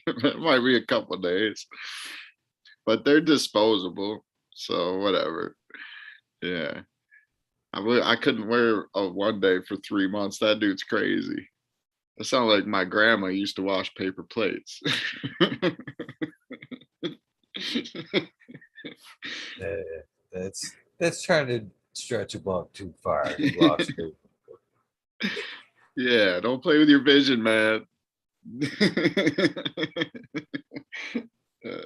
S2: It might be a couple days, but they're disposable. So whatever. Yeah. I couldn't wear a one day for 3 months. That dude's crazy. That sounds like my grandma used to wash paper plates.
S1: uh, that's trying to stretch a buck too far to wash paper.
S2: Yeah, don't play with your vision, man. Uh,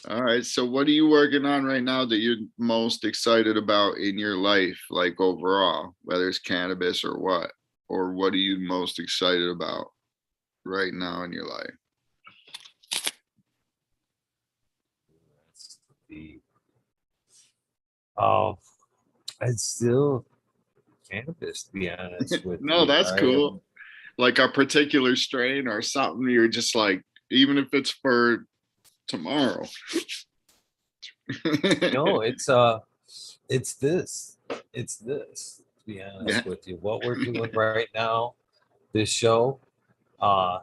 S2: all right. So, what are you working on right now that you're most excited about in your life, like overall, whether it's cannabis or what? Or what are you most excited about right now in your life?
S1: That's the oh, It's still cannabis, to be honest with
S2: No,
S1: you.
S2: that's
S1: I am
S2: cool. Like a particular strain or something, you're just like, even if it's for tomorrow.
S1: no, it's this. It's this, to be
S2: Yeah,
S1: honest with you. What we're doing right now, this show, uh,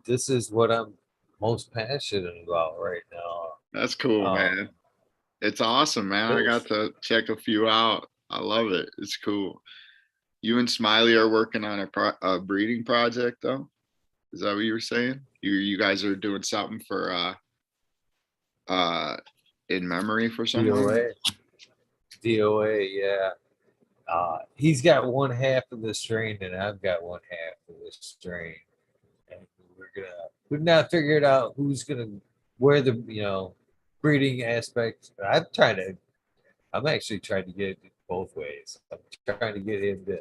S1: this is what I'm most passionate about right now.
S2: that's cool, man. It's awesome, man. I got
S1: This.
S2: to check a few out. I love it. It's cool. You and Smiley are working on a breeding project, though. Is that what you were saying? You guys are doing something for uh in memory for someone?
S1: DOA. DOA, yeah. He's got one half of the strain, and I've got one half of the strain, and we've not figured out who's gonna where the breeding aspect. I'm actually trying to get it both ways. I'm trying to get him to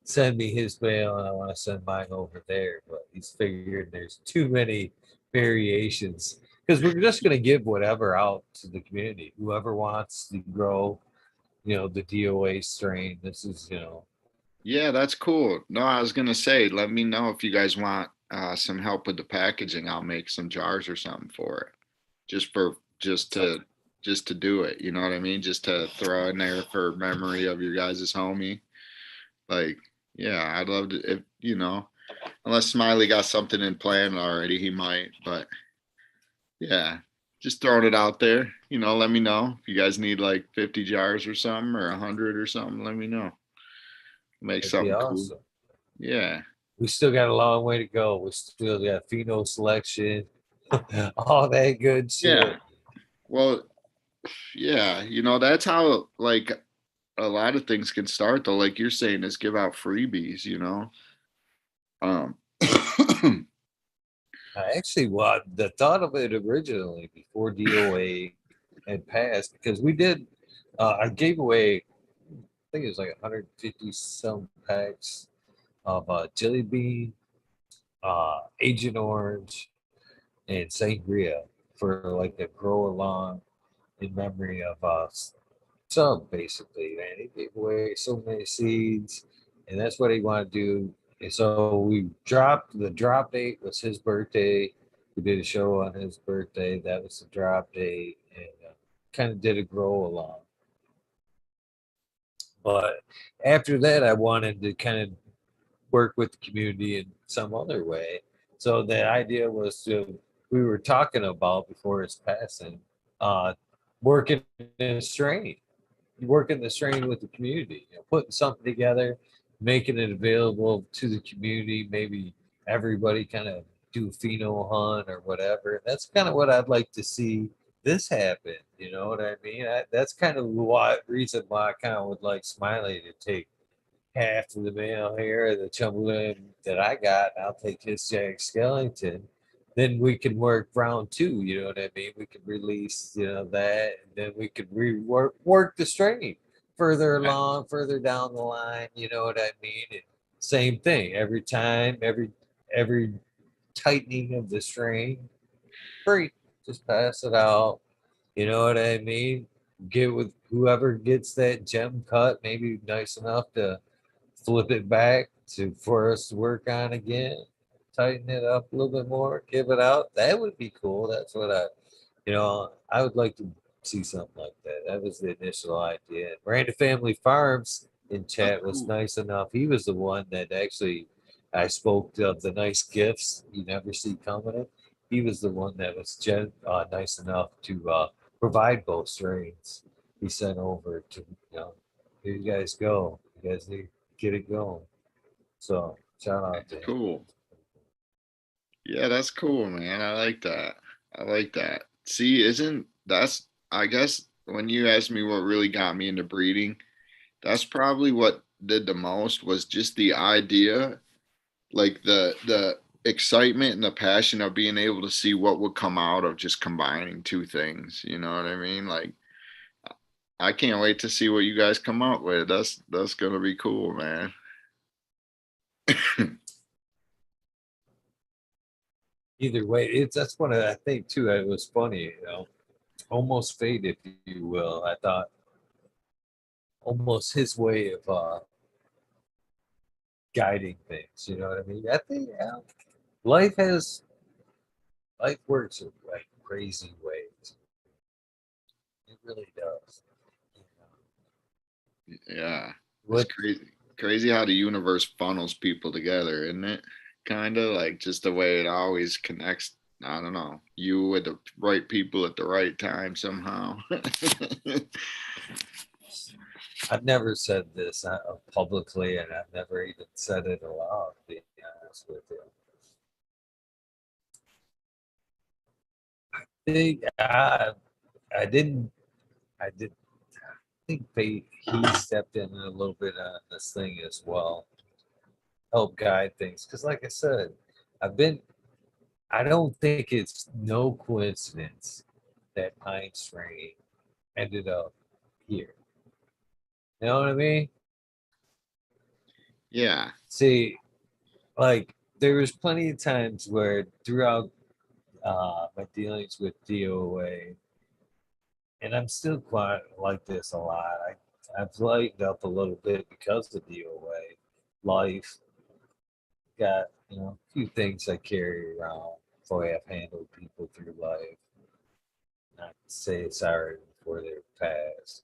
S1: send me his mail, and I want to send mine over there, but he's figured there's too many variations because we're just going to give whatever out to the community. Whoever wants to grow, the DOA strain. This is,
S2: Yeah, that's cool. No, I was gonna say, let me know if you guys want some help with the packaging. I'll make some jars or something for it. Just for just to do it. You know what I mean? Just to throw in there for memory of your guys' homie. Like, yeah, I'd love to if unless Smiley got something in plan already, he might. But yeah, just throwing it out there. Let me know if you guys need like 50 jars or something or 100 or something. Let me know. Make
S1: it'd be
S2: something cool.
S1: awesome.
S2: Yeah.
S1: We still got a long way to go. We still got pheno selection, all that good
S2: Yeah.
S1: shit.
S2: Well, yeah, that's how like a lot of things can start though. Like you're saying, is give out freebies. Um
S1: I actually, well, the thought of it originally before DOA had passed because we did. I gave away, I think it was like 150 some packs of Jelly Bean, Agent Orange, and Sangria for like a grow along in memory of Sub. Basically, man, he gave away so many seeds, and that's what he wanted to do. And so we dropped the drop date was his birthday. We did a show on his birthday. That was the drop date, and kind of did a grow along. But after that, I wanted to kind of work with the community in some other way. So the idea was we were talking about before his passing, uh, working in a strain, working the strain with the community, putting something together, making it available to the community. Maybe everybody kind of do a pheno hunt or whatever. That's kind of what I'd like to see this happen. You know what I mean? That's kind of why reason why I kind of would like Smiley to take half of the mail here, the Chumbleland that I got. I'll take his Jack Skellington. Then we can work round two. You know what I mean? We could release, that, and then we could work the string further along, further down the line. You know what I mean? And same thing every time, every tightening of the string, free. Just pass it out. You know what I mean? Get with whoever gets that gem cut, maybe nice enough to flip it back for us to work on again, tighten it up a little bit more, give it out. That would be cool. That's what I would like to see something like that. That was the initial idea. Miranda Family Farms in
S2: that's
S1: chat was
S2: cool.
S1: nice enough. He was the one that actually I spoke of the nice gifts you never see coming. He was the one that was nice enough to provide both strains. He sent over to here you guys go. You guys need get it going. So shout out to him.
S2: Cool. Yeah, that's cool, man. I like that. I like that. See, isn't that's I guess when you asked me what really got me into breeding, that's probably what did the most was just the idea, like the excitement and the passion of being able to see what would come out of just combining two things. You know what I mean? Like I can't wait to see what you guys come up with. That's gonna be cool, man.
S1: Either way, it's that's what I think too. It was funny, almost fate, if you will. I thought almost his way of guiding things. You know what I mean? I think life has life works in like crazy ways. It really does. You
S2: Yeah,
S1: know?
S2: it's
S1: What
S2: crazy. Crazy how the universe funnels people together, isn't it? Kind of like just the way it always connects. I don't know, you with the right people at the right time somehow.
S1: I've never said this publicly, and I've never even said it aloud. To be honest with you, I think I didn't. I did. I think he stepped in a little bit on this thing as well, help guide things. Because, like I said, I've been. I don't think it's no coincidence that Pine Strain ended up here. You know what I mean?
S2: Yeah,
S1: See, like there was plenty of times where throughout my dealings with DOA, and I'm still quite like this a lot. I've lightened up a little bit because of DOA. Life got a few things I carry around the way I've handled people through life. Not to say sorry before they're passed.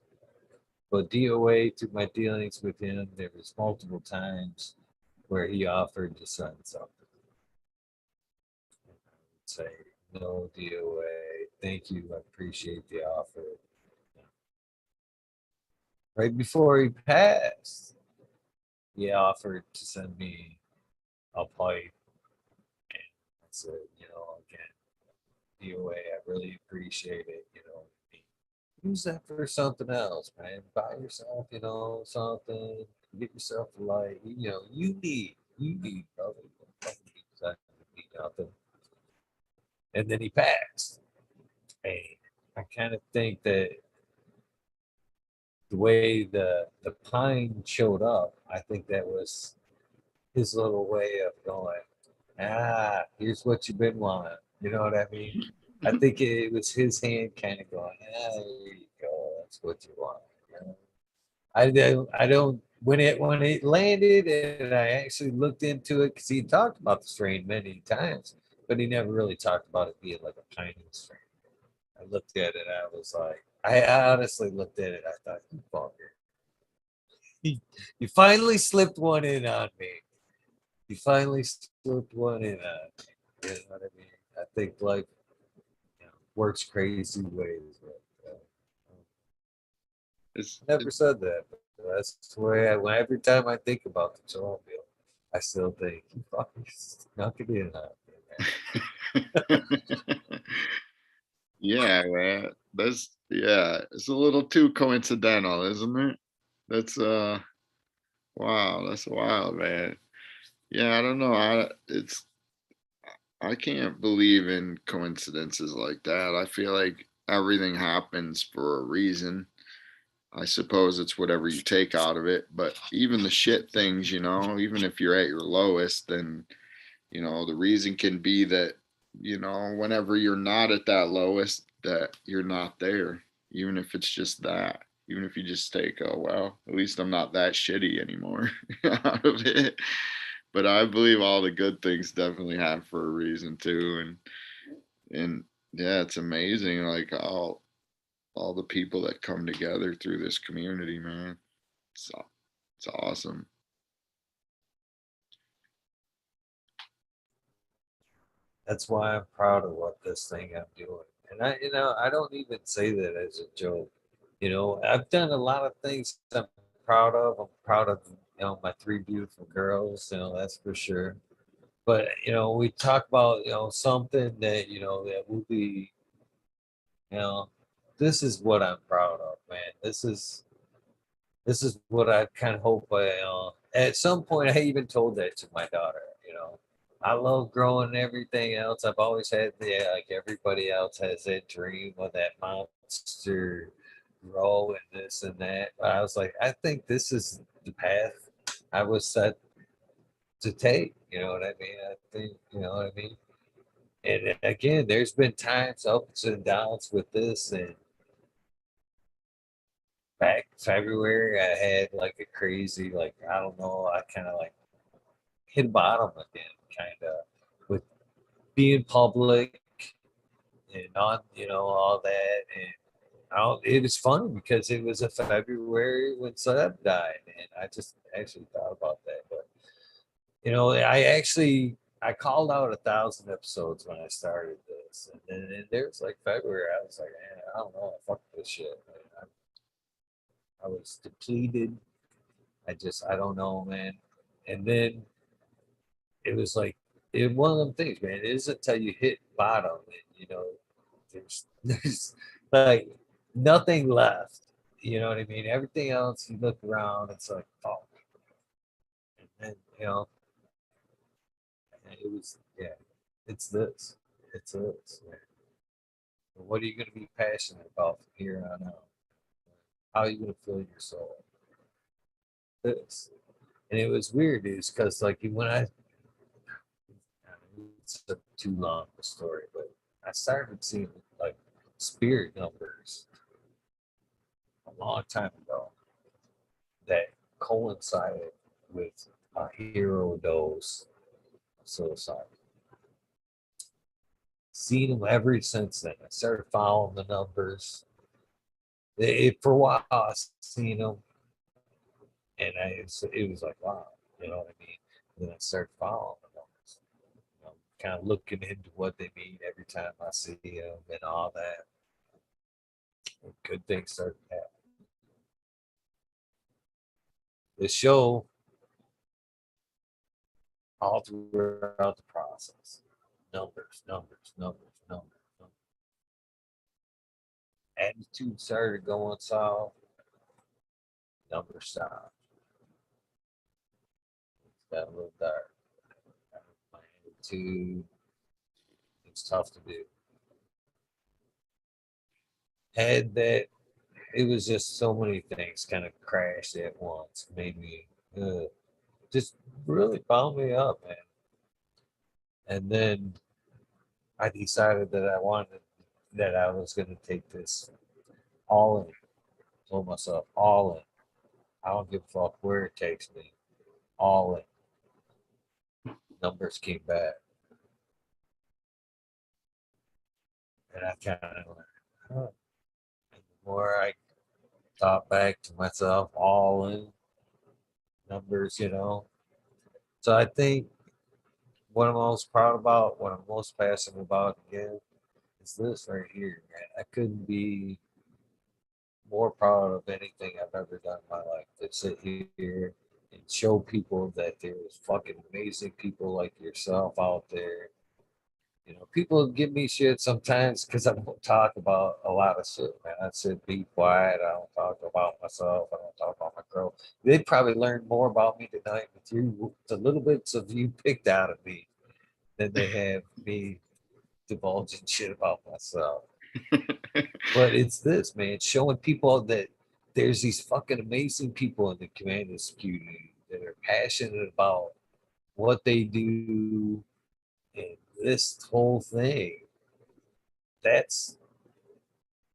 S1: But DOA, through my dealings with him, there was multiple times where he offered to send something. And I would say, no, DOA, thank you, I appreciate the offer. Right before he passed, he offered to send me a pipe. And I said, again, DOA, I really appreciate it. Use that for something else, man. Buy yourself, something. Get yourself a light. You need probably need nothing. And then he passed. And I kind of think that the way the pine showed up, I think that was his little way of going, here's what you've been wanting. You know what I mean? I think it was his hand kind of going, there you go, that's what you want. You know? I don't when it landed and I actually looked into it because he talked about the strain many times, but he never really talked about it being like a piney strain. I looked at it, I was like, I honestly looked at it, I thought, you fucker. You finally slipped one in on me. You finally slipped one in on me. You know what I mean? I think life works crazy ways.
S2: it's
S1: I never said that, but that's the way every time I think about the Mobile, I still think you fucking snuck it in on me,
S2: yeah, man. It's a little too coincidental, isn't it? That's wow, that's wild, man. Yeah, I don't know. I can't believe in coincidences like that. I feel like everything happens for a reason. I suppose it's whatever you take out of it, but even the shit things, even if you're at your lowest, then the reason can be that, whenever you're not at that lowest, that you're not there, even if it's just that. Even if you just take, oh, well, at least I'm not that shitty anymore out of it. But I believe all the good things definitely happen for a reason too. And yeah, it's amazing like all the people that come together through this community, man. It's, it's awesome.
S1: That's why I'm proud of what this thing I'm doing. And I don't even say that as a joke. I've done a lot of things I'm proud of. I'm proud of, my three beautiful girls, that's for sure. But, we talk about, something that, that will be, you know, this is what I'm proud of, man. This is what I kind of hope at some point I even told that to my daughter, I love growing everything else. I've always had like everybody else has that dream of that monster grow and this and that. But I was like, I think this is the path I was set to take. You know what I mean? I think, you know what I mean? And again, there's been times ups and downs with this, back February, I had like a crazy, like, I don't know, I kind of like hit bottom again, kind of with being public and on, all that. And it was funny because it was a February when Seb died, and I just actually thought about that. But I called out 1,000 episodes when I started this, and then there was like February. I was like, man, I don't know, fuck this shit. Man. I was depleted. I don't know, man. And then it was like one of them things, man. It isn't until you hit bottom, and there's like nothing left. You know what I mean? Everything else, you look around, it's like, oh, and then it was, yeah, it's this, it's this. Man. But what are you going to be passionate about from here on out? How are you going to fill your soul? This, and it was weird, is because like when it's too long a story, but I started seeing like spirit numbers a long time ago that coincided with a hero dose of psilocybin. Seen them ever since then. I started following the numbers. For a while, I seen them, and it was like, wow, you know what I mean? And then I started following the numbers, kind of looking into what they mean every time I see them and all that. And good things started to happen. The show, all throughout the process, numbers, numbers, numbers, numbers, numbers. Attitude started going south, numbers stopped. It got a little dark. My attitude, it's tough to do. Had that, it was just so many things kind of crashed at once, made me just really bound me up, man. And then I decided that I was going to take this all in. Told myself, all in. I don't give a fuck where it takes me. All in. Numbers came back. And I kind of went, huh. And the more I thought back to myself, all in numbers. So I think what I'm most proud about, what I'm most passionate about again, is this right here, man. I couldn't be more proud of anything I've ever done in my life. To sit here and show people that there's fucking amazing people like yourself out there. People give me shit sometimes because I don't talk about a lot of shit, man. I said be quiet. I don't talk about myself. I don't talk about my girl. They'd probably learn more about me tonight with the little bits of you picked out of me than they have me divulging shit about myself. But it's this, man, showing people that there's these fucking amazing people in the commanders community that are passionate about what they do, and this whole thing. That's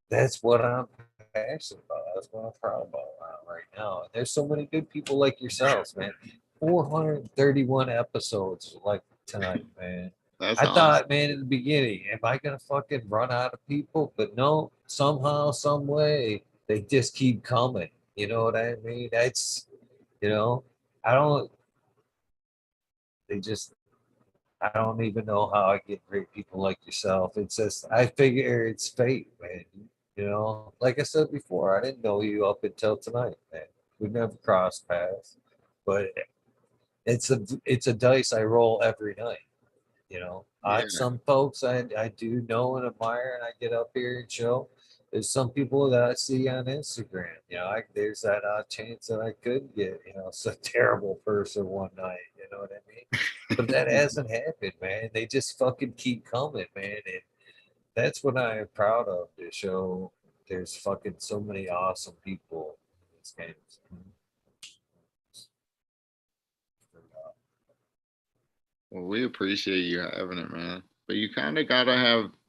S1: that's what I'm passionate about. That's what I'm proud about right now. And there's so many good people like yourselves, man. 431 episodes like tonight, man.
S2: That's
S1: I
S2: awesome.
S1: thought, man, in the beginning, am I gonna fucking run out of people? But no, somehow, some way, they just keep coming. You know what I mean? You know, I don't. They just. I don't even know how I get great people like yourself. It's just I figure it's fate, man. Like I said before, I didn't know you up until tonight, man. We never crossed paths, but it's a dice I roll every night.
S2: Yeah.
S1: Some folks I do know and admire, and I get up here and show. There's some people that I see on Instagram. There's that odd chance that I could get, some terrible person one night. You know what I mean? But that hasn't happened, man. They just fucking keep coming, man. And that's what I am proud of to show. There's fucking so many awesome people in this game.
S2: Well, we appreciate you having it, man. But you kind of gotta have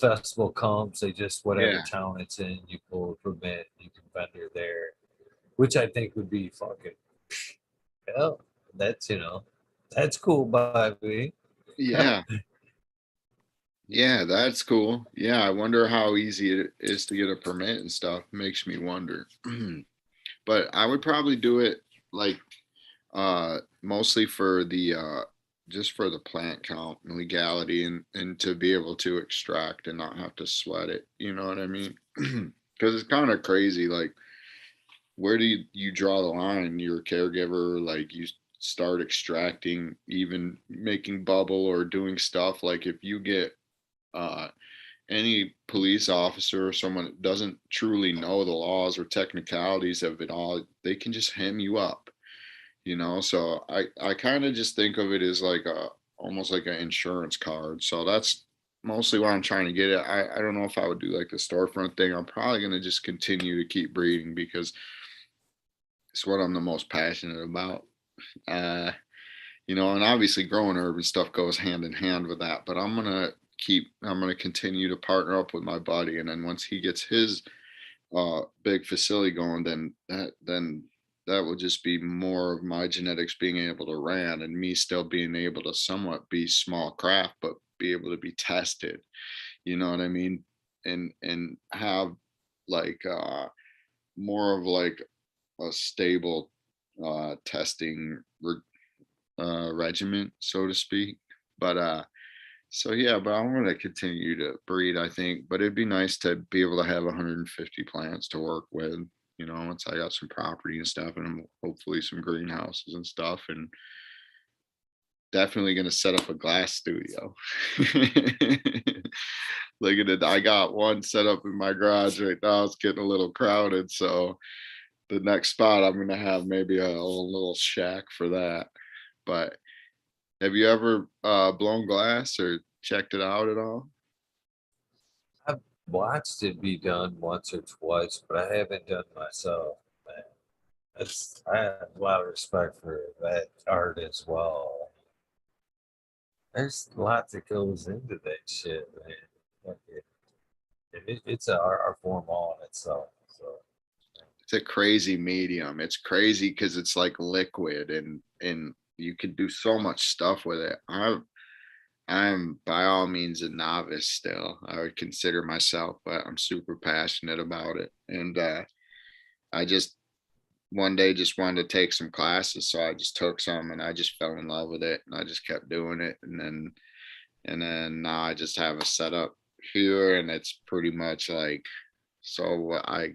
S1: festival comes, they just whatever
S2: Yeah.
S1: town it's in, you pull a permit, you can vendor there, which I think would be fucking hell. That's that's cool by me.
S2: Yeah. Yeah, that's cool. Yeah, I wonder how easy it is to get a permit and stuff. Makes me wonder. But I would probably do it like mostly for the just for the plant count and legality and to be able to extract and not have to sweat it. You know what I mean? Because it's kind of crazy. Like, where do you draw the line? You're a caregiver, like you start extracting, even making bubble or doing stuff. Like if you get uh, any police officer or someone that doesn't truly know the laws or technicalities of it all, they can just hem you up, you know. So I kind of just think of it as like a almost like an insurance card. So that's mostly why I'm trying to get it. I don't know if I would do like the storefront thing. I'm probably going to just continue to keep breeding because it's what I'm the most passionate about. uh and obviously growing urban stuff goes hand in hand with that, but I'm gonna continue to partner up with my buddy, and then once he gets his big facility going, then that will just be more of my genetics being able to ran and me still being able to somewhat be small craft but be able to be tested, you know what I mean, and have like more of like a stable testing regiment, so to speak. But so yeah, but I'm gonna continue to breed, I think. But it'd be nice to be able to have 150 plants to work with, once I got some property and stuff, and hopefully some greenhouses and stuff, and definitely gonna set up a glass studio. Look at it, I got one set up in my garage right now. It's getting a little crowded, so the next spot I'm gonna have maybe a little shack for that. But have you ever blown glass or checked it out at all?
S1: I've watched it be done once or twice, but I haven't done myself. Man, I have a lot of respect for that art as well. There's a lot that goes into that shit, man. Like it's an art form all in itself. So
S2: It's a crazy medium. It's crazy because it's like liquid and you can do so much stuff with it. I'm by all means a novice still. I would consider myself, but I'm super passionate about it. And I just one day just wanted to take some classes, so I just took some and I just fell in love with it and I just kept doing it, and then now I just have a setup here and it's pretty much like so I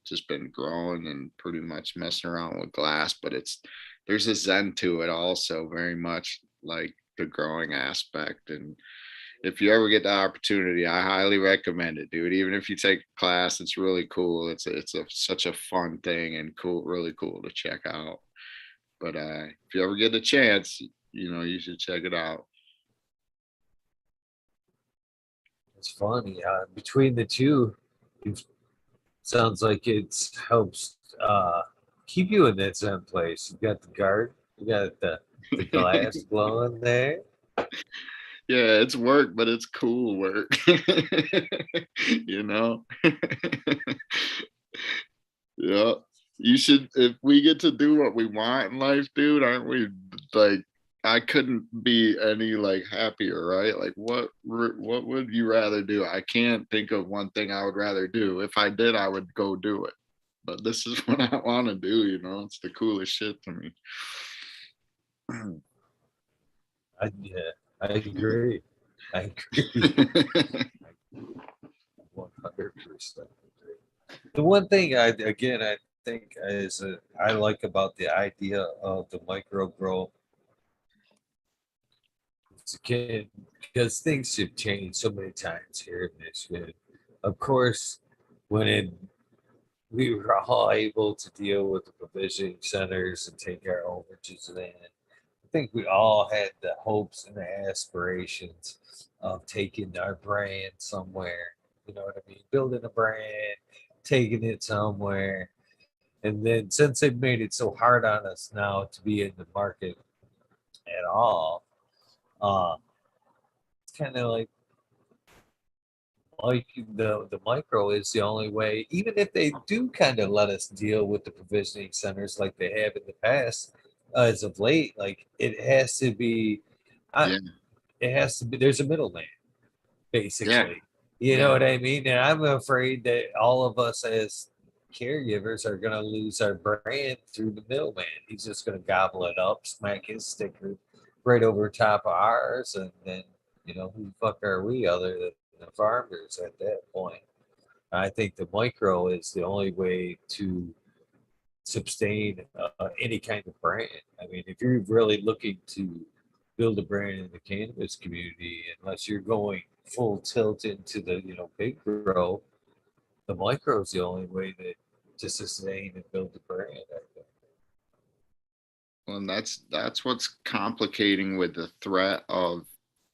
S2: just been growing and pretty much messing around with glass, but there's a zen to it also, very much like the growing aspect. And if you ever get the opportunity, I highly recommend it, dude. Even if you take a class, it's really cool. It's such a fun thing and cool, really cool to check out. But if you ever get a chance, you should check it out.
S1: it's funny. Between the two, it sounds like it helps keep you in that Zen place. You got the guard, you got the glass glowing there.
S2: Yeah, it's work, but it's cool work. you know? Yeah. You should, if we get to do what we want in life, dude, aren't we like, I couldn't be any like happier, right? Like what would you rather do? I can't think of one thing I would rather do. If I did, I would go do it. But this is what I want to do. It's the coolest shit to me.
S1: Yeah, I agree. I agree. 100%. The one thing I think I like about the idea of the micro grow is again because things have changed so many times here in Michigan. Of course, when we were all able to deal with the provisioning centers and take our overages in, I think we all had the hopes and the aspirations of taking our brand somewhere. You know what I mean? Building a brand, taking it somewhere. And then since they've made it so hard on us now to be in the market at all, uh, it's kind of like the micro is the only way. Even if they do kind of let us deal with the provisioning centers like they have in the past, as of late, like it has to be, I,
S2: Yeah.
S1: it has to be. There's a middleman,
S2: Yeah.
S1: basically. You know
S2: Yeah.
S1: what I mean? And I'm afraid that all of us as caregivers are going to lose our brand through the middleman. He's just going to gobble it up, smack his sticker right over top of ours, and then who the fuck are we other than the farmers at that point? I think the micro is the only way to sustain any kind of brand. I mean, if you're really looking to build a brand in the cannabis community, unless you're going full tilt into the big grow, the micro is the only way that to sustain and build the brand. I think.
S2: Well, and that's what's complicating with the threat of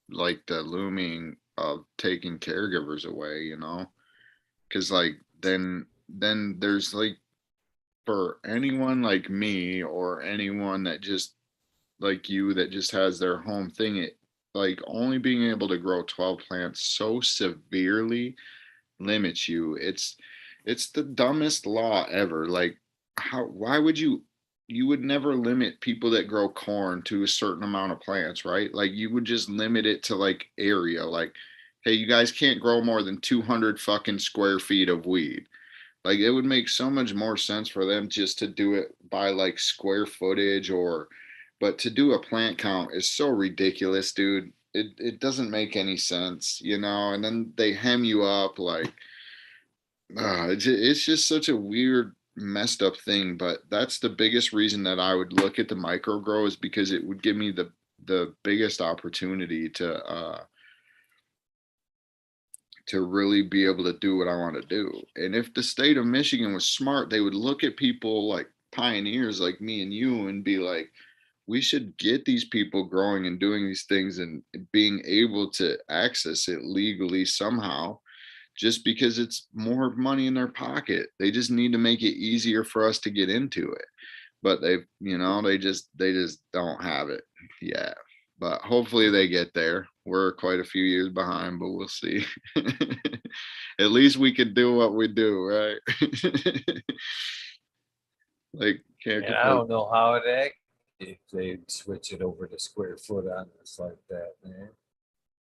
S2: like the looming of taking caregivers away, because like then there's like for anyone like me or anyone that just like you that just has their home thing, it like only being able to grow 12 plants so severely limits you. It's the dumbest law ever. Like how why would you would never limit people that grow corn to a certain amount of plants, right? Like you would just limit it to like area. Like, hey, you guys can't grow more than 200 fucking square feet of weed. Like it would make so much more sense for them just to do it by like square footage or but to do a plant count is so ridiculous, dude. It doesn't make any sense, and then they hem you up like it's just such a weird messed up thing, but that's the biggest reason that I would look at the micro grow is because it would give me the biggest opportunity to really be able to do what I want to do. And if the state of Michigan was smart, they would look at people like pioneers like me and you and be like, we should get these people growing and doing these things and being able to access it legally somehow just because it's more money in their pocket. They just need to make it easier for us to get into it. But they just don't have it yet. But hopefully they get there. We're quite a few years behind, but we'll see. At least we can do what we do, right? Like can't
S1: And I
S2: complain.
S1: don't know how it act if they switch it over to square foot on us like that, man.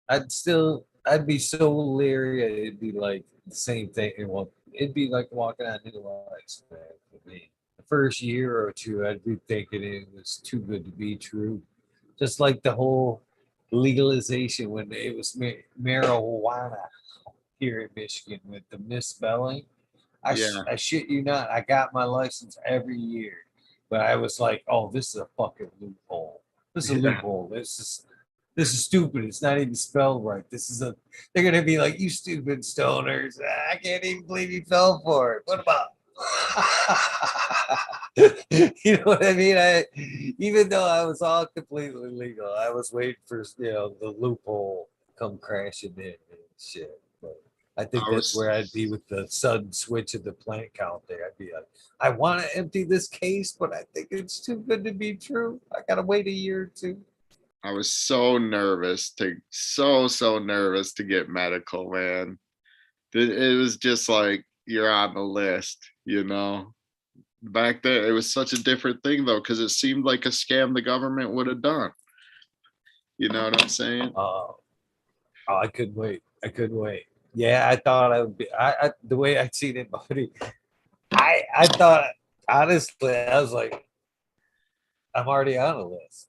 S1: I'd be so leery. It'd be like the same thing. It'd be like walking on new ice, man, for me. The first year or two, I'd be thinking it was too good to be true. Just like the whole legalization when it was marijuana here in Michigan with the misspelling.
S2: Yeah.
S1: I shit you not. I got my license every year, but I was like, oh, this is a fucking loophole. This is a
S2: Yeah.
S1: loophole. This is stupid. It's not even spelled right. They're gonna be like, you stupid stoners. I can't even believe you fell for it. What about you know what I mean? Even though I was all completely legal, I was waiting for the loophole come crashing in and shit. But I think
S2: I
S1: that's
S2: was
S1: where I'd be with the sudden switch of the plant count there. I'd be like, I want to empty this case, but I think it's too good to be true. I gotta wait a year or two.
S2: I was so nervous to get medical, man. It was just like you're on the list. Back then it was such a different thing though, because it seemed like a scam the government would have done. You know what I'm saying?
S1: Uh, Oh, I couldn't wait. I couldn't wait. Yeah, I thought I would be. The way I seen it, buddy. I thought honestly, I was like, I'm already on a list.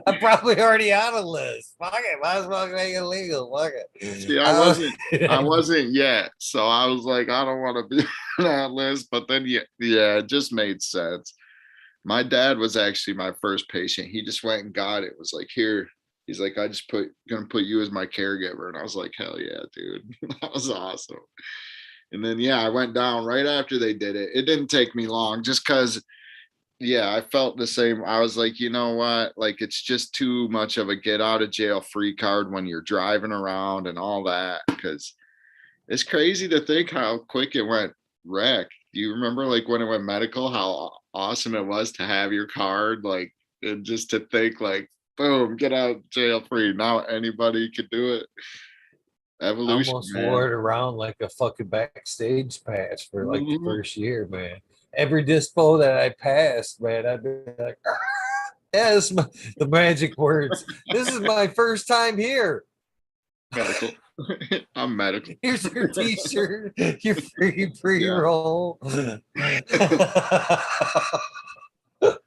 S1: I'm probably already on a list. Fuck it, might as well make it legal. Fuck it.
S2: See, I wasn't yet, so I was like, I don't want to be on that list. But then, yeah, it just made sense. My dad was actually my first patient. He just went and got it. Was like, here. He's like, I just gonna put you as my caregiver, and I was like, hell yeah, dude, that was awesome. And then yeah, I went down right after they did it. It didn't take me long, just because yeah, I felt the same. I was like, you know what? Like, it's just too much of a get out of jail free card when you're driving around and all that. Because it's crazy to think how quick it went wreck. Do you remember, like, when it went medical, how awesome it was to have your card? Like, and just to think, like, Boom, get out of jail free. Now anybody can do it.
S1: I
S2: Evolution,
S1: almost wore
S2: man.
S1: it around like a fucking backstage pass for like the
S2: Mhm.
S1: first year, man. Every dispo that I passed, man, I'd be like, yes, the magic words. This is my first time here.
S2: Medical. I'm medical.
S1: Here's your t-shirt, your free
S2: Yeah.
S1: pre-roll.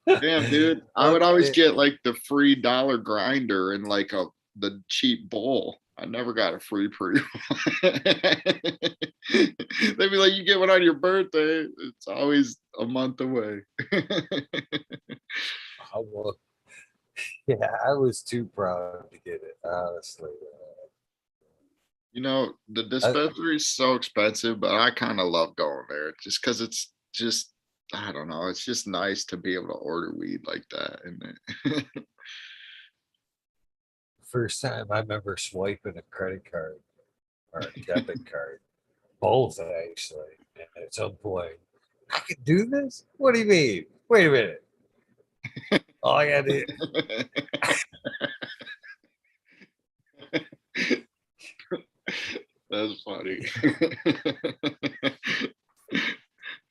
S2: Damn, dude. I
S1: Fuck
S2: would always
S1: it.
S2: get like the free dollar grinder and like the cheap bowl. I never got a free pre. They'd be like, you get one on your birthday. It's always a month away.
S1: I wa- yeah, I was too proud to get it, honestly.
S2: You know, the
S1: I,
S2: dispensary is so expensive, but I kind of love going there just because it's just, I don't know, it's just nice to be able to order weed like that. And
S1: first time I remember swiping a credit card or a debit card, both actually, at some point. I can do this? What do you mean? Wait a minute. All I gotta do,
S2: that's funny.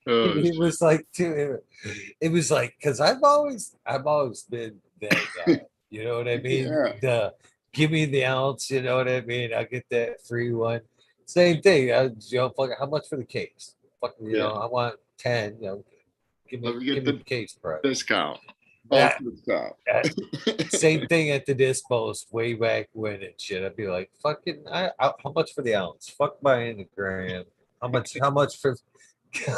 S2: Oh,
S1: it was like it was like because I've always been that guy. You know what I mean?
S2: yeah,
S1: The give me the ounce, you know what I mean? I'll get that free one. Same thing. Fuck, how much for the case? Fuck,
S2: yeah.
S1: I want 10, give
S2: Let
S1: me
S2: me
S1: give
S2: get
S1: me
S2: the
S1: the case price.
S2: discount. Bulk
S1: Yeah,
S2: discount.
S1: yeah. Same thing at the dispos way back when and shit. I'd be like, fucking, how much for the ounce? Fuck buying the gram. How much? How much for?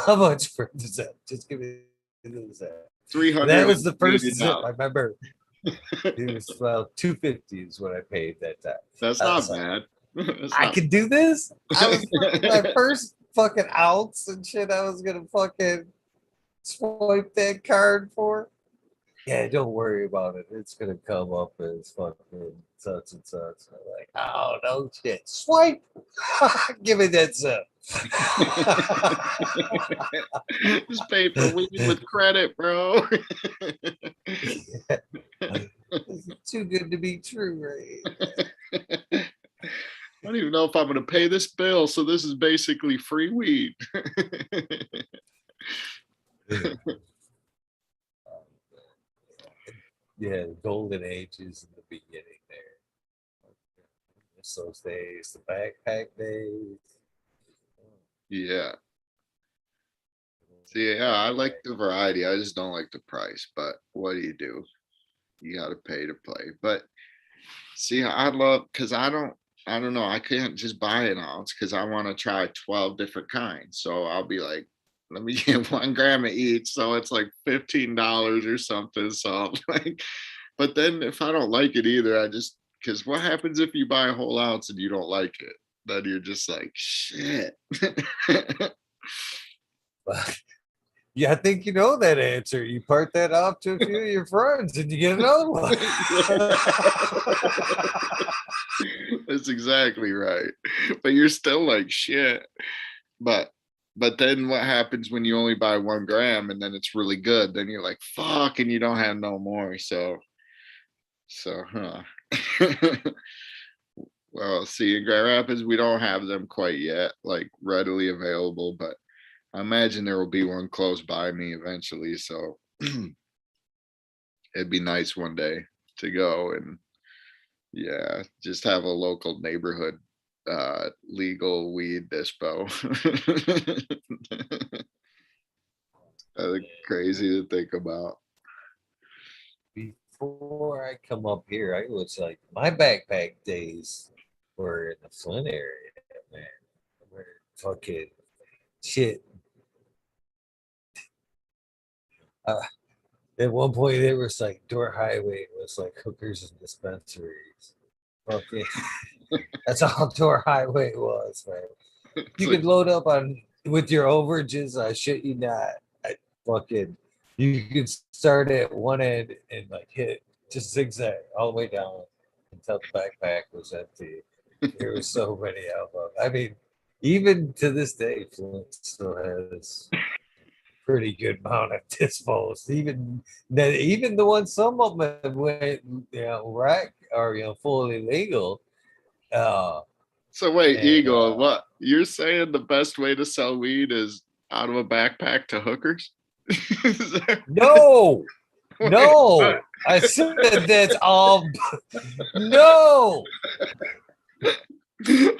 S1: How much for the zip? Just give me the zip. And that
S2: 300
S1: was the first
S2: Canadian
S1: zip I
S2: dollars.
S1: remember. It was 250 is what I paid that time.
S2: That's
S1: I
S2: not
S1: was like,
S2: bad. That's
S1: I
S2: not
S1: could do this. I was my first fucking ounce and shit. I was gonna fucking swipe that card for. Yeah, don't worry about it. It's gonna come up as fucking such and such. I'm like, oh no shit. Swipe. Give me that zip.
S2: just pay for weed with credit, bro.
S1: Yeah. This is too good to be true, right?
S2: I don't even know if I'm going to pay this bill. So this is basically free weed.
S1: Yeah, the golden ages in the beginning there. Miss those days, the backpack days.
S2: Yeah. See, yeah, I like the variety. I just don't like the price. But what do you do? You got to pay to play. But see, I love because I don't know. I can't just buy an ounce because I want to try 12 different kinds. So I'll be like, let me get 1 gram of each. So it's like $15 or something. So I'm like, but then if I don't like it either, I just, because what happens if you buy a whole ounce and you don't like it? Then you're just like, shit.
S1: But yeah, I think you know that answer. You part that off to a few of your friends and you get another one.
S2: That's exactly right. But you're still like shit. But then what happens when you only buy 1 gram and then it's really good? Then you're like, fuck, and you don't have no more. Huh. Well, see, in Grand Rapids, we don't have them quite yet, like readily available, but I imagine there will be one close by me eventually. So it'd be nice one day to go and yeah, just have a local neighborhood legal weed dispo. Crazy to think about.
S1: Before I come up here, I was like, my backpack days were in the Flint area, man. Where fucking shit. Uh, at one point, there was like Door Highway was like hookers and dispensaries. Okay, that's all Door Highway was, man.
S2: It's
S1: You
S2: like
S1: could load up on with your overages. I shit you not. I fucking you could start at one end and like hit just zigzag all the way down until the backpack was empty. There was so many of them. I mean, even to this day, Flint still has pretty good amount of disposed. Even the ones, some of them have went, wreck or fully legal. Uh,
S2: So wait,
S1: and
S2: Eagle, what you're saying the best way to sell weed is out of a backpack to hookers?
S1: no,
S2: Wait, what?
S1: no, I said that's all. No,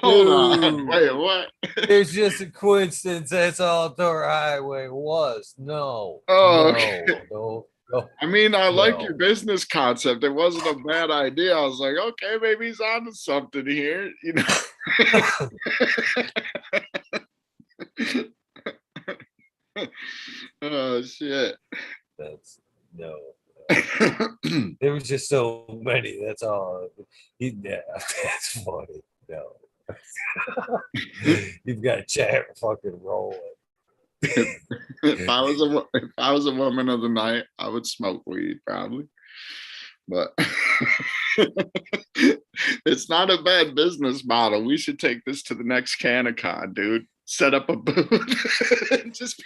S2: Hold on.
S1: dude.
S2: Wait, what?
S1: There's just a coincidence. That's all Thor Highway was. No,
S2: Oh,
S1: no,
S2: okay.
S1: no, no,
S2: I mean, I like your
S1: no.
S2: business concept. It wasn't a bad idea. I was like, okay, maybe he's onto something here, you know. Oh shit.
S1: That's no. There was just so many. That's all. Yeah, that's funny. No, you've got chat fucking rolling.
S2: If I was a woman of the night, I would smoke weed probably. But it's not a bad business model. We should take this to the next Canacon, dude. Set up a booth. Just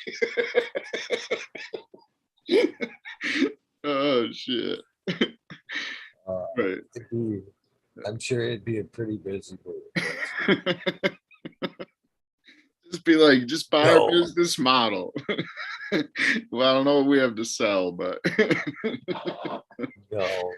S2: be... Oh shit. Right.
S1: I'm sure it'd be a pretty busy booth.
S2: Just be like, just buy our
S1: No,
S2: business model. Well, I don't know what we have to sell, but
S1: no.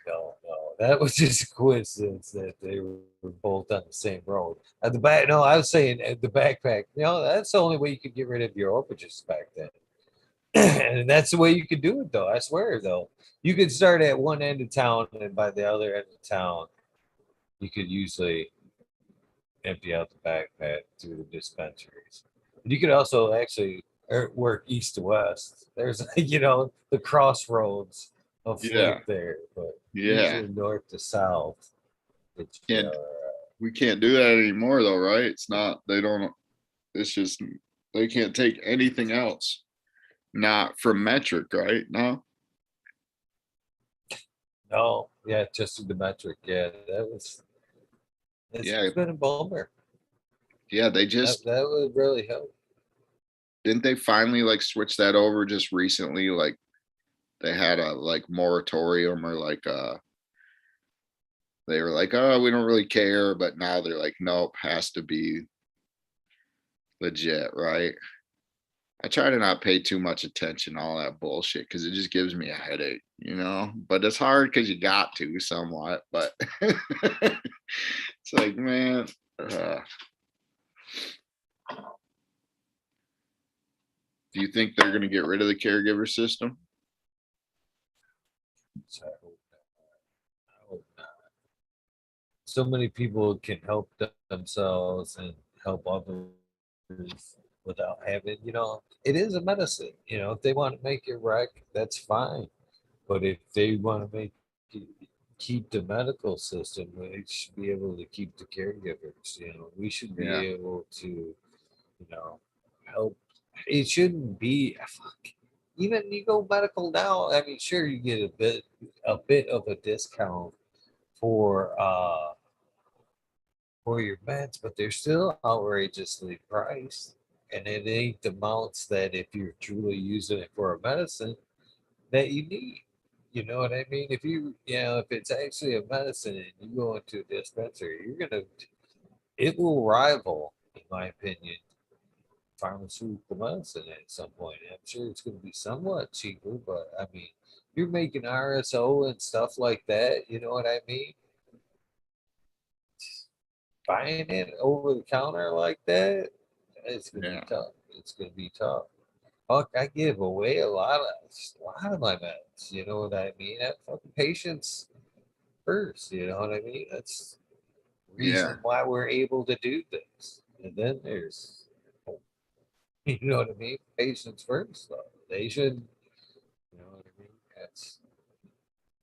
S1: That was just a coincidence that they were both on the same road. At the back, no, I was saying at the backpack. That's the only way you could get rid of your overages back then. And that's the way you could do it, though. I swear, though, you could start at one end of town, and by the other end of town, you could usually empty out the backpack through the dispensaries. You could also actually work east to west. There's the crossroads of
S2: yeah,
S1: flip there, but
S2: yeah.
S1: usually north to south. It's
S2: Can't we can't do that anymore though, right? It's not they don't it's just they can't take anything else. Not from metric, right? No.
S1: no, yeah, just the metric. Yeah, it's
S2: Yeah,
S1: been a bummer.
S2: yeah, they
S1: That
S2: just
S1: that would really help.
S2: didn't they finally like switch that over just recently? Like they had a like moratorium or like they were like, oh, we don't really care, but now they're like, nope, has to be legit, right? I try to not pay too much attention to all that bullshit because it just gives me a headache, you know. But it's hard because you got to somewhat. But it's like, man, do you think they're going to get rid of the caregiver system?
S1: So I hope not. So many people can help themselves and help others without having, it is a medicine. If they want to make it wreck, that's fine. But if they want to keep the medical system, they should be able to keep the caregivers. We should be
S2: Yeah,
S1: able to, help. It shouldn't be even you go medical now. I mean, sure you get a bit of a discount for your meds, but they're still outrageously priced. And it ain't the amounts that if you're truly using it for a medicine that you need. You know what I mean? If it's actually a medicine and you go into a dispensary, it will rival, in my opinion, pharmaceutical medicine at some point. I'm sure it's going to be somewhat cheaper, but I mean, you're making RSO and stuff like that. You know what I mean? Buying it over the counter like that, it's gonna be
S2: yeah,
S1: tough. It's gonna be tough. Fuck, I give away a lot of my meds. You know what I mean? That fucking patients first. You know what I mean? That's the
S2: yeah,
S1: reason why we're able to do this. And then there's, you know what I mean? Patients first. Though they should. You know what I mean?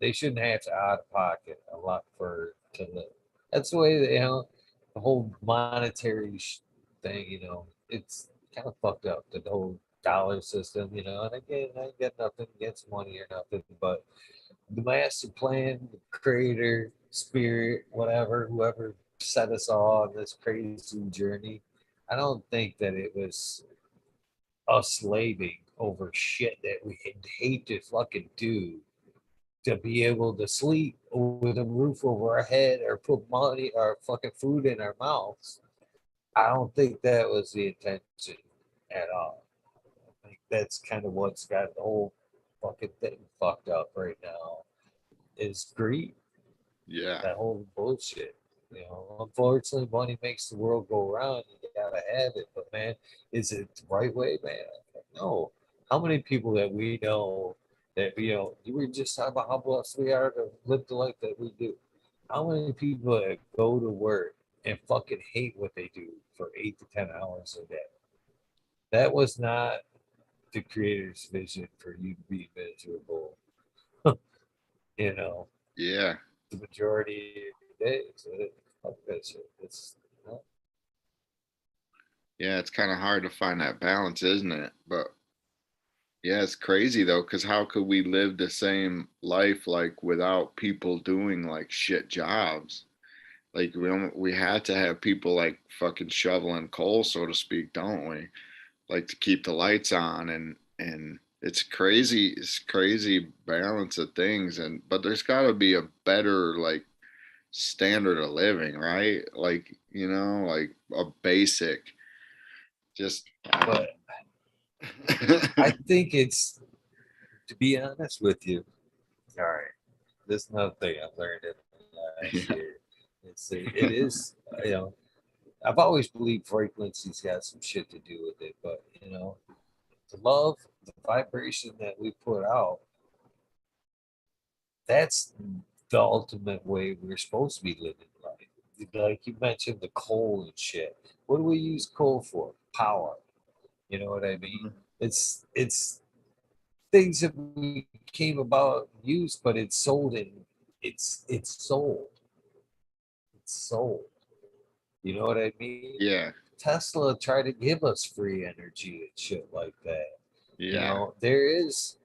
S1: They shouldn't have to out of pocket a lot for to live. That's the way that the whole monetary thing. It's kind of fucked up. The whole dollar system. And again, I ain't got nothing against money or nothing, but the master plan, the creator, spirit, whatever, whoever set us all on this crazy journey, I don't think that it was us slaving over shit that we hate to fucking do, to be able to sleep with a roof over our head or put money or fucking food in our mouths. I don't think that was the intention at all. I think that's kind of what's got the whole fucking thing fucked up right now is greed,
S2: Yeah.
S1: that whole bullshit. You know, unfortunately, money makes the world go round. You gotta have it, but man, is it the right way, man? No. How many people that we know that you were just talking about how blessed we are to live the life that we do. How many people that go to work and fucking hate what they do for 8 to 10 hours a day? That was not the creator's vision for you to be miserable. you know,
S2: Yeah.
S1: the majority of your days. Fuck that shit. It's
S2: Yeah, it's kind of hard to find that balance, isn't it? But yeah, it's crazy though, because how could we live the same life like without people doing like shit jobs? Like we had to have people like fucking shoveling coal, so to speak, don't we? Like to keep the lights on and it's crazy balance of things and but there's got to be a better like standard of living, right? Like, like a basic just I
S1: but
S2: don't
S1: I think it's, to be honest with you. All right, this is another thing I learned in the last
S2: yeah.
S1: year. It is, I've always believed frequency's got some shit to do with it, but the love, the vibration that we put out, that's the ultimate way we're supposed to be living life. Like you mentioned, the coal and shit. What do we use coal for? Power. You know what I mean? It's things that we came about used, but it's sold in. It's sold. It's sold. You know what I mean?
S2: Yeah.
S1: Tesla tried to give us free energy and shit like that.
S2: Yeah.
S1: There is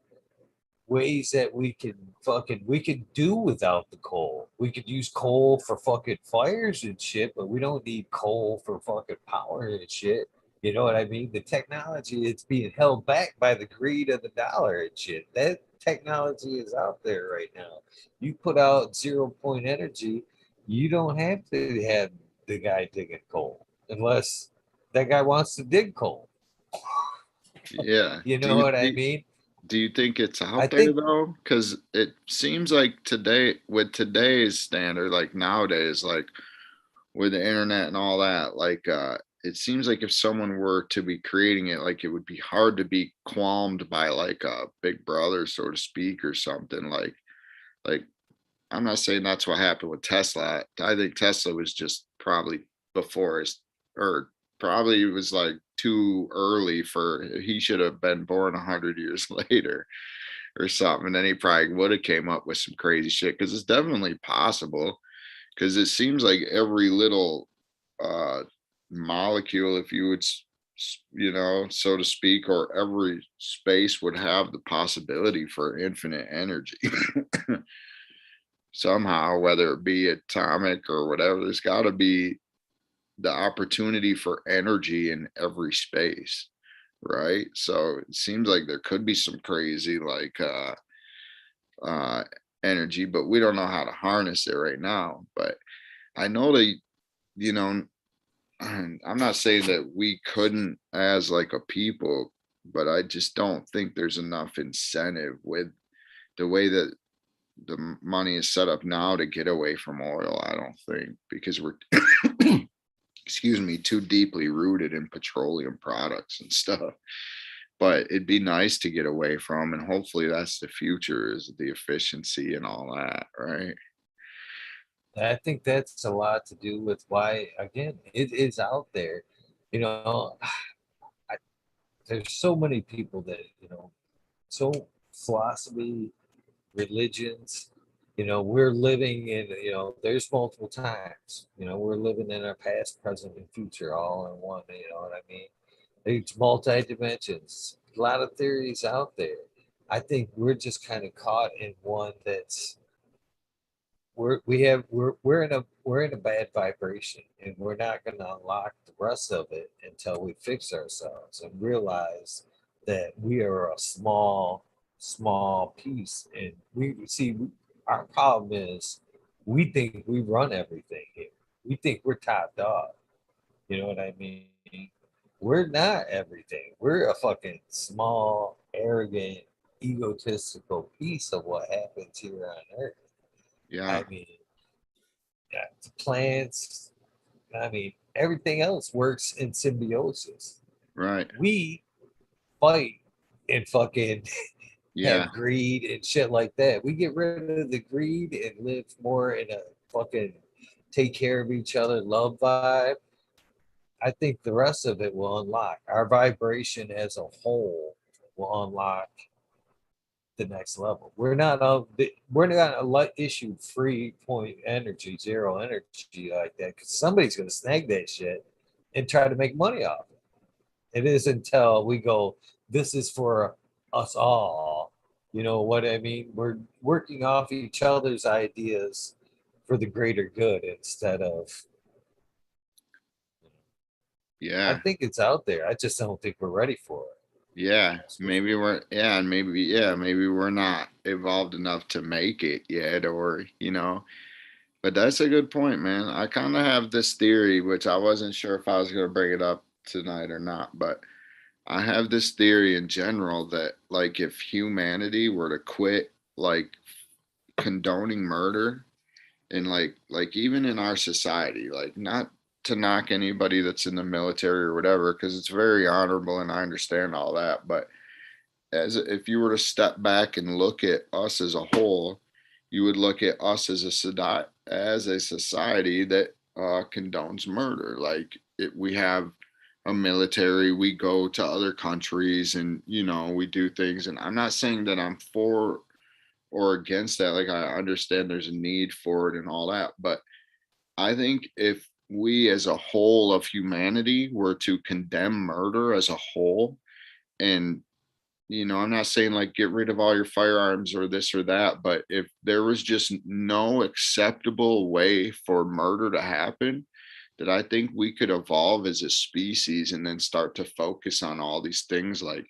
S1: ways that we could do without the coal. We could use coal for fucking fires and shit, but we don't need coal for fucking power and shit. You know what I mean? The technology, it's being held back by the greed of the dollar and shit. That technology is out there right now. You put out 0 point energy, you don't have to have the guy digging coal unless that guy wants to dig coal.
S2: Yeah.
S1: You know what I mean?
S2: Do you think it's
S1: I
S2: out there
S1: think,
S2: though? Because it seems like today, with today's standard, like nowadays, like with the internet and all that, like it seems like if someone were to be creating it, like it would be hard to be qualmed by like a big brother, so to speak, or something. Like I'm not saying that's what happened with Tesla. I think Tesla was just probably before his, or probably it was like too early for, he should have been born 100 years later or something. And then he probably would have came up with some crazy shit because it's definitely possible. Because it seems like every little uh, molecule, if you would, so to speak, or every space would have the possibility for infinite energy. Somehow, whether it be atomic or whatever, there's got to be the opportunity for energy in every space, right? So it seems like there could be some crazy like uh energy, but we don't know how to harness it right now. But I know that, you know I'm not saying that we couldn't as like a people, but I just don't think there's enough incentive with the way that the money is set up now to get away from oil. I don't think, because we're excuse me, too deeply rooted in petroleum products and stuff. But it'd be nice to get away from, and hopefully that's the future, is the efficiency and all that, right?
S1: I think that's a lot to do with why, again, it is out there. You know, I, there's so many people that, so philosophy, religions, we're living in, there's multiple times, we're living in our past, present, and future all in one, you know what I mean? It's multi dimensions, a lot of theories out there. I think we're just kind of caught in one that's we're in a bad vibration, and we're not going to unlock the rest of it until we fix ourselves and realize that we are a small piece, and we see our problem is we think we run everything here. We think we're top dog. You know what I mean? We're not everything. We're a fucking small, arrogant, egotistical piece of what happens here on Earth. I
S2: Yeah.
S1: mean, yeah, the plants, I mean, everything else works in symbiosis.
S2: Right.
S1: We fight and fucking
S2: Yeah.
S1: have greed and shit like that. We get rid of the greed and live more in a fucking take care of each other love vibe. I think the rest of it will unlock. Our vibration as a whole will unlock the next level. We're not issue free point energy, zero energy like that, because somebody's gonna snag that shit and try to make money off it. It is until we go, this is for us all. You know what I mean? We're working off each other's ideas for the greater good instead of, I
S2: Yeah.
S1: think it's out there. I just don't think we're ready for it.
S2: Yeah. Maybe we're, yeah, and maybe, yeah, maybe we're not evolved enough to make it yet, or, but that's a good point, man. I kind of have this theory, which I wasn't sure if I was going to bring it up tonight or not, but I have this theory in general that, like, if humanity were to quit, like, condoning murder, and like even in our society, like, not to knock anybody that's in the military or whatever, because it's very honorable and I understand all that, but as if you were to step back and look at us as a whole, you would look at us as a society that condones murder. Like, we have a military, we go to other countries, and we do things. And I'm not saying that I'm for or against that. Like, I understand there's a need for it and all that, but I think if we as a whole of humanity were to condemn murder as a whole, and I'm not saying like get rid of all your firearms or this or that, but if there was just no acceptable way for murder to happen, that I think we could evolve as a species and then start to focus on all these things, like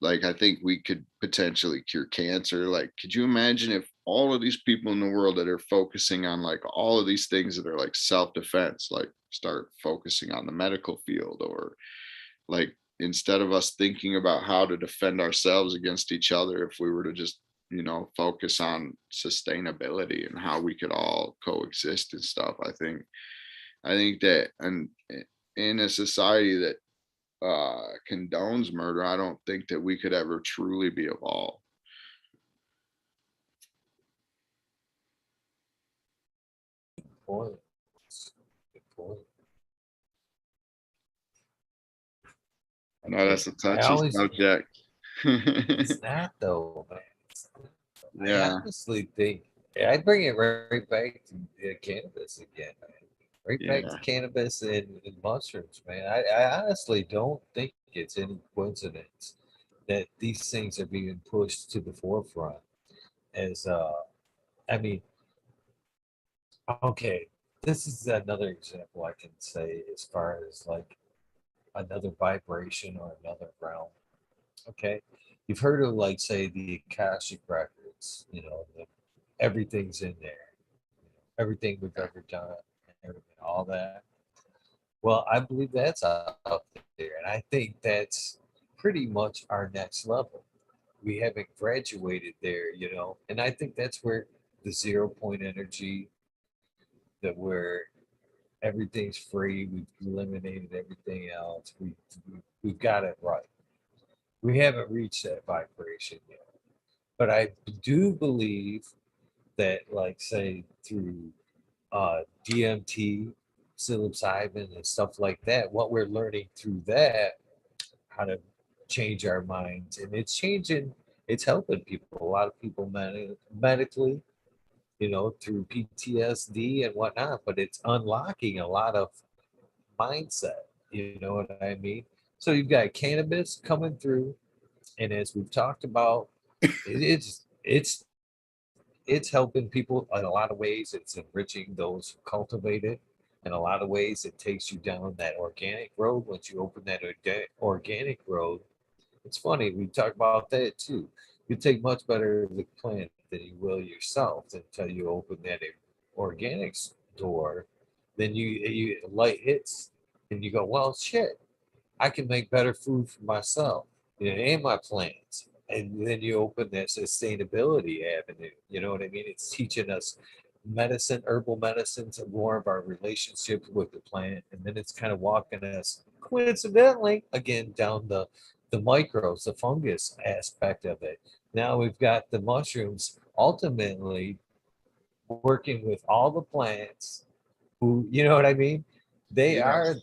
S2: I think we could potentially cure cancer. Like, could you imagine if all of these people in the world that are focusing on like all of these things that are like self-defense, like start focusing on the medical field, or like, instead of us thinking about how to defend ourselves against each other, if we were to just focus on sustainability and how we could all coexist and stuff. I think that, and in a society that condones murder, I don't think that we could ever truly be evolved.
S1: Point. Good point. I
S2: No,
S1: think
S2: that's a
S1: I
S2: touchy
S1: always
S2: subject.
S1: it's not though, man. I
S2: Yeah.
S1: honestly think I'd bring it right back to cannabis again, man. Right back to
S2: Yeah.
S1: cannabis and mushrooms, man. I honestly don't think it's any coincidence that these things are being pushed to the forefront as I mean, okay, this is another example I can say as far as like another vibration or another realm. Okay. You've heard of like say the Akashic records, everything's in there, everything we've ever done, everything, all that. Well, I believe that's out there. And I think that's pretty much our next level. We haven't graduated there, and I think that's where the 0 point energy, that where everything's free, we've eliminated everything else, we've got it right. We haven't reached that vibration yet. But I do believe that, like, say, through DMT, psilocybin, and stuff like that, what we're learning through that, how to change our minds, and it's helping people. A lot of people medically, through PTSD and whatnot, but it's unlocking a lot of mindset. You know what I mean? So you've got cannabis coming through, and as we've talked about, it's helping people in a lot of ways. It's enriching those who cultivate it. In a lot of ways, it takes you down that organic road. Once you open that organic road, It's funny, we talk about that too. You take much better of the plant than you will yourself until you open that organics door. Then you light hits and you go, well, shit, I can make better food for myself, and my plants. And then you open that sustainability avenue. You know what I mean? It's teaching us medicine, herbal medicines, and more of our relationship with the plant. And then it's kind of walking us coincidentally again down the microbes, the fungus aspect of it. Now we've got the mushrooms ultimately working with all the plants who, you know what I mean? They
S2: Yeah,
S1: are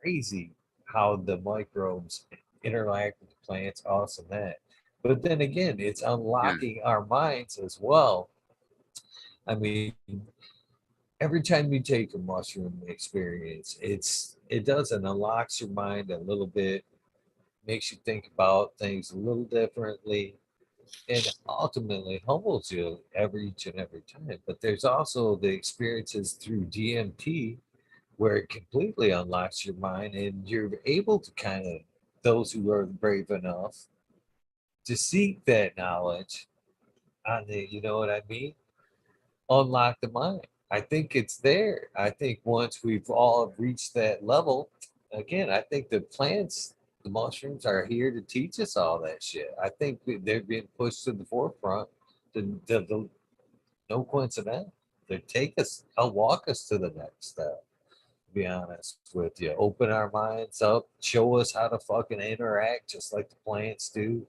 S1: crazy how the microbes interact with the plants, awesome that. But then again, it's
S2: yeah,
S1: unlocking our minds as well. I mean, every time you take a mushroom experience, it does and unlocks your mind a little bit, makes you think about things a little differently, and ultimately humbles you each and every time. But there's also the experiences through DMT where it completely unlocks your mind and you're able to kind of, those who are brave enough to seek that knowledge on the, you know what I mean, unlock the mind. I think it's there. I think once we've all reached that level, again, I think the plants, the mushrooms are here to teach us all that shit. I think they're being pushed to the forefront to no coincidence. They take us, I'll walk us to the next step. Be honest with you. Open our minds up, show us how to fucking interact just like the plants do.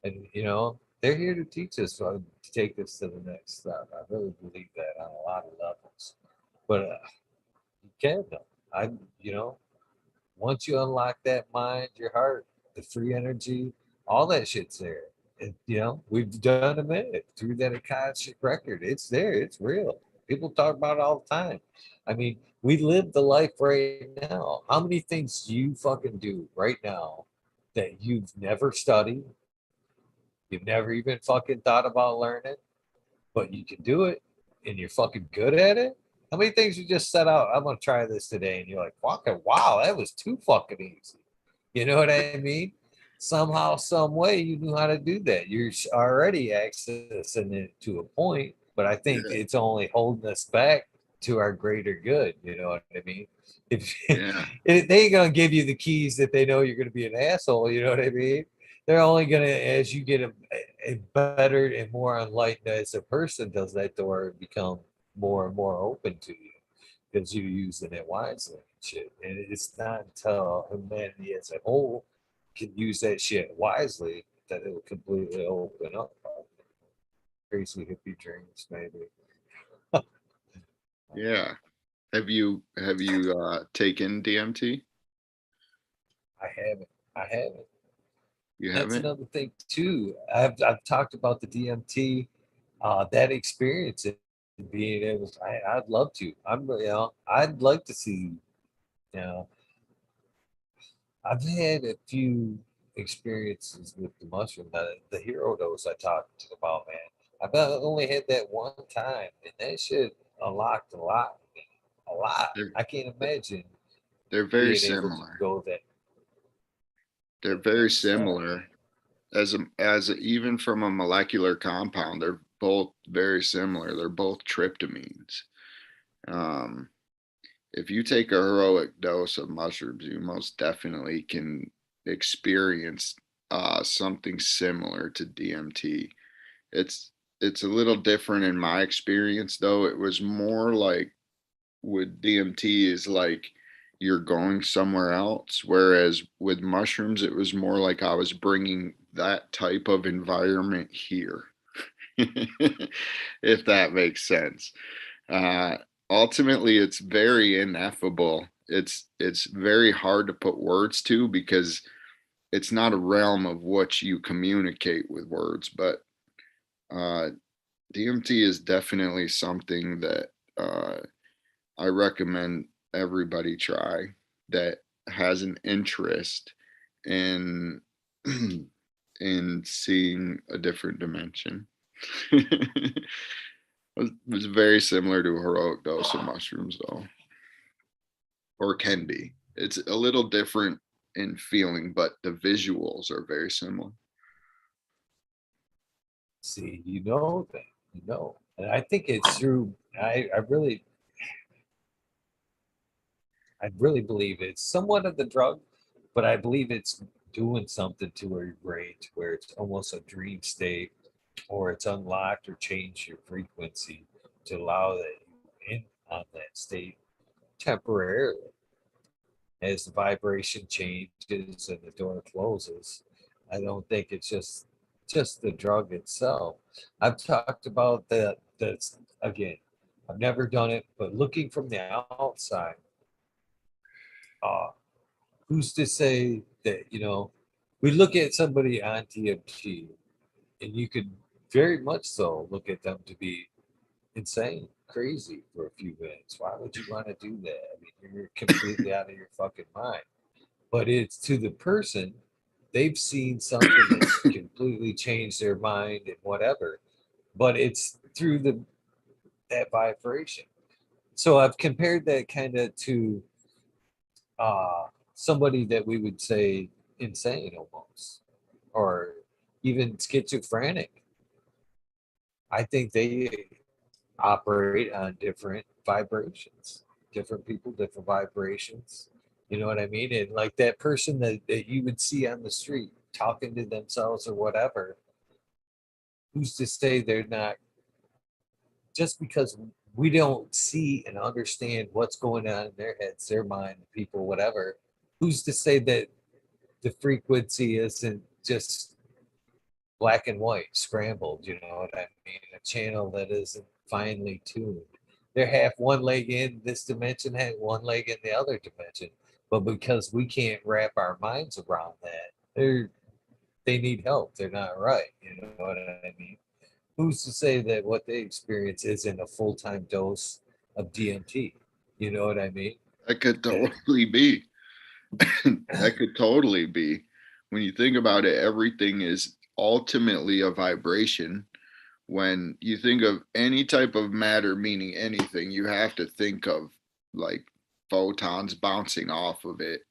S1: And, they're here to teach us, to take us to the next step. I really believe that on a lot of levels. But you can, though. You know, once you unlock that mind, your heart, the free energy, all that shit's there. And, we've done a minute through that Akashic record. It's there. It's real. People talk about it all the time. I mean, we live the life right now. How many things do you fucking do right now that you've never studied, you've never even fucking thought about learning, but you can do it and you're fucking good at it? How many things you just set out, I'm gonna try this today, and you're like, fucking wow, that was too fucking easy. You know what I mean? Somehow, some way, you knew how to do that. You're already accessing it to a point, but I think
S2: yeah,
S1: it's only holding us back to our greater good. You know what I mean? If
S2: yeah,
S1: they ain't gonna give you the keys that they know you're gonna be an asshole, you know what I mean? They're only gonna, as you get a better and more enlightened as a person, does that door become more and more open to you because you're using it wisely and shit. And it's not until humanity as a whole can use that shit wisely that it will completely open up. Crazy hippie dreams, maybe.
S2: yeah. Have you taken DMT?
S1: I haven't. I haven't.
S2: You
S1: That's
S2: haven't?
S1: another thing too. I've talked about the DMT, that experience and being able to, I'd love to. I'd like to see, you know, I've had a few experiences with the mushroom, the hero dose I talked about, man. I've only had that one time, and that shit unlocked a lot, man. A lot.
S2: They're
S1: I can't imagine
S2: they're very
S1: being able to
S2: similar.
S1: go
S2: They're
S1: that
S2: very
S1: next step.
S2: similar even from a molecular compound. They're both very similar. They're both tryptamines. Um, if you take a heroic dose of mushrooms, you most definitely can experience something similar to DMT. It's it's a little different in my experience, though. It was more like with DMT is like you're going somewhere else, whereas with mushrooms, it was more like I was bringing that type of environment here, if that makes sense. Uh, Ultimately, it's very ineffable. It's very hard to put words to because it's not a realm of what you communicate with words, but uh, DMT is definitely something that I recommend everybody try that has an interest in in seeing a different dimension. It's very similar to a heroic dose of mushrooms, though, or can be. It's a little different in feeling, but the visuals are very similar.
S1: See, you know that, you know. And I think it's through, I really believe it's somewhat of the drug, but I believe it's doing something to your brain to where it's almost a dream state, or it's unlocked or changed your frequency to allow that you in on that state temporarily. As the vibration changes and the door closes, I don't think it's just the drug itself. I've talked about that. That's again, I've never done it, but looking from the outside, uh, who's to say that, we look at somebody on DMT and you could very much so look at them to be insane, crazy for a few minutes. Why would you want to do that? I mean, you're completely out of your fucking mind. But it's to the person, they've seen something that's completely changed their mind and whatever, but it's through the that vibration. So I've compared that kind of to somebody that we would say insane almost, or even schizophrenic. I think they operate on different vibrations, different people, different vibrations. You know what I mean? And like that person that you would see on the street talking to themselves or whatever, who's to say they're not, just because we don't see and understand what's going on in their heads, their mind, people, whatever, who's to say that the frequency isn't just black and white, scrambled, you know what I mean? A channel that isn't finely tuned. They're half one leg in this dimension, half one leg in the other dimension. But because we can't wrap our minds around that, they need help. They're not right. You know what I mean? Who's to say that what they experience isn't a full-time dose of DMT? You know what I mean?
S2: That could totally be. That could totally be. When you think about it, everything is ultimately a vibration. When you think of any type of matter, meaning anything, you have to think of like photons bouncing off of it.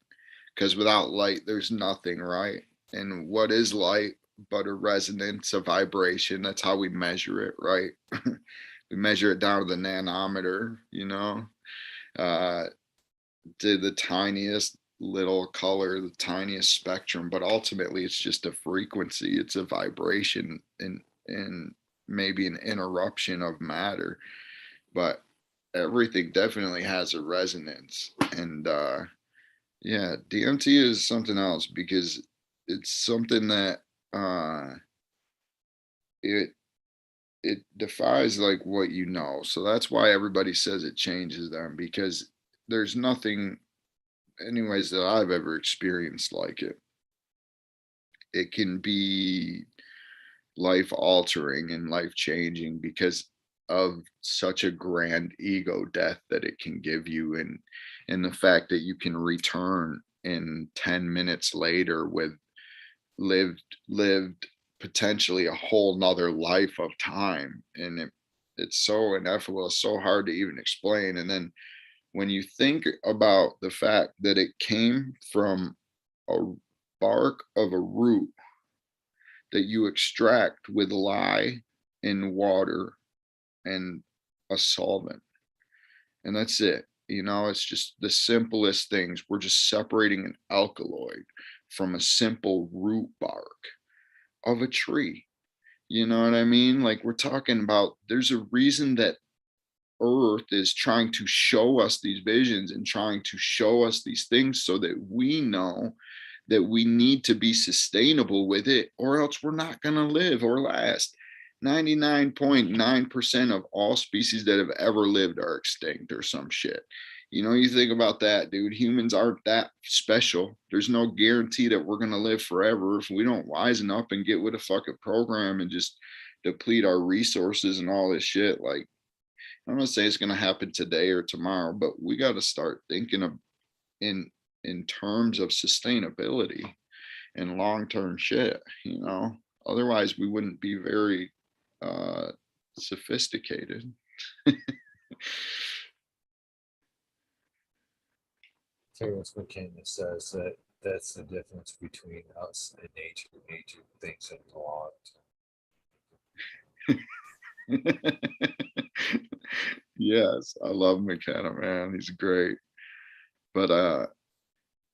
S2: Because without light, there's nothing, right? And what is light but a resonance, a vibration? That's how we measure it, right? We measure it down to the nanometer, uh, to the tiniest little color, the tiniest spectrum, but ultimately it's just a frequency, it's a vibration and maybe an interruption of matter. But everything definitely has a resonance. And yeah, DMT is something else because it's something that it it defies like what you know. So that's why everybody says it changes them, because there's nothing anyways that I've ever experienced like it. It can be life altering and life changing because of such a grand ego death that it can give you, and the fact that you can return in 10 minutes later with lived potentially a whole nother life of time. And it's so ineffable, it's so hard to even explain. And then when you think about the fact that it came from a bark of a root that you extract with lye in water and a solvent, and that's it. It's just the simplest things. We're just separating an alkaloid from a simple root bark of a tree. You know what I mean? Like, we're talking about, there's a reason that earth is trying to show us these visions and trying to show us these things so that we know that we need to be sustainable with it, or else we're not going to live or last. 99.9% of all species that have ever lived are extinct or some shit. You think about that, dude. Humans aren't that special. There's no guarantee that we're going to live forever if we don't wisen up and get with a fucking program and just deplete our resources and all this shit. Like, I'm not saying it's going to happen today or tomorrow, but we got to start thinking of in in terms of sustainability and long-term shit. Otherwise we wouldn't be very uh sophisticated.
S1: Terence McKenna says that that's the difference between us and nature. Nature thinks it belongs.
S2: Yes, I love McKenna, man. He's great. But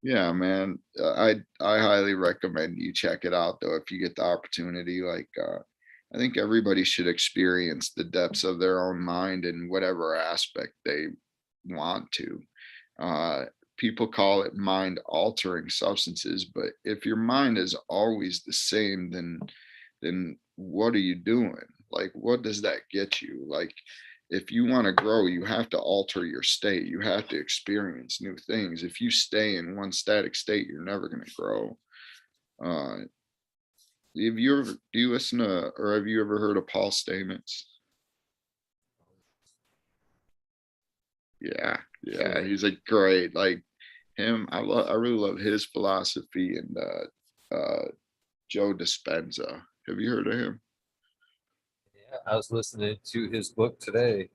S2: yeah, man, I highly recommend you check it out though if you get the opportunity. Like I think everybody should experience the depths of their own mind in whatever aspect they want to. Uh, People call it mind altering substances, but if your mind is always the same, then what are you doing? Like, what does that get you? Like, if you want to grow, you have to alter your state. You have to experience new things. If you stay in one static state, you're never going to grow. Uh, have you ever do you listen to or have you ever heard of Paul Stamets? Yeah, yeah,
S1: Sure.
S2: he's a great like him. I really love his philosophy and Joe Dispenza. Have you heard of him?
S1: Yeah, I was listening to his book today,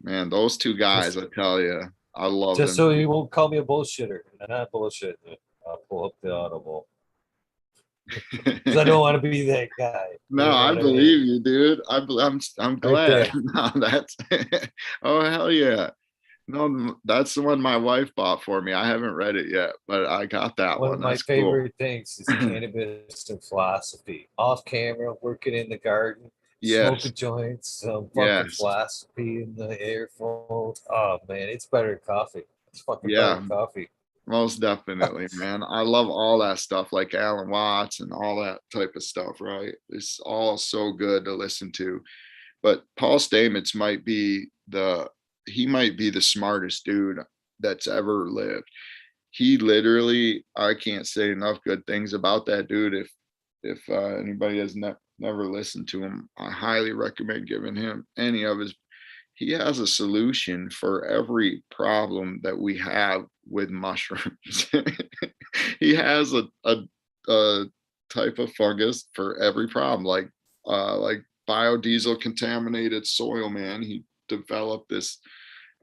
S2: Man, those two guys,
S1: just
S2: I tell you, I love
S1: just
S2: them.
S1: so he won't call me a bullshitter. And I'm not bullshitting. I'll pull up the Audible because I don't want to be that guy.
S2: No,
S1: You know
S2: I
S1: what I mean?
S2: believe you, dude. I'm
S1: Right
S2: glad.
S1: there.
S2: No, that's oh hell yeah. No, that's the one my wife bought for me. I haven't read it yet, but I got that
S1: One
S2: one.
S1: of my
S2: That's cool.
S1: favorite things is cannabis and philosophy. Off camera, working in the garden,
S2: Yes,
S1: smoking joints, some fucking
S2: yes,
S1: philosophy in the earphones. Oh man, it's better than coffee. It's fucking better
S2: yeah,
S1: than coffee.
S2: most definitely, man. I love all that stuff, like Alan Watts and all that type of stuff. Right? It's all so good to listen to. But Paul Stamets might be the smartest dude that's ever lived. He literally, I can't say enough good things about that dude. If anybody has never listened to him, I highly recommend giving him any of his. He has a solution for every problem that we have with mushrooms. He has a type of fungus for every problem, like biodiesel contaminated soil. Man, he developed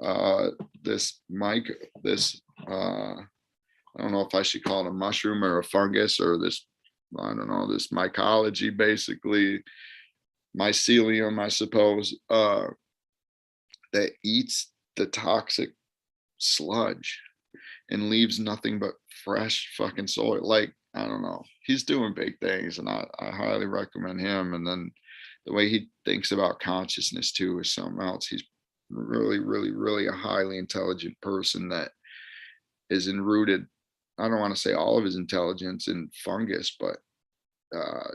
S2: uh, this mic this I don't know if I should call it a mushroom or a fungus or this, I don't know, this mycology, basically, mycelium, I suppose, that eats the toxic sludge and leaves nothing but fresh fucking soil. Like, I don't know. He's doing big things and I highly recommend him. And then the way he thinks about consciousness too is something else. He's really, really, really a highly intelligent person that is enrooted. I don't want to say all of his intelligence in fungus, but uh,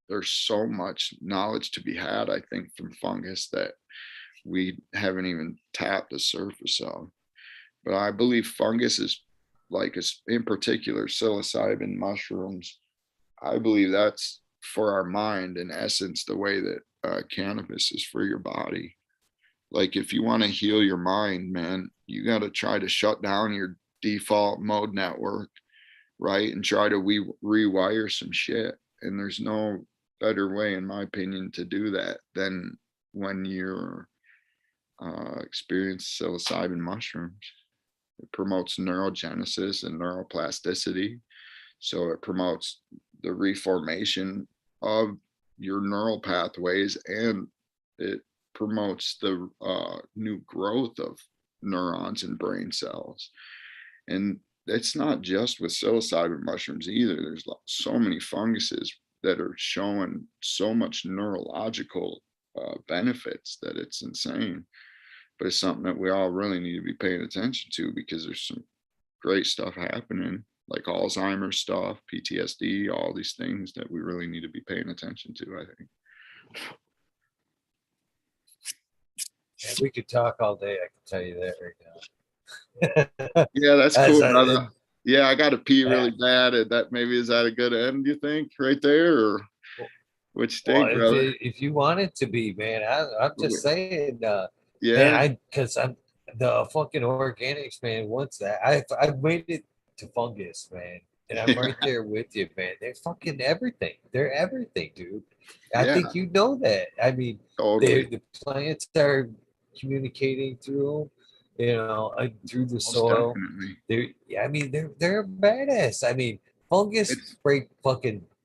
S2: there's so much knowledge to be had, I think, from fungus that we haven't even tapped the surface of. But I believe fungus is like, in particular, psilocybin mushrooms. I believe that's for our mind, in essence, the way that cannabis is for your body. Like, if you want to heal your mind, man, you got to try to shut down your default mode network, right? And try to rewire some shit. And there's no better way, in my opinion, to do that than when you're experience psilocybin mushrooms. It promotes neurogenesis and neuroplasticity. So it promotes the reformation of your neural pathways, and it promotes the new growth of neurons and brain cells. And it's not just with psilocybin mushrooms either. There's so many funguses that are showing so much neurological benefits that it's insane. But it's something that we all really need to be paying attention to, because there's some great stuff happening, like Alzheimer's stuff, PTSD, all these things that we really need to be paying attention to, I think.
S1: And we could talk all day. I can tell you that right now.
S2: Yeah, that's
S1: As
S2: cool,
S1: I,
S2: brother.
S1: and,
S2: Yeah, I got to pee
S1: yeah,
S2: really bad. And that maybe is that a good end, you think, right there? Or what you
S1: well,
S2: think, brother?
S1: if you want it to be, man, I'm just saying, man,
S2: Yeah.
S1: because I'm the fucking organics, man. What's that? I've made it to fungus, man, and I'm right there with you, man. They're fucking everything. They're everything, dude. I
S2: Yeah,
S1: think you know that. I mean,
S2: totally.
S1: the plants are communicating through them. through the
S2: Most
S1: soil.
S2: definitely.
S1: I mean, they're badass. I mean, fungus
S2: It's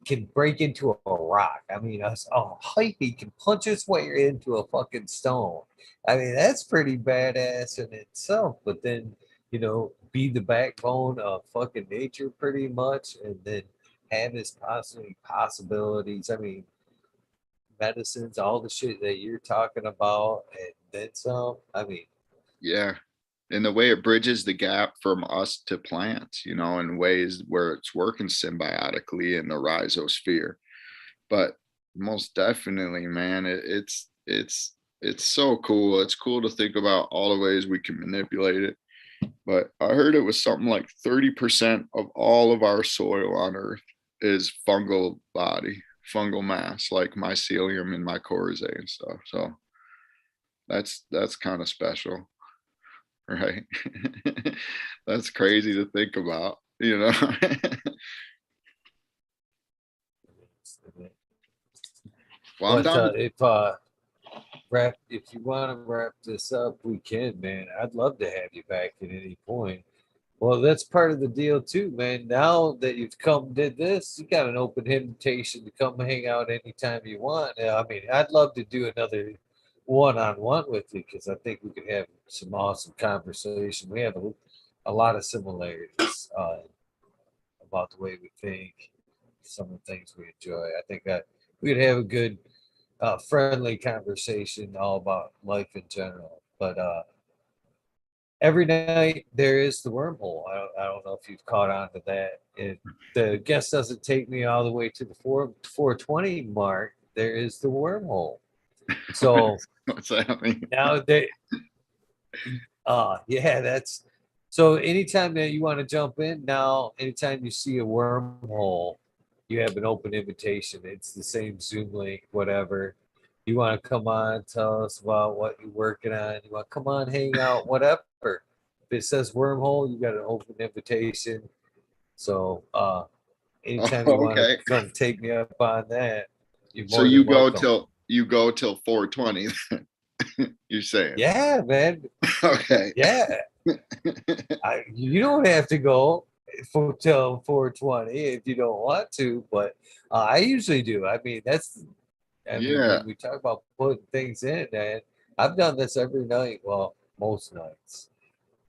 S1: can break into a rock. I mean, a hyphy can punch its way into a fucking stone. I mean, that's pretty badass in itself. But then, be the backbone of fucking nature pretty much, and then have its possibilities. I mean, medicines, all the shit that you're talking about, and then some. I mean,
S2: yeah. And the way it bridges the gap from us to plants, in ways where it's working symbiotically in the rhizosphere. But most definitely, man, it's so cool. It's cool to think about all the ways we can manipulate it. But I heard it was something like 30% of all of our soil on Earth is fungal mass, like mycelium and mycorrhizae and stuff. So that's kind of special, right? That's crazy to think about. Well, I'm
S1: but
S2: down to
S1: if you want to wrap this up, we can, man. I'd love to have you back at any point. Well, that's part of the deal too, man. Now that you've come did this, you got an open invitation to come hang out anytime you want. I mean, I'd love to do another one-on-one with you because I think we could have some awesome conversation. We have a lot of similarities about the way we think, some of the things we enjoy. I think that we could have a good, friendly conversation all about life in general. But every night there is the wormhole. I don't know if you've caught on to that. The guest doesn't take me all the way to the 420 mark. There is the wormhole. So
S2: what's that mean?
S1: now they, yeah, that's so anytime that you want to jump in now, anytime you see a wormhole, you have an open invitation. It's the same Zoom link, whatever. You want to come on, tell us about what you're working on. You want to come on, hang out, whatever. If it says wormhole, you got an open invitation. So
S2: Oh,
S1: anytime you want
S2: okay.
S1: to come take me up on that, you're
S2: So
S1: more than welcome.
S2: you go till 420. You're saying?
S1: Yeah, man.
S2: Okay.
S1: Yeah. You don't have to go for till 420 if you don't want to, but I usually do. I mean,
S2: Yeah.
S1: when we talk about putting things in, and I've done this every night. Well, most nights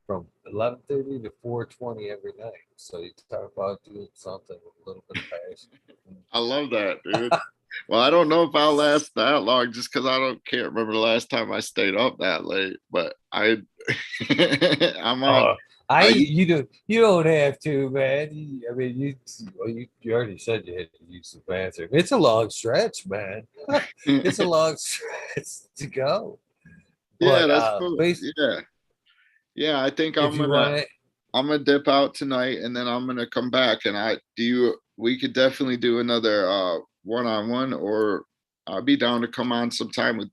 S1: from 11:30 to 4:20 every night. So you talk about doing something with a little bit of passion.
S2: I love that, dude. Well, I don't know if I'll last that long just because I don't can't remember the last time I stayed up that late. But I'm on.
S1: Oh,
S2: I
S1: you don't have to, man. I mean, you already said you had to use the bathroom. It's a long stretch, man. It's a long stretch to go.
S2: yeah,
S1: But
S2: that's cool. Yeah, yeah. I think
S1: if you want it,
S2: I'm gonna dip out tonight and then I'm gonna come back and we could definitely do another one-on-one, or I'll be down to come on sometime with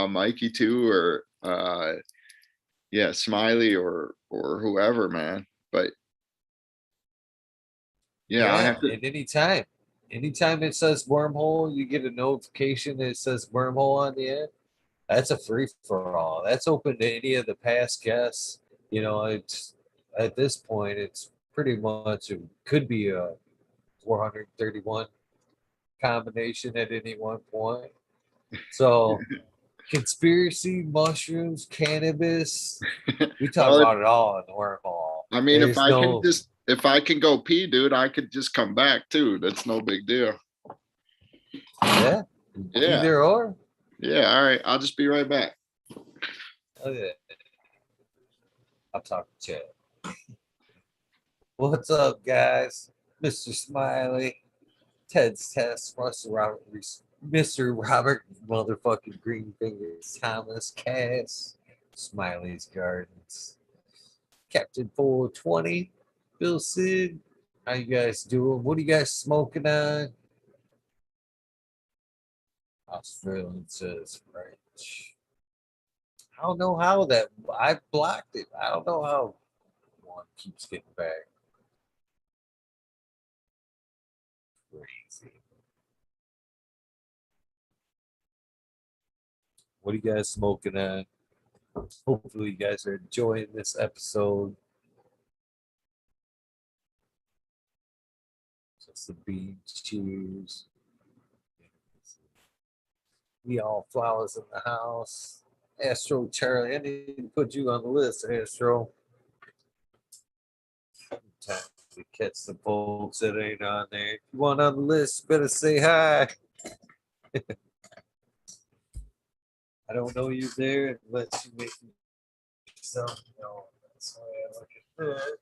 S2: Mikey too, or yeah, Smiley or whoever, man. But yeah, I have
S1: yeah,
S2: to.
S1: at any time. Anytime it says wormhole, you get a notification that says wormhole on the end. That's a free for all. That's open to any of the past guests. It's at this point, it's pretty much it could be a 431 combination at any one point. So, conspiracy, mushrooms, cannabis, we talk
S2: Well,
S1: about it all in the wormhole.
S2: I mean,
S1: There's no,
S2: if I can go pee, dude, I could just come back too. That's no big deal.
S1: yeah,
S2: Yeah,
S1: either or.
S2: yeah. All right, I'll just be right back.
S1: Okay, I'll talk to Chad. What's up, guys? Mr. Smiley, Ted's Test, Mr. Robert, motherfucking Green Fingers, Thomas, Cass, Smiley's Gardens, Captain 420, Bill Sid. How you guys doing? What are you guys smoking on? Australian says French. I don't know how that. I blocked it. I don't know how one keeps getting back. Crazy. What are you guys smoking on? Hopefully, you guys are enjoying this episode. Just the beans, cheers. We all flowers in the house. Astro Charlie, I need to put you on the list, Astro. Time to catch the folks that ain't on there. If you want on the list, better say hi. I don't know you there unless you make yourself known. That's why I look at that.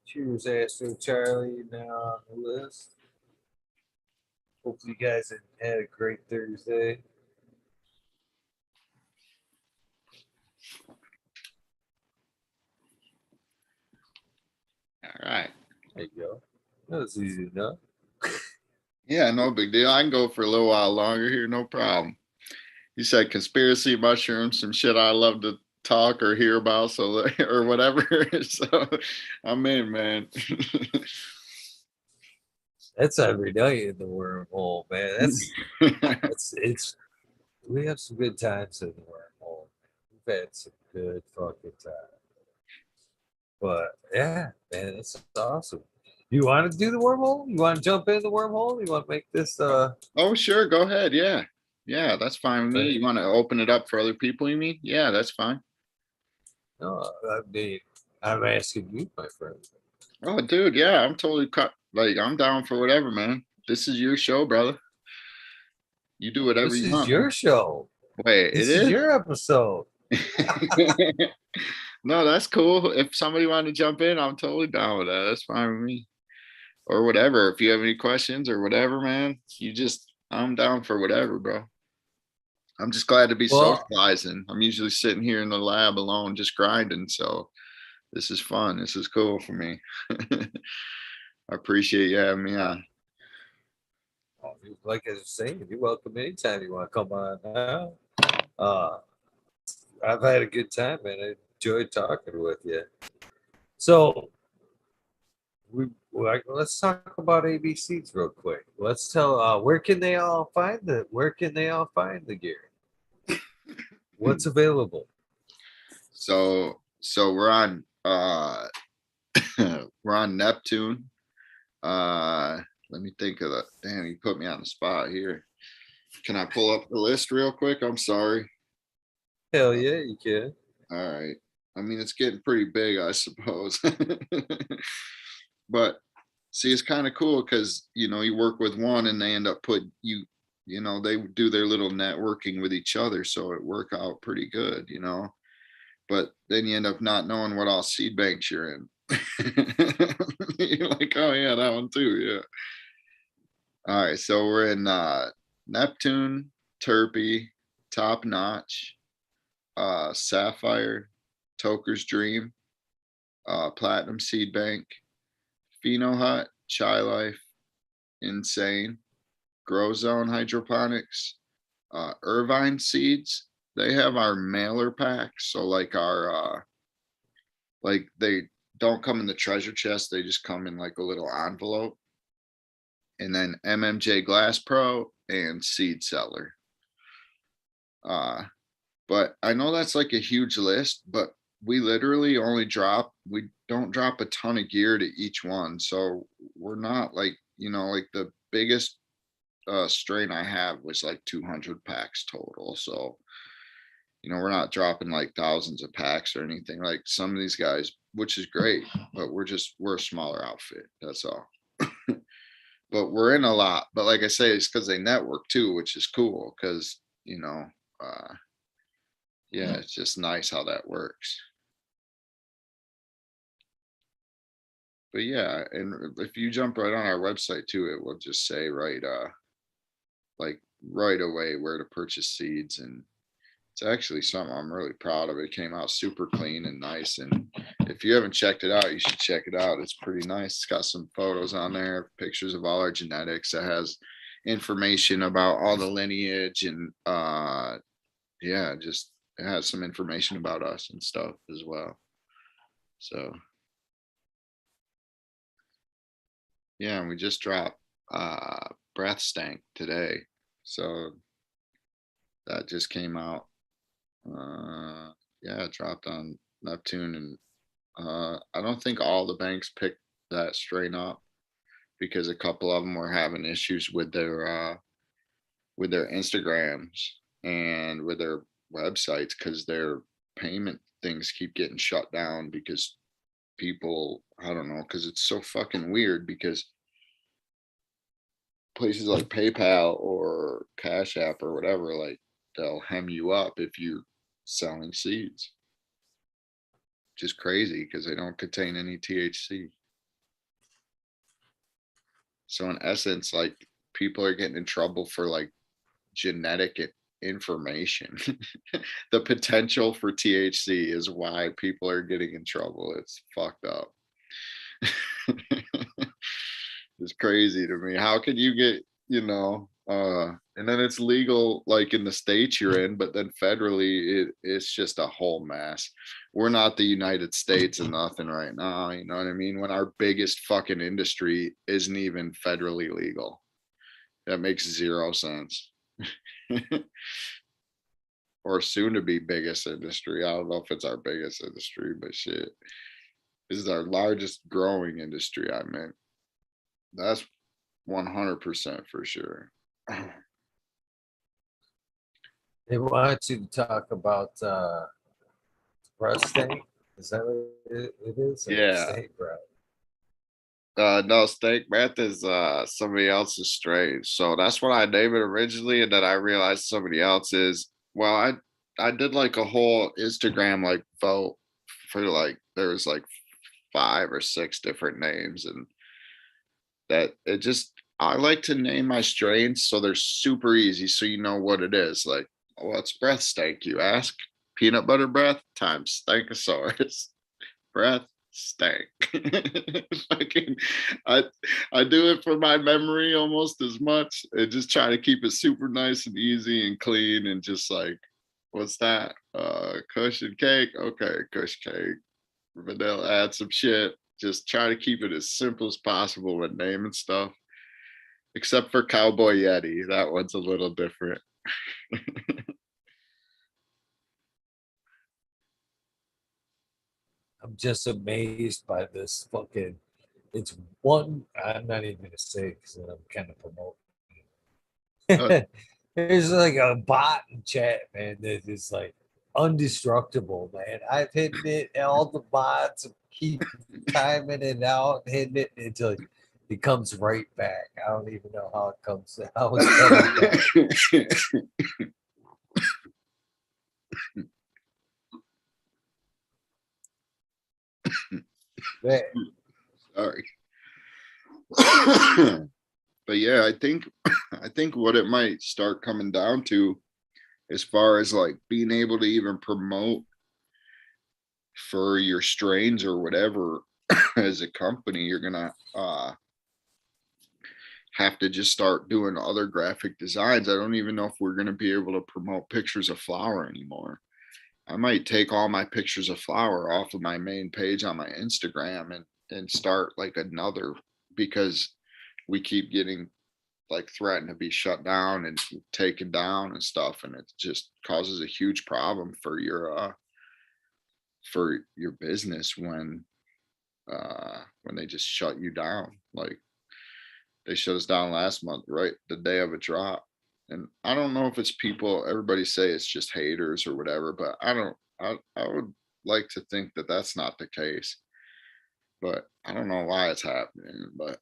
S1: Cheers, Astro Charlie, now on the list. Hopefully, you guys had a great Thursday.
S2: All right.
S1: There you go. That was easy enough.
S2: Yeah, no big deal. I can go for a little while longer here, no problem. You said conspiracy mushrooms, some shit I love to talk or hear about, so or whatever. So I'm in, man.
S1: That's every night in the wormhole, man. It's we have some good times in the wormhole. We've had some good fucking times. But yeah, man, it's awesome. You want to do the wormhole? You want to jump in the wormhole? You want to make this
S2: Oh, sure, go ahead. Yeah. Yeah, that's fine with me.
S1: right?
S2: You want to open it up for other people, you mean? Yeah, that's fine.
S1: No, I mean, I'm asking you, my friend.
S2: Oh, dude, yeah, I'm totally cut. Like, I'm down for whatever, man. This is your show, brother. You do whatever
S1: This
S2: you
S1: is
S2: want,
S1: your
S2: man.
S1: show.
S2: Wait, it
S1: This is
S2: is?
S1: your episode.
S2: No, that's cool. If somebody wanted to jump in, I'm totally down with that. That's fine with me. Or whatever. If you have any questions or whatever, man, I'm down for whatever, bro. I'm just glad to be
S1: Well,
S2: socializing. I'm usually sitting here in the lab alone, just grinding. So this is fun. This is cool for me. I appreciate you having me on.
S1: like I was saying, you're welcome anytime you want to come on now. Uh, I've had a good time, man. I enjoyed talking with you. So let's talk about ABCs real quick. Let's tell where can they all find the gear? What's available?
S2: So we're on Neptune. Let me think of that. Damn, you put me on the spot here. Can I pull up the list real quick? I'm sorry.
S1: Hell yeah, you can.
S2: All right. I mean, it's getting pretty big, I suppose. But see, it's kind of cool because you work with one and they end up they do their little networking with each other, so it work out pretty good. But then you end up not knowing what all seed banks you're in. You're like, oh yeah, that one too. Yeah. All right, so we're in Neptune, Turpy, Top Notch, Sapphire, Toker's Dream, Platinum Seed Bank, Pheno Hut, Chai Life, Insane, Grow Zone Hydroponics, Irvine Seeds. They have our mailer packs, so like they don't come in the treasure chest; they just come in like a little envelope. And then MMJ Glass Pro and Seed Seller. Uh, but I know that's like a huge list, but we literally we don't drop a ton of gear to each one. So we're not like the biggest strain I have was like 200 packs total. So, we're not dropping like thousands of packs or anything like some of these guys, which is great, but we're a smaller outfit. That's all. But we're in a lot. But like I say, it's because they network too, which is cool because, yeah, it's just nice how that works. But yeah, and if you jump right on our website too, it will just say like right away where to purchase seeds. And it's actually something I'm really proud of. It came out super clean and nice. And if you haven't checked it out, you should check it out. It's pretty nice. It's got some photos on there, pictures of all our genetics. It has information about all the lineage and yeah, just it has some information about us and stuff as well. So yeah, and we just dropped Breath Stank today. So that just came out. yeah, it dropped on Neptune, and I don't think all the banks picked that strain up because a couple of them were having issues with their Instagrams and with their websites because their payment things keep getting shut down because people, I don't know, because it's so fucking weird because places like PayPal or Cash App or whatever, like they'll hem you up if you're selling seeds. Just crazy because they don't contain any THC. So in essence, like people are getting in trouble for like genetic information. The potential for THC is why people are getting in trouble. It's fucked up. It's crazy to me. How can you get, and then it's legal like in the states you're in, but then federally it's just a whole mess. We're not the United States and nothing right now, you know what I mean? When our biggest fucking industry isn't even federally legal. That makes zero sense. Or soon to be biggest industry. I don't know if it's our biggest industry, but shit. This is our largest growing industry, I meant. That's 100% for sure.
S1: They want you to talk about breast steak. Is that what it is? Or
S2: Yeah.
S1: steak breast?
S2: No, steak meth is somebody else's strain. So that's what I named it originally, and then I realized somebody else's. Well, I did like a whole Instagram like vote for like there was like 5 or 6 different names, and that it just I like to name my strains so they're super easy so you know what it is. Like, what's breath steak, you ask? Peanut butter breath times Stankosaurus. Breath stank. Fucking, I I do it for my memory almost as much, and just try to keep it super nice and easy and clean, and just like, what's that? Cushion cake. Okay, cushion cake. Vanilla. Add some shit. Just try to keep it as simple as possible with naming stuff. Except for Cowboy Yeti, that one's a little different.
S1: I'm just amazed by this fucking. It's one. I'm not even gonna say because I'm kind of
S2: Uh,
S1: promoting. There's like a bot in chat, man, that is like undestructible, man. I've hit it, all the bots keep timing it out, hitting it until it comes right back. I don't even know how it comes, how it's coming back. Man,
S2: Sorry. But yeah, I think what it might start coming down to as far as like being able to even promote for your strains or whatever as a company, you're gonna have to just start doing other graphic designs. I don't even know if we're gonna be able to promote pictures of flower anymore. I might take all my pictures of flower off of my main page on my Instagram and start like another, because we keep getting like threatened to be shut down and taken down and stuff, and it just causes a huge problem for your business when they just shut you down. Like they shut us down last month, right the day of a drop. And I don't know if it's people, everybody say it's just haters or whatever, but I would like to think that that's not the case, but I don't know why it's happening. But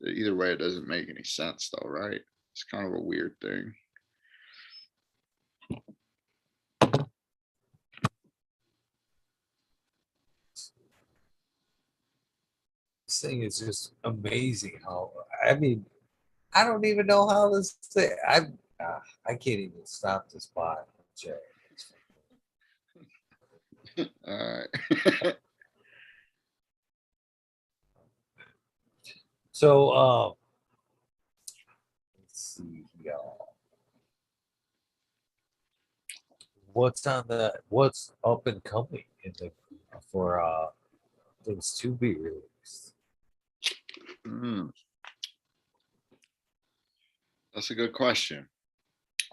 S2: either way, it doesn't make any sense though, right? It's kind of a weird thing.
S1: this thing is just amazing how, I mean, I don't even know how this thing, I can't even stop this bot in chat.
S2: All right.
S1: So, let's see, y'all. What's up and coming in the for things to be released?
S2: Mm, that's a good question.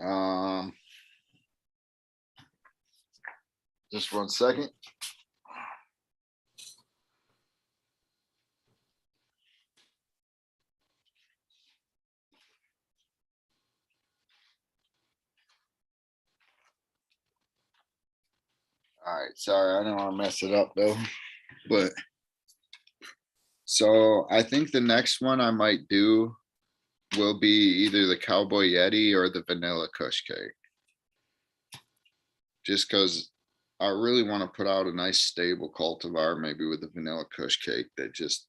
S2: Um, Just 1 second. All right, sorry, I don't want to mess it up though, but so I think the next one I might do will be either the Cowboy Yeti or the Vanilla Kush Cake. Just because I really want to put out a nice stable cultivar, maybe with the Vanilla Kush Cake that just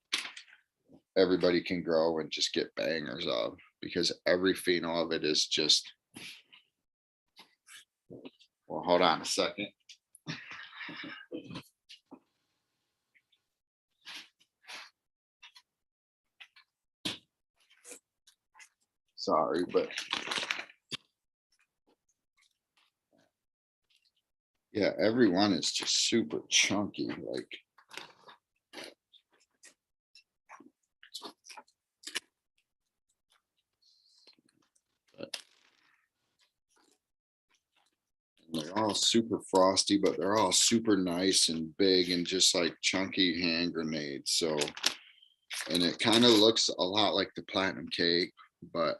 S2: everybody can grow and just get bangers of, because every pheno of it is just, well, hold on a second. Sorry, but yeah, every one is just super chunky. Like, they're all super frosty, but they're all super nice and big and just like chunky hand grenades. So, and it kind of looks a lot like the platinum cake, but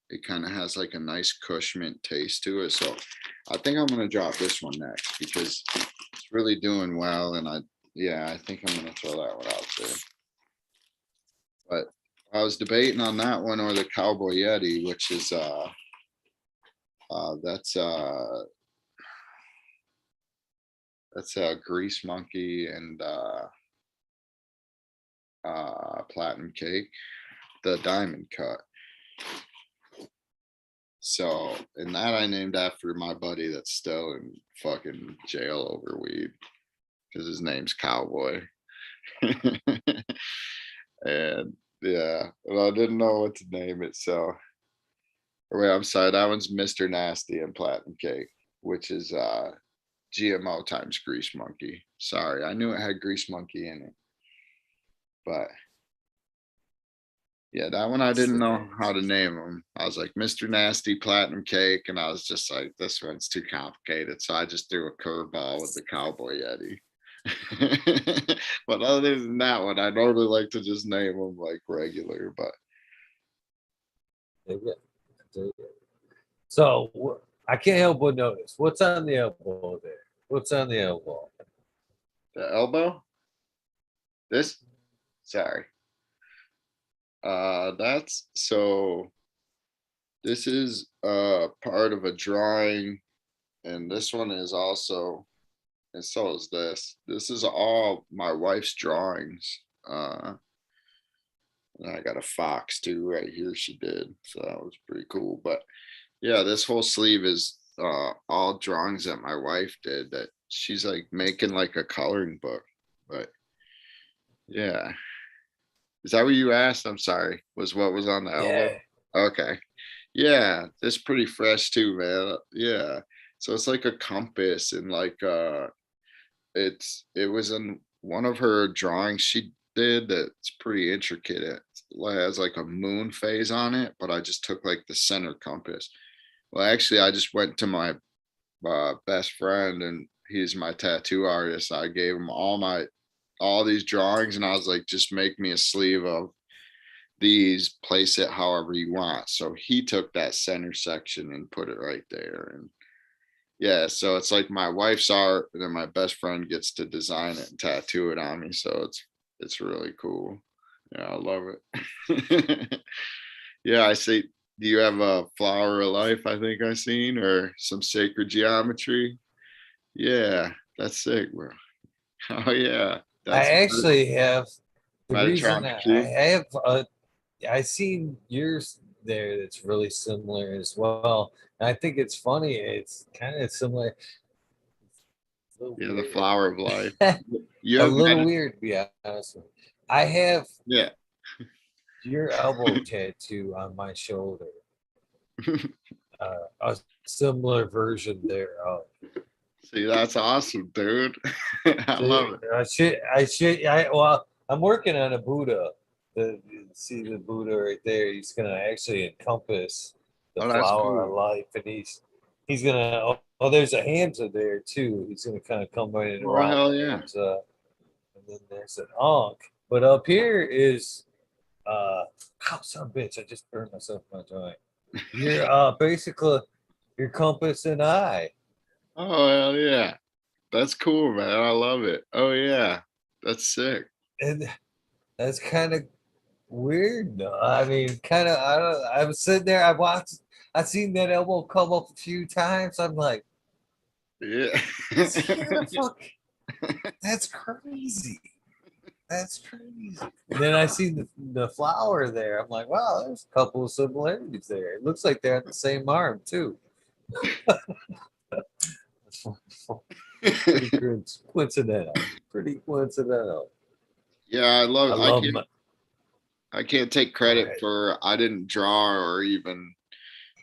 S2: it kind of has like a nice Kush mint taste to it. So I think I'm gonna drop this one next because it's really doing well. And I think I'm gonna throw that one out there. But I was debating on that one or the Cowboy Yeti, which is that's a Grease Monkey and Platinum Cake, the Diamond Cut. So, and that I named after my buddy that's still in fucking jail over weed because his name's Cowboy. And yeah, well, I didn't know what to name it. So, wait, I'm sorry, that one's Mr. Nasty and Platinum Cake, which is GMO times Grease Monkey. Sorry, I knew it had Grease Monkey in it, but yeah, that one I didn't know how to name them. I was like Mr. Nasty, Platinum Cake, and I was just like, this one's too complicated. So I just threw a curveball with the Cowboy Yeti. But other than that one, I normally like to just name them like regular. But
S1: so I can't help but notice what's on the elbow there. What's on the elbow?
S2: the elbow, this, sorry. That's so this is part of a drawing, and this one is also, and so is this. This is all my wife's drawings. And I got a fox too right here she did. So that was pretty cool. But yeah, this whole sleeve is all drawings that my wife did that she's like making like a coloring book. But yeah. Is that what you asked? I'm sorry. Was what was on the elbow?
S1: Yeah.
S2: Okay. Yeah, that's pretty fresh too, man. Yeah. So it's like a compass and like it was in one of her drawings she did that's pretty intricate. It has like a moon phase on it, but I just took like the center compass. Well, actually, I just went to my best friend, and he's my tattoo artist. I gave him all these drawings, and I was like, just make me a sleeve of these, place it however you want. So he took that center section and put it right there. And yeah, so it's like my wife's art, and then my best friend gets to design it and tattoo it on me. So it's really cool. Yeah, I love it. Yeah, I see. Do you have a flower of life? I think I seen, or some sacred geometry. Yeah, that's sick, bro. Oh yeah,
S1: I
S2: that's
S1: actually have the reason
S2: Metatron
S1: I
S2: too.
S1: have I seen yours there that's really similar as well. And I think it's funny. It's kind of similar.
S2: Yeah, the flower of life.
S1: A
S2: You have
S1: little weird, to be honest with you. I have
S2: yeah.
S1: your elbow tattoo on my shoulder. A similar version thereof.
S2: See, that's awesome, dude. I love it.
S1: Well, I'm working on a Buddha. See the Buddha right there. He's gonna actually encompass the
S2: Oh, that's
S1: flower of
S2: cool.
S1: life, and he's He's gonna. Oh, there's a Hamza there too. He's gonna kind of come right
S2: Oh
S1: around
S2: hell
S1: the
S2: yeah.
S1: Hamza, and then there's an Ankh. But up here is oh, son of a bitch! I just burned myself in my joint. You're basically your compass and I,
S2: Oh hell yeah. That's cool, man. I love it. Oh yeah. That's sick.
S1: and that's kind of weird. No? I mean, kind of. I don't. I was sitting there. I watched. I seen that elbow come up a few times. I'm like,
S2: Yeah.
S1: is he gonna fuck? That's crazy. That's crazy. And then I see the flower there. I'm like, wow, there's a couple of similarities there. It looks like they're on the same arm too. Pretty coincidental. Pretty coincidental.
S2: Yeah,
S1: I
S2: I
S1: love
S2: can't
S1: my.
S2: I can't take
S1: Go
S2: credit
S1: ahead.
S2: for I didn't draw or even,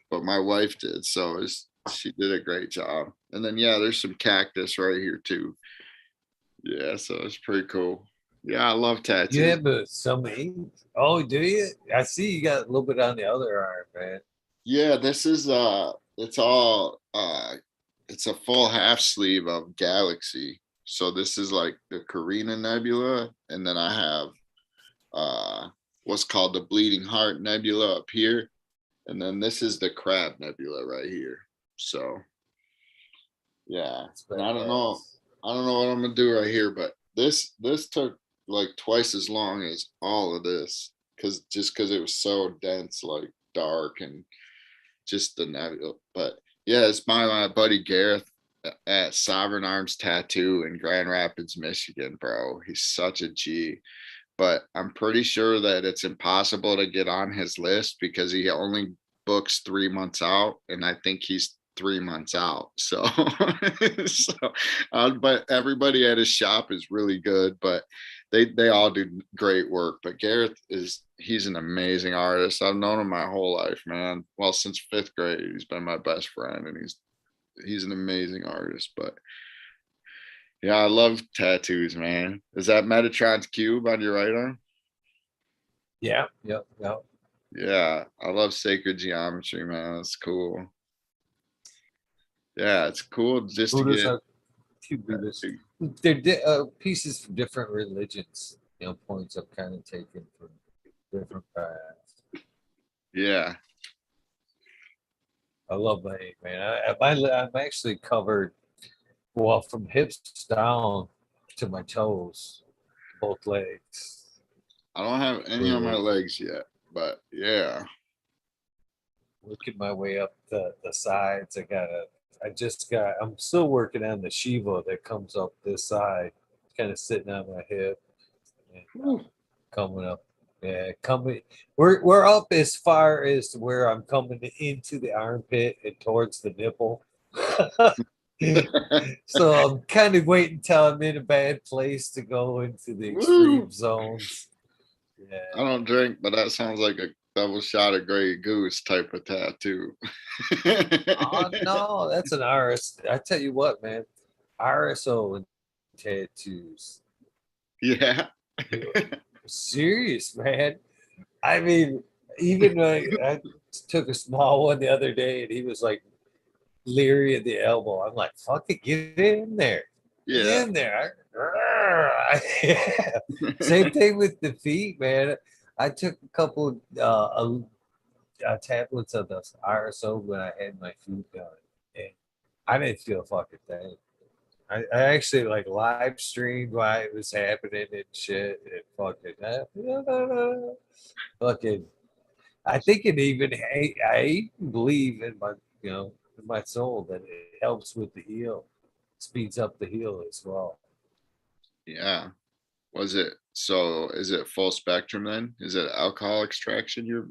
S2: but my wife did. So she did a great job. And then yeah, there's some cactus right here too. Yeah, so it's pretty cool. Yeah, I love
S1: You
S2: tattoos.
S1: have some ink. Oh, do you? I see you got a little bit on the other arm, man.
S2: Yeah, this is it's all it's a full half sleeve of Galaxy. So this is like the Carina Nebula, and then I have what's called the Bleeding Heart Nebula up here, and then this is the Crab Nebula right here. So yeah,
S1: That's
S2: and
S1: badass.
S2: I don't know what I'm gonna do right here, but this took like twice as long as all of this because it was so dense, like dark and just the nebula. But yeah, it's my buddy Gareth at Sovereign Arms Tattoo in Grand Rapids, Michigan, bro. He's such a G. But I'm pretty sure that it's impossible to get on his list because he only books 3 months out, and I think he's 3 months out. So, so but everybody at his shop is really good, but they all do great work. But Gareth he's an amazing artist. I've known him my whole life, man. Well, since fifth grade, he's been my best friend, and he's an amazing artist. But yeah, I love tattoos, man. Is that Metatron's cube on your right arm?
S1: Yeah, yep, yep.
S2: Yeah, I love sacred geometry, man. That's cool. Yeah, it's cool just to
S1: Buddhists
S2: get.
S1: are few Buddhists. They're pieces from different religions. Points I've kind of taken from different paths.
S2: Yeah,
S1: I love my ink, man. I'm actually covered, well, from hips down to my toes, both legs.
S2: I don't have any on my
S1: Literally
S2: legs yet, but yeah.
S1: working my way up the sides. I'm still working on the Shiva that comes up this side, kind of sitting on my hip and
S2: Whew.
S1: coming up. Yeah, coming. We're up as far as where I'm coming into the armpit and towards the nipple. So I'm kind of waiting until I'm in a bad place to go into the
S2: Woo.
S1: extreme zones. Yeah.
S2: I don't drink, but that sounds like a double shot of Grey Goose type of tattoo.
S1: Oh no, that's an RS. I tell you what, man, RSO and tattoos.
S2: Yeah.
S1: Serious, man. I mean, even I took a small one the other day, and he was like leery at the elbow. I'm like, fuck it, get in there, get
S2: Yeah.
S1: in there. Yeah. Same thing with the feet, man. I took a couple tablets of the RSO when I had my feet done, and I didn't feel a fucking thing. I actually like live streamed why it was happening and shit, and fucking. I think it even. I even believe in my in my soul that it helps with the heal, speeds up the heal as well.
S2: Yeah. Was it so? Is it full spectrum then? Is it alcohol extraction? You're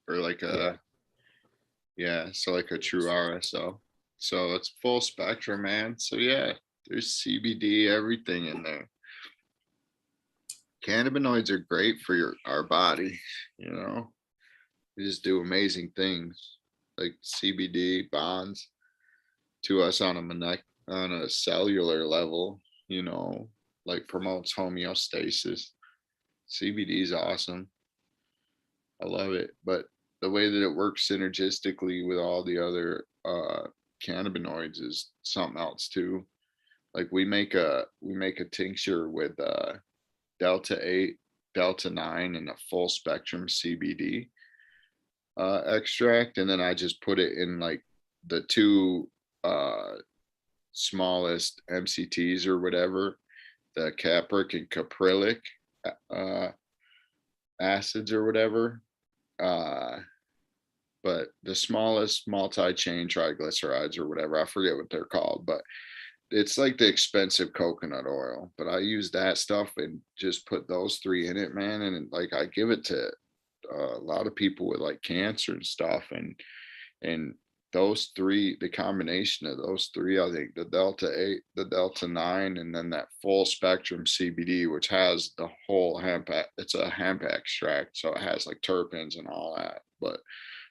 S2: or like
S1: Yeah.
S2: a yeah, so like a true RSO. So it's full spectrum, man. So yeah, there's CBD, everything in there. Cannabinoids are great for our body, you know. They just do amazing things. Like CBD bonds to us on on a cellular level, you know, like promotes homeostasis. CBD is awesome. I love it. But the way that it works synergistically with all the other cannabinoids is something else too. Like we make a tincture with delta 8, delta 9, and a full spectrum CBD extract, and then I just put it in like the two smallest MCTs or whatever, the capric and caprylic uh, acids or whatever. Uh, but the smallest multi-chain triglycerides or whatever, I forget what they're called, but it's like the expensive coconut oil. But I use that stuff and just put those three in it, man. And like I give it to a lot of people with like cancer and stuff, and those three, the combination of those three, I think the delta 8, the delta 9, and then that full spectrum CBD, which has the whole hemp, it's a hemp extract, so it has like terpenes and all that. But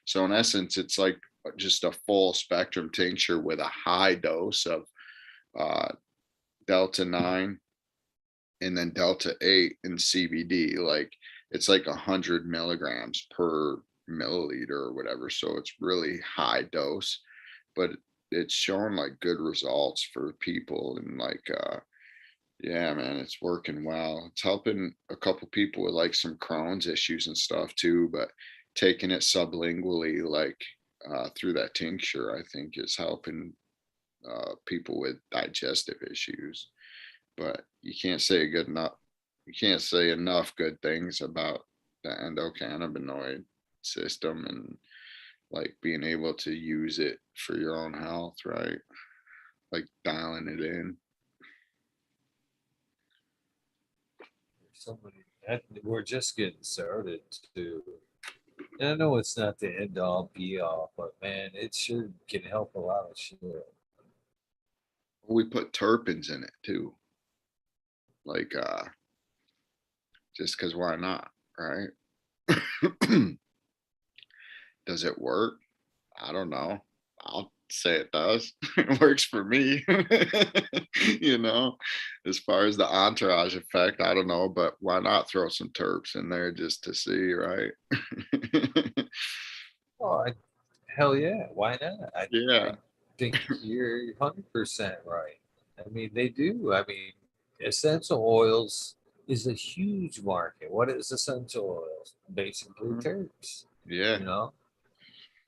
S2: so in essence it's like just a full spectrum tincture with a high dose of uh delta 9 and then delta 8 in CBD. Like it's like 100 milligrams per milliliter or whatever, so it's really high dose, but it's shown like good results for people. And like yeah, man, it's working well. It's helping a couple people with like some Crohn's issues and stuff too, but taking it sublingually, like through that tincture, I think is helping people with digestive issues. But you can't say good enough, you can't say enough good things about the endocannabinoid system, and like being able to use it for your own health, right? Like dialing it in.
S1: Somebody, we're just getting started too. And I know it's not the end all be all, but man, it sure can help a lot of shit.
S2: We put terpenes in it too, like just because why not, right? Does it work? I don't know. I'll say it does. It works for me. You know, as far as the entourage effect, I don't know, but why not throw some terps in there just to see, right?
S1: Oh, hell yeah, why not? I
S2: Yeah.
S1: think you're 100% right. I mean, they do. I mean, essential oils is a huge market. What is essential oils? Basically,
S2: Mhm.
S1: terps.
S2: Yeah.
S1: You know,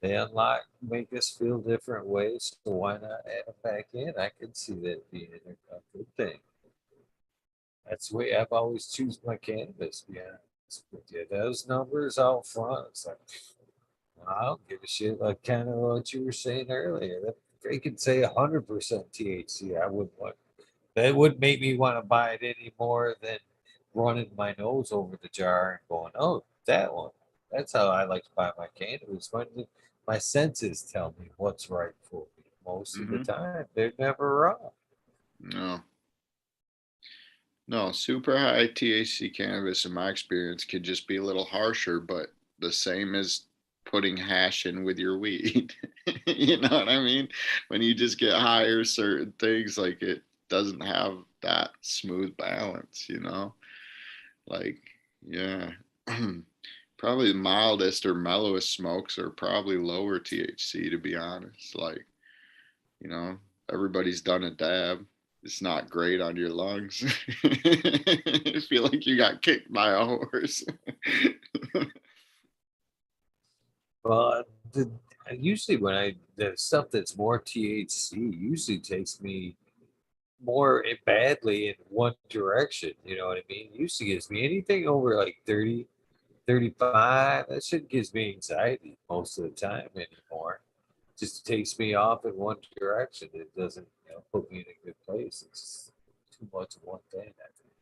S1: they unlock, make us feel different ways. So why not add them back in? I could see that being a good thing. That's the way I've always choose my cannabis. Yeah, those numbers out front. It's like I don't give a shit. Like kind of what you were saying earlier. That they could say 100% THC. I wouldn't want that. Would make me want to buy it any more than running my nose over the jar and going, "Oh, that one." That's how I like to buy my cannabis. My senses tell me what's right for me. Most of the
S2: Hmm.
S1: time, they're never wrong.
S2: No, no, super high THC cannabis, in my experience, could just be a little harsher, but the same as putting hash in with your weed. You know what I mean? When you just get higher, certain things like it doesn't have that smooth balance, you know? Like, yeah. Probably the mildest or mellowest smokes are probably lower THC, to be honest. Like, you know, everybody's done a dab. It's not great on your lungs. I feel like you got kicked by a horse.
S1: But usually when the stuff that's more THC usually takes me more badly in one direction. You know what I mean? Usually gives me anything over like 30, 35. That shit gives me anxiety most of the time anymore. Just takes me off in one direction. It doesn't, put me in a good place. It's too much of one thing. I think.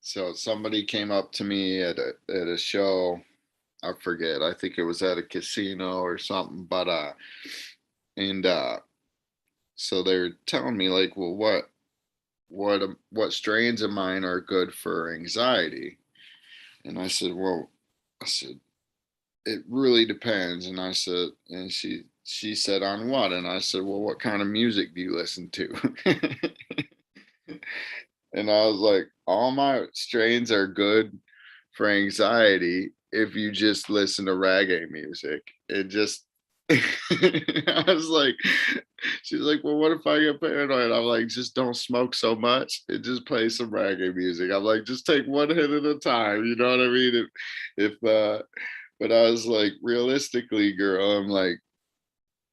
S2: So somebody came up to me at a show. I forget. I think it was at a casino or something. But and so they're telling me like, well, what strains of mine are good for anxiety? And I said, well, I said it really depends. And I said, and she said on what? And I said, well, what kind of music do you listen to? And I was like, all my strains are good for anxiety if you just listen to reggae music. It just I was like, she's like, well, what if I get paranoid? I'm like, just don't smoke so much and just play some reggae music. I'm like, just take one hit at a time. You know what I mean? If but I was like, realistically, girl, I'm like,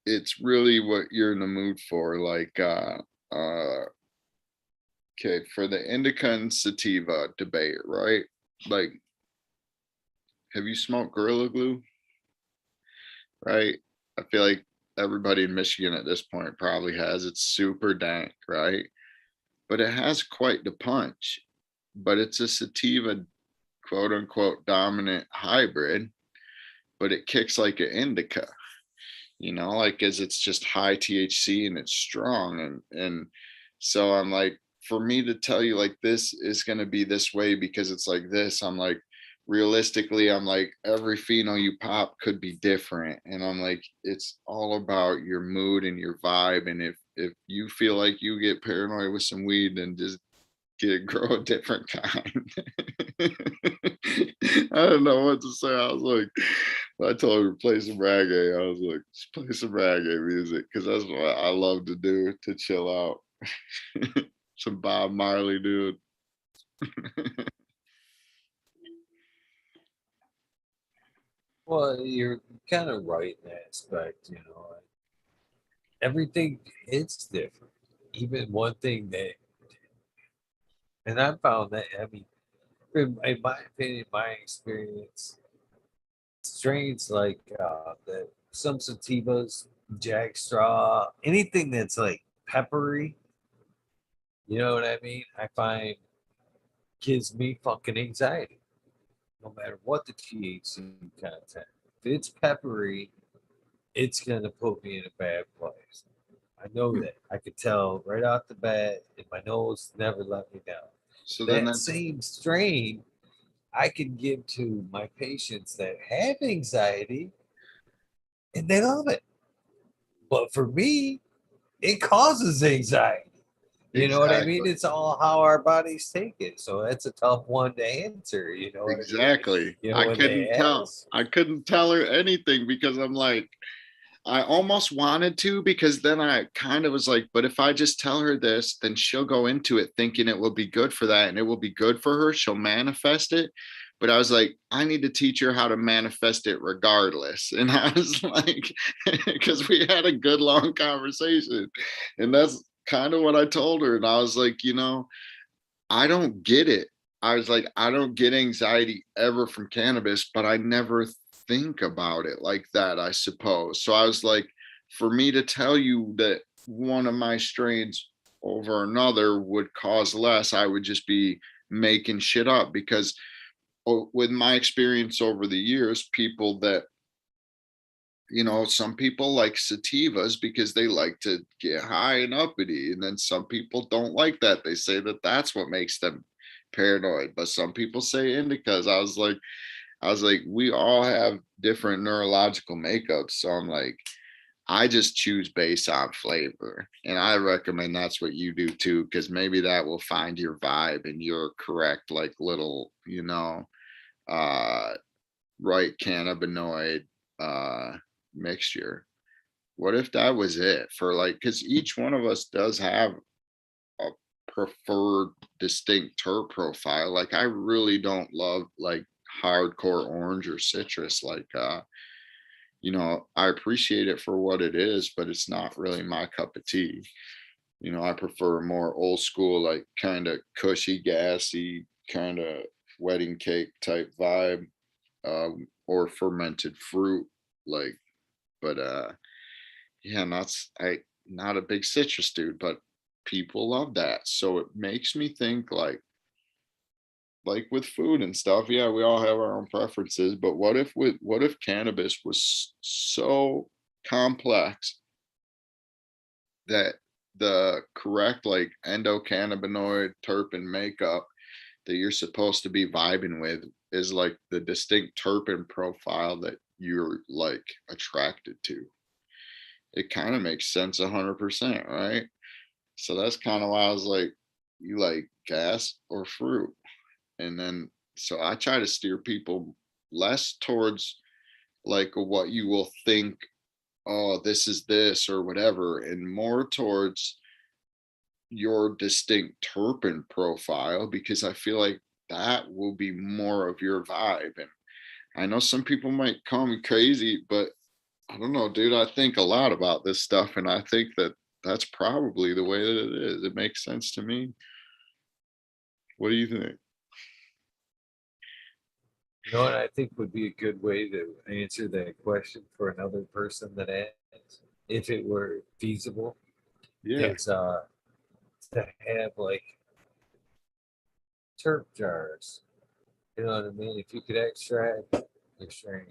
S2: it's really what you're in the mood for. Like, okay, for the indica and sativa debate, right? Like, have you smoked Gorilla Glue? Right? I feel like everybody in Michigan at this point probably has. It's super dank, right? But it has quite the punch. But it's a sativa, quote unquote, dominant hybrid, but it kicks like an indica, like as it's just high THC and it's strong. And so I'm like, for me to tell you like this is gonna be this way because it's like this, I'm like, realistically, I'm like, every pheno you pop could be different. And I'm like, it's all about your mood and your vibe. And if you feel like you get paranoid with some weed, then just grow a different kind. I don't know what to say. I was like, I told her to play some reggae. I was like, just play some reggae music because that's what I love to do to chill out. Some Bob Marley, dude.
S1: Well, you're kind of right in that aspect, everything hits different. Even one thing that, and I found that, I mean, in my opinion, my experience, strains like the some sativas, jack straw, anything that's like peppery, you know what I mean? I find gives me fucking anxiety, no matter what the THC content. If it's peppery, it's gonna put me in a bad place. I know that. I could tell right off the bat, and my nose never let me down.
S2: So then
S1: That
S2: that's
S1: same strain I can give to my patients that have anxiety and they love it. But for me, it causes anxiety. You know what I mean?
S2: exactly.
S1: It's all how our bodies take it. So that's a tough one to answer. You know what I mean?
S2: Exactly. I
S1: When they
S2: couldn't tell.
S1: ask.
S2: I couldn't tell her anything because I'm like, I almost wanted to because then I kind of was like, but if I just tell her this, then she'll go into it thinking it will be good for that and it will be good for her. She'll manifest it. But I was like, I need to teach her how to manifest it regardless. And I was like, because we had a good long conversation. And that's kind of what I told her. And I was like, I don't get it. I was like, I don't get anxiety ever from cannabis, but I never think about it like that, I suppose. So I was like, for me to tell you that one of my strains over another would cause less, I would just be making shit up because with my experience over the years, people that some people like sativas because they like to get high and uppity. And then some people don't like that. They say that that's what makes them paranoid. But some people say indicas. I was like, we all have different neurological makeups. So I'm like, I just choose based on flavor. And I recommend that's what you do too, because maybe that will find your vibe and your correct, like little, uh, right cannabinoid mixture. What if that was it for like, because each one of us does have a preferred distinct terp profile. Like I really don't love like hardcore orange or citrus. Like I appreciate it for what it is, but it's not really my cup of tea. I prefer more old school, like kind of cushy, gassy, kind of wedding cake type vibe, or fermented fruit, like. But yeah, not a big citrus dude, but people love that. So it makes me think like with food and stuff, yeah, we all have our own preferences, but what if cannabis was so complex that the correct like endocannabinoid terpene makeup that you're supposed to be vibing with is like the distinct terpene profile that you're like attracted to. It kind of makes sense 100%, right? So that's kind of why I was like, you like gas or fruit? And then so I try to steer people less towards like what you will think, oh, this is this or whatever, and more towards your distinct terpene profile, because I feel like that will be more of your vibe. And I know some people might call me crazy, but I don't know, dude. I think a lot about this stuff, and I think that that's probably the way that it is. It makes sense to me. What do you think?
S1: You know what I think would be a good way to answer that question for another person that asks, if it were feasible,
S2: Yeah,
S1: is to have like terp jars. You know what I mean? If you could extract your strain,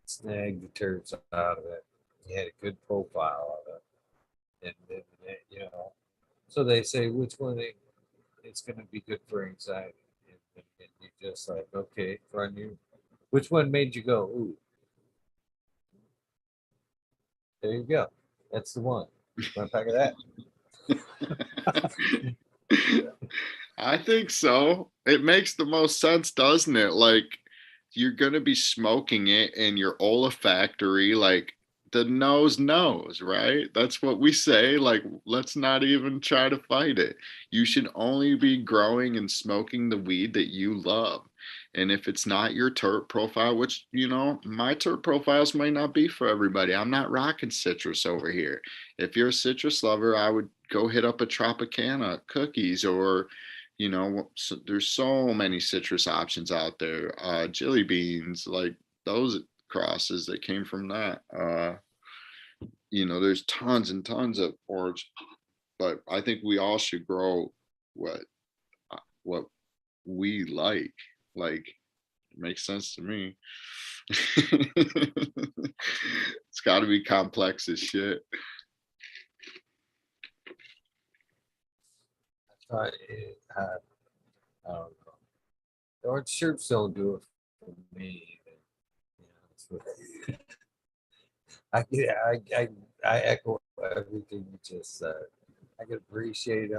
S1: snag the terps out of it, you had a good profile of it, and you know, so they say which one it's going to be good for anxiety, and you're just like, okay, run you. Which one made you go, ooh, there you go. That's the one. Want a pack of that?
S2: I think so. It makes the most sense, doesn't it? Like you're gonna be smoking it in your olfactory, like the nose knows, right? That's what we say. Like, let's not even try to fight it. You should only be growing and smoking the weed that you love. And if it's not your terp profile, which, my terp profiles might not be for everybody. I'm not rocking citrus over here. If you're a citrus lover, I would go hit up a Tropicana cookies, or there's so many citrus options out there. Jelly beans, like those crosses that came from that. There's tons and tons of orange, but I think we all should grow what what we like. Like, it makes sense to me. It's got to be complex as shit.
S1: I, I don't know. The orange shirts don't do it for me. You know, I echo everything you just said. I can appreciate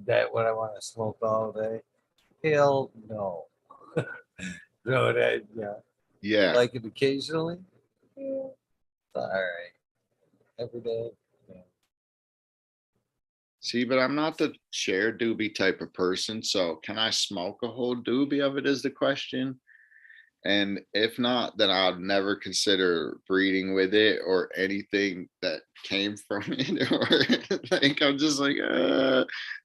S1: that what I want to smoke all day. Hell no. No, that yeah.
S2: Yeah.
S1: Like it occasionally. Yeah. All right. Every day. Yeah.
S2: See, but I'm not the share doobie type of person. So can I smoke a whole doobie of it is the question. And if not, then I'll never consider breeding with it or anything that came from it. Or like, I'm just like,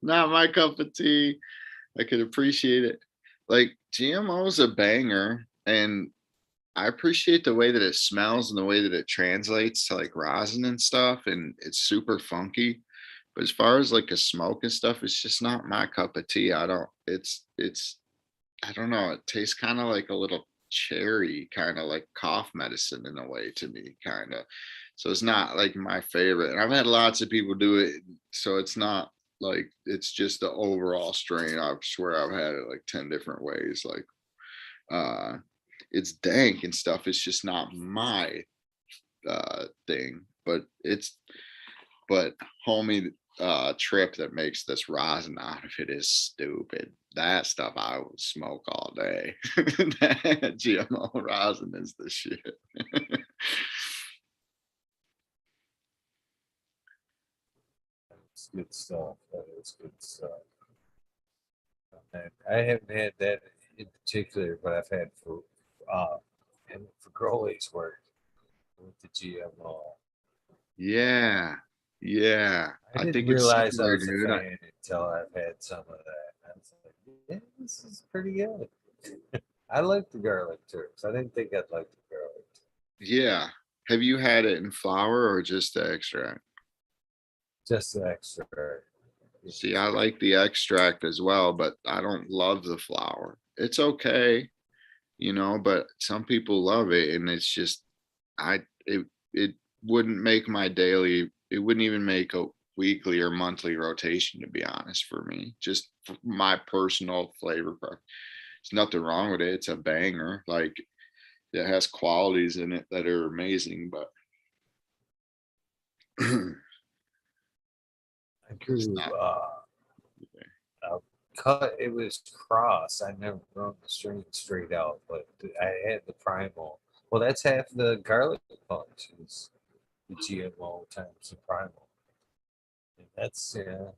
S2: not my cup of tea. I could appreciate it. Like, GMO is a banger, and I appreciate the way that it smells and the way that it translates to like rosin and stuff, and it's super funky. But as far as like a smoke and stuff, it's just not my cup of tea. It's I don't know. It tastes kind of like a little cherry, kind of like cough medicine in a way to me, kind of. So it's not like my favorite. And I've had lots of people do it, so it's not like it's just the overall strain. I swear I've had it like 10 different ways. Like, uh, it's dank and stuff. It's just not my thing. But homie, trip that makes this rosin out of it is stupid. That stuff I would smoke all day. That GMO rosin is the shit.
S1: It's good stuff. That is good stuff. And I haven't had that in particular, but I've had uh and for Crowley's work with the GMO.
S2: Yeah, yeah.
S1: I
S2: I
S1: didn't
S2: think it's
S1: realize I
S2: similar,
S1: was a
S2: dude.
S1: fan until I've had some of that. I was like, yeah, this is pretty good. I like the garlic turks. I didn't think I'd like the garlic.
S2: Yeah. Have you had it in flour or just the extract?
S1: Just the extra.
S2: See, I like the extract as well, but I don't love the flour. It's okay, but some people love it, and it's just it wouldn't make my daily, it wouldn't even make a weekly or monthly rotation, to be honest, for me. Just for my personal flavor preference. There's nothing wrong with it. It's a banger. Like, it has qualities in it that are amazing, but
S1: I
S2: it's
S1: grew
S2: not.
S1: a cut. It was cross. I never grown the strain straight out, but I had the primal. Well, that's half the garlic punch is the GMO times the primal. And that's yeah.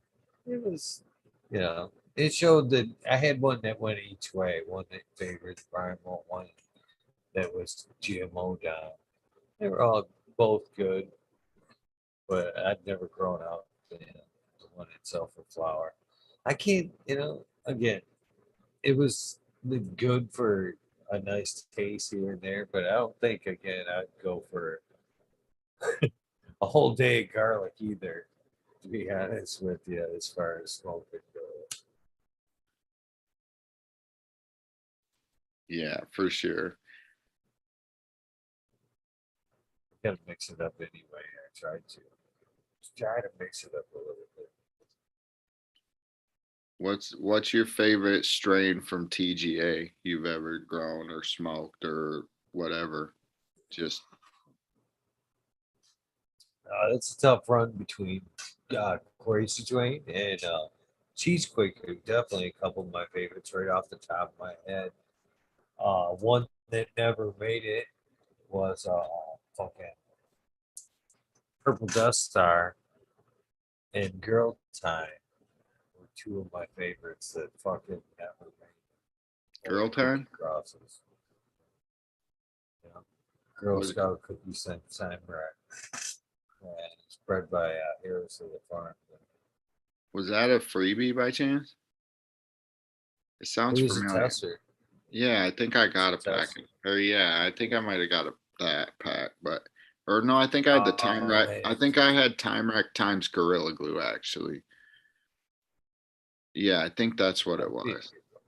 S1: It was, you know, it showed that I had one that went each way. One that favored the primal, one that was GMO down. They were all both good, but I'd never grown out the one itself for flour. I can't, again, it was good for a nice taste here and there, but I don't think again I'd go for a whole day of garlic either. To be honest with you, as far as smoking goes,
S2: Yeah, for sure.
S1: gotta mix it up anyway. I tried to try to mix it up a little bit.
S2: What's your favorite strain from TGA you've ever grown or smoked or whatever? Just
S1: It's a tough run between Crazy Train and Cheese Quaker. Definitely a couple of my favorites right off the top of my head. One that never made it was fucking Purple Dust Star and Girl Time were two of my favorites that fucking never made
S2: girl
S1: cookie
S2: time?
S1: crosses. You know? Girl
S2: Was
S1: Scout cookie samurai. And it's bred by Harris of the Farm.
S2: was that a freebie by chance? It
S1: It
S2: sounds
S1: was a
S2: familiar.
S1: tester.
S2: Yeah, I think I
S1: It's
S2: got
S1: a
S2: a pack.
S1: tester.
S2: Or yeah, I think I might have got that pack, but or no, I think I had the time
S1: Oh
S2: rack.
S1: man,
S2: I think I had time rack times Gorilla Glue actually. Yeah, I think that's what it
S1: that'd be a
S2: was.
S1: good one.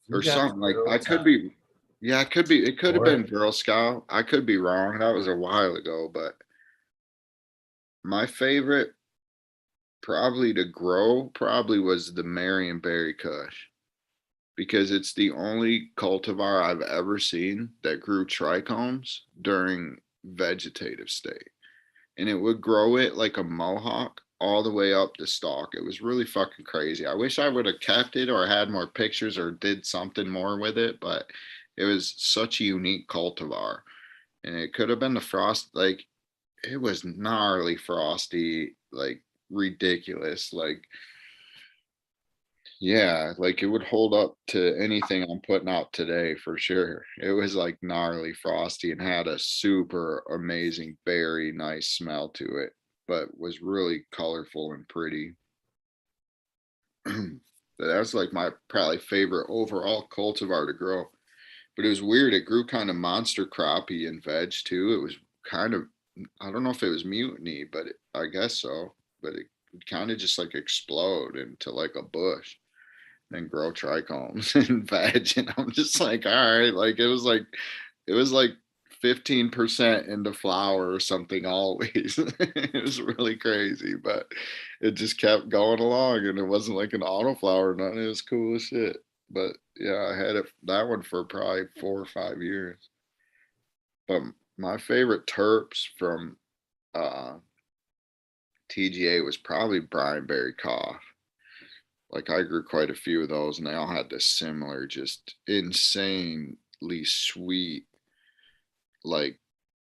S1: You
S2: Or
S1: got
S2: something like
S1: Girl
S2: I could
S1: Time
S2: be yeah, it could be, it could have
S1: or
S2: been Girl Scout. I could be wrong. That was a while ago, but my favorite probably to grow probably was the Marion Berry Kush because it's the only cultivar I've ever seen that grew trichomes during vegetative state. And it would grow it like a mohawk all the way up the stalk. It was really fucking crazy. I wish I would have kept it or had more pictures or did something more with it, but it was such a unique cultivar. And it could have been the frost, like it was gnarly frosty, like ridiculous. Like, yeah, like it would hold up to anything I'm putting out today for sure. It was like gnarly frosty and had a super amazing, very nice smell to it, but was really colorful and pretty. That's like my probably favorite overall cultivar to grow. But it was weird. It grew kind of monster crappie and veg too. It was kind of, I don't know if it was mutiny, but I guess so. But it would kind of just like explode into like a bush and grow trichomes and veg. And I'm just like, all right, like it was like 15% into flower or something always. It was really crazy, but it just kept going along and it wasn't like an auto flower or nothing. It was cool as shit. But yeah, I had it that one for probably 4 or 5 years. But my favorite terps from uh TGA was probably Brianberry Cough. Like I grew quite a few of those and they all had this similar, just insanely sweet, like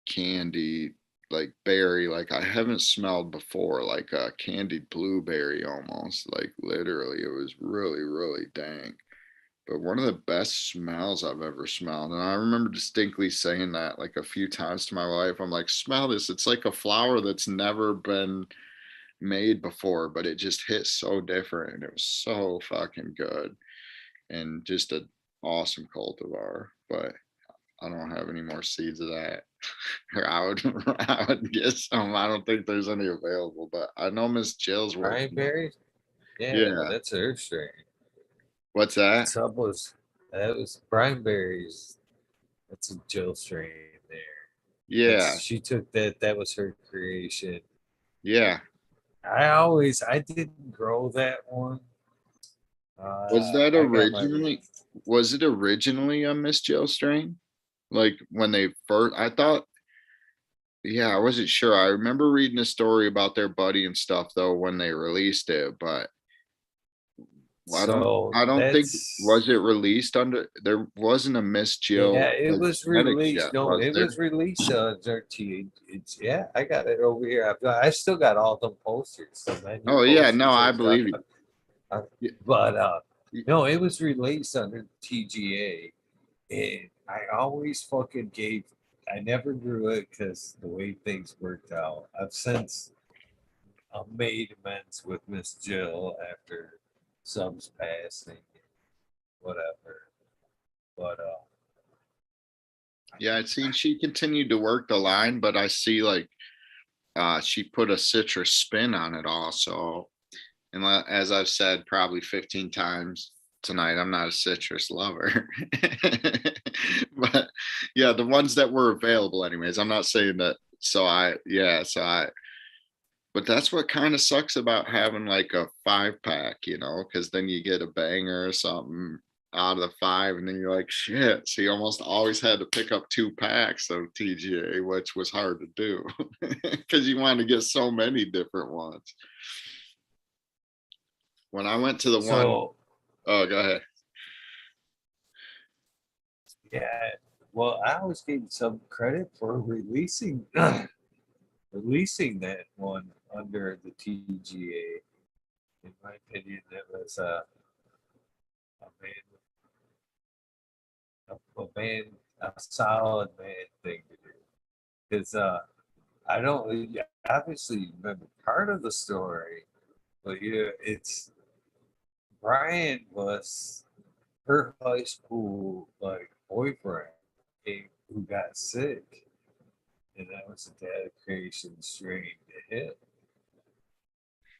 S2: candy, like berry, like I haven't smelled before, like a candied blueberry almost. Like literally, it was really, really dank. But one of the best smells I've ever smelled. And I remember distinctly saying that like a few times to my wife. I'm like, smell this. It's like a flower that's never been made before, but it just hit so different. And it was so fucking good. And just an awesome cultivar. But I don't have any more seeds of that. Or I would I would get some. I don't think there's any available, but I know Miss Jill's
S1: Brian
S2: working.
S1: Berry. Yeah,
S2: Yeah.
S1: that's her strain.
S2: What's that?
S1: Sub was that was Brian Berry's. That's a Jill strain there. That's
S2: Yeah.
S1: she took that. That was her creation.
S2: Yeah.
S1: I didn't grow that one.
S2: Was that
S1: I got my
S2: originally, was it originally a Miss Jill strain? Like when they first, I thought, yeah, I wasn't sure. I remember reading a story about their buddy and stuff though when they released it, but Well, I
S1: So
S2: don't think, was
S1: that's
S2: it released under, there wasn't a Miss
S1: yeah,
S2: Jill
S1: it was
S2: genetics
S1: released.
S2: yet,
S1: No,
S2: was
S1: it was
S2: there?
S1: released on RT. It's yeah, I got it over here. I still got all the posters, the menu
S2: Oh yeah, no,
S1: posters
S2: I
S1: and stuff.
S2: believe you.
S1: Uh,
S2: Y-
S1: But
S2: y-
S1: no, it was released under TGA, and I always fucking gave. I never grew it because the way things worked out. I've since made amends with Miss Jill after Sub's passing, whatever. But
S2: Yeah, I'd seen she continued to work the line, but I see like she put a citrus spin on it also. And as I've said probably 15 times tonight, I'm not a citrus lover. But yeah, the ones that were available anyways. I'm not saying that, but that's what kind of sucks about having like a 5 pack, because then you get a banger or something out of the five, and then you're like, shit. So you almost always had to pick up 2 packs of TGA, which was hard to do because you wanted to get so many different ones. When I went to the one,
S1: so
S2: oh, go ahead.
S1: yeah, well, I always gave some credit for releasing that one under the TGA. In my opinion, that was a man, a man, a solid man thing to do. Because I don't obviously remember part of the story, but yeah, it's Brian was her high school like boyfriend who got sick, and that was a dedication strain to him.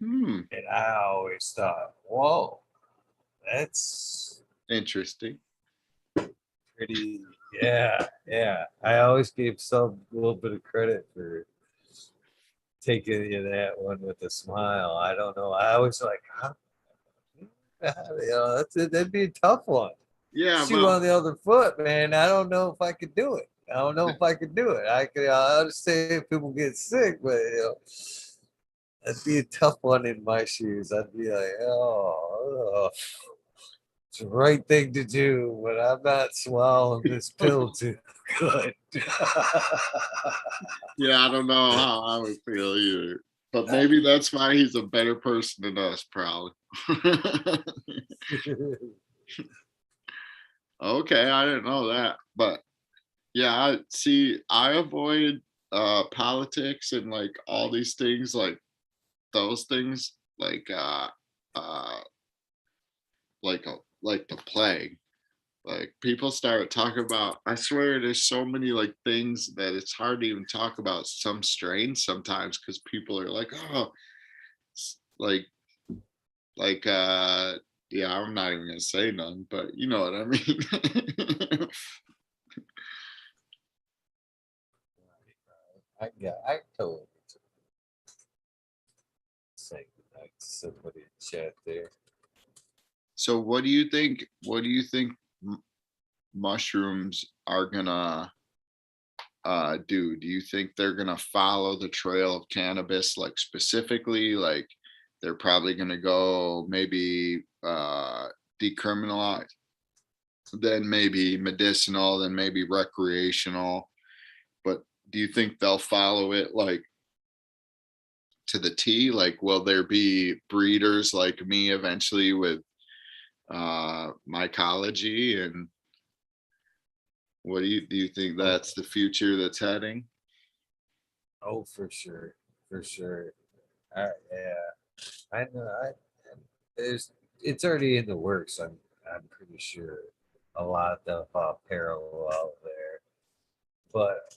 S2: Hmm,
S1: And I always thought, whoa, that's
S2: interesting.
S1: pretty, yeah, yeah. I always gave some little bit of credit for taking you that one with a smile. I don't know. I always like, how, that'd be a tough one.
S2: Yeah,
S1: Shoe
S2: well,
S1: on the other foot, man. I don't know if I could do it. I don't know if I could do it. I understand if people get sick, but that'd be a tough one in my shoes. I'd be like, oh, it's the right thing to do, but I'm not swallowing this pill too good.
S2: yeah, I don't know how I would feel either. But maybe that's why he's a better person than us, probably. Okay, I didn't know that. But yeah, I avoid politics and like all these things, like those things, uh like the plague. Like people start talking about, I swear there's so many like things that it's hard to even talk about some strains sometimes because people are like, oh, like yeah, I'm not even gonna say none, but you know what I mean.
S1: I totally say goodnight to somebody in chat there.
S2: So what do you think mushrooms are gonna do you think they're gonna follow the trail of cannabis, like specifically, like they're probably gonna go maybe decriminalize, then maybe medicinal, then maybe recreational, but do you think they'll follow it like to the T? Like will there be breeders like me eventually with mycology, and what do you think
S1: Oh,
S2: that's the future that's heading?
S1: oh, for sure, for sure. Yeah, I know. There's it's already in the works. I'm pretty sure a lot of parallel there, but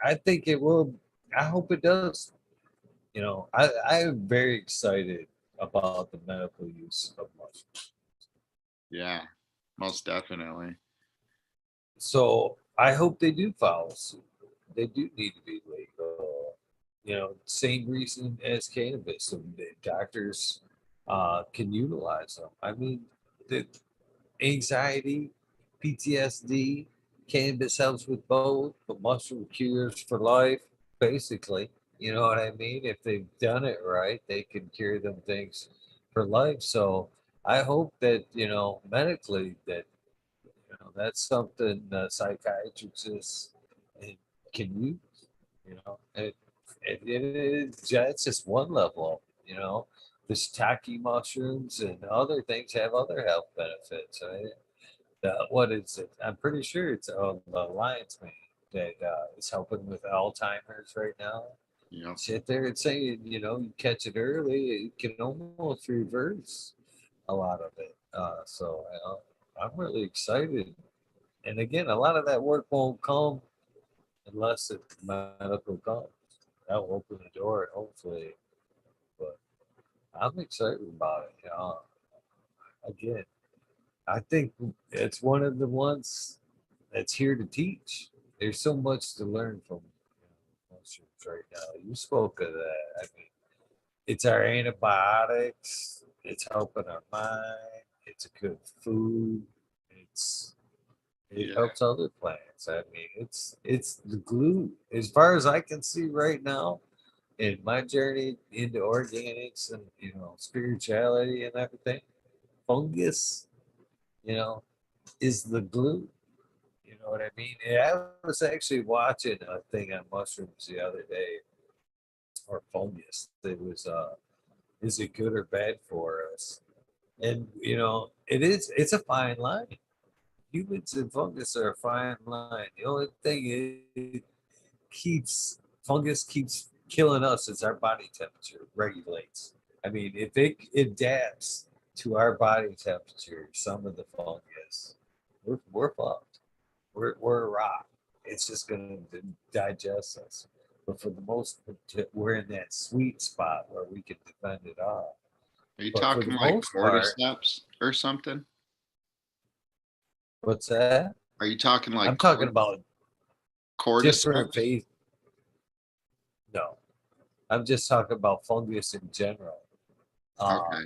S1: I think it will. I hope it does. I am very excited about the medical use of mushrooms.
S2: Yeah, most definitely.
S1: So I hope they do follow suit. They do need to be legal. Same reason as cannabis. So the doctors can utilize them. I mean, the anxiety, PTSD, cannabis helps with both, but mushroom cures for life, basically. You know what I mean? If they've done it right, they can cure them things for life. So I hope that, medically that, that's something psychiatrists can use, it's just one level, the shiitake mushrooms and other things have other health benefits, right? What is it? I'm pretty sure it's the lion's mane that is helping with Alzheimer's right now.
S2: Yep.
S1: Sit there and saying, you catch it early, it can almost reverse a lot of it. So I'm really excited. And again, a lot of that work won't come unless it medical comes. That will open the door, hopefully. But I'm excited about it. Again, I think it's one of the ones that's here to teach. There's so much to learn from mushrooms right now. You spoke of that. I mean, it's our antibiotics. It's helping our mind. It's a good food. It's it
S2: Yeah.
S1: helps other plants. I mean, it's the glue. As far as I can see right now, in my journey into organics and spirituality and everything, fungus, you know, is the glue. You know what I mean? And I was actually watching a thing on mushrooms the other day, or fungus. It was is it good or bad for us? And it's a fine line. Humans and fungus are a fine line. The only thing fungus keeps killing us is our body temperature regulates. I mean, if it adapts to our body temperature, some of the fungus, we're fucked. We're a rock. It's just going to digest us. But for the most, we're in that sweet spot where we can defend it all.
S2: Are you
S1: But for the
S2: talking like
S1: most part,
S2: cordyceps or something?
S1: what's that?
S2: Are you talking
S1: I'm
S2: like
S1: talking about different
S2: cordyceps?
S1: phase. No, I'm just talking about fungus in general. Um,
S2: Okay.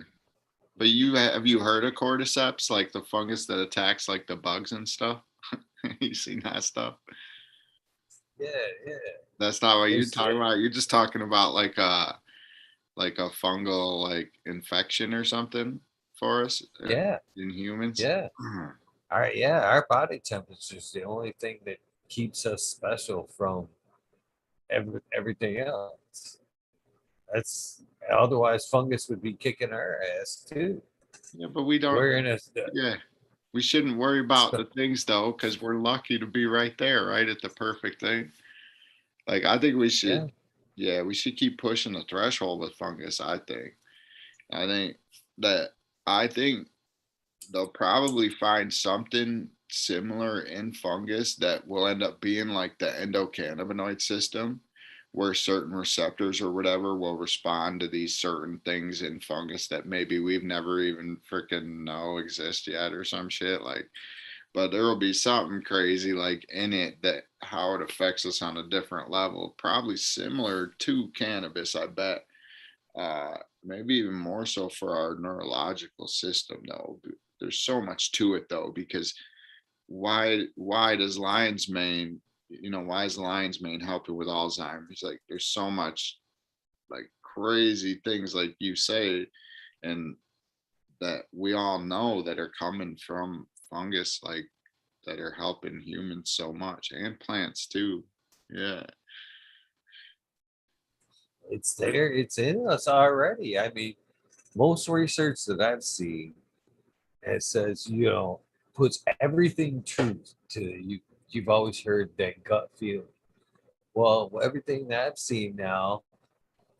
S2: But have you heard of cordyceps, like the fungus that attacks like the bugs and stuff? You seen that stuff?
S1: yeah, yeah.
S2: That's not what you're
S1: There's,
S2: talking about. You're just talking about like a fungal like infection or something for us
S1: yeah,
S2: in humans.
S1: yeah. All right, yeah. Our body temperature is the only thing that keeps us special from everything else. That's otherwise fungus would be kicking our ass too.
S2: Yeah, but we don't.
S1: We're in a
S2: Yeah, we shouldn't worry about the things though, because we're lucky to be right there, right at the perfect thing. Like I think we should,
S1: yeah,
S2: yeah, we should keep pushing the threshold with fungus. I think that I think they'll probably find something similar in fungus that will end up being like the endocannabinoid system, where certain receptors or whatever will respond to these certain things in fungus that maybe we've never even freaking know exist yet or some shit like. But there will be something crazy like in it that how it affects us on a different level, probably similar to cannabis, I bet. Maybe even more so for our neurological system though. There's so much to it though, because why does lion's mane, why is lion's mane helping with Alzheimer's? Like there's so much like crazy things like you say, and that we all know that are coming from fungus, like that are helping humans so much and plants too. Yeah.
S1: it's there. It's in us already. I mean, most research that I've seen it says puts everything truth to you. You've always heard that gut feeling. Well, everything that I've seen now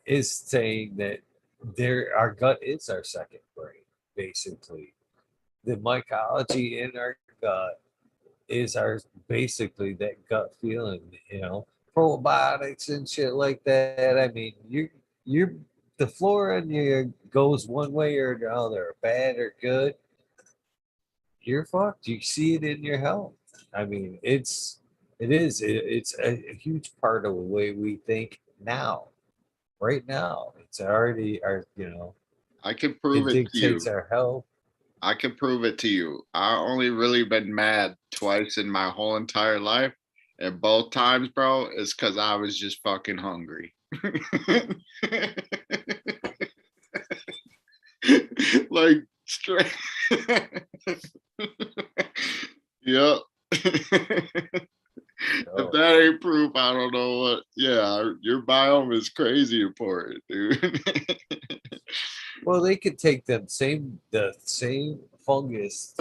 S1: is saying that our gut is our second brain, basically. The mycology in our gut is our basically that gut feeling, probiotics and shit like that. I mean, you're the flora in you goes one way or another, bad or good, you're fucked. You see it in your health. I mean, it's a huge part of the way we think now. Right now, it's already
S2: I can prove
S1: it
S2: it to
S1: dictates
S2: you.
S1: our health.
S2: I can prove it to you. I only really been mad twice in my whole entire life. And both times, bro, is because I was just fucking hungry. Like straight I don't know what. Yeah, your biome is crazy important, dude.
S1: Well, they could take the same fungus,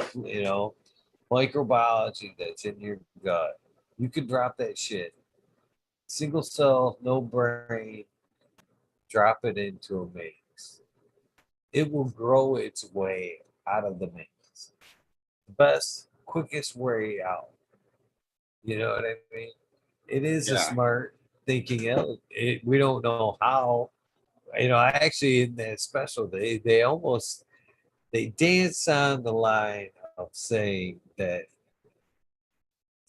S1: microbiology that's in your gut. You could drop that shit. Single cell, no brain, drop it into a maze. It will grow its way out of the maze. Best, quickest way out. You know what I mean? It is a
S2: Yeah.
S1: smart thinking. We don't know how. I actually in that special they almost they dance on the line of saying that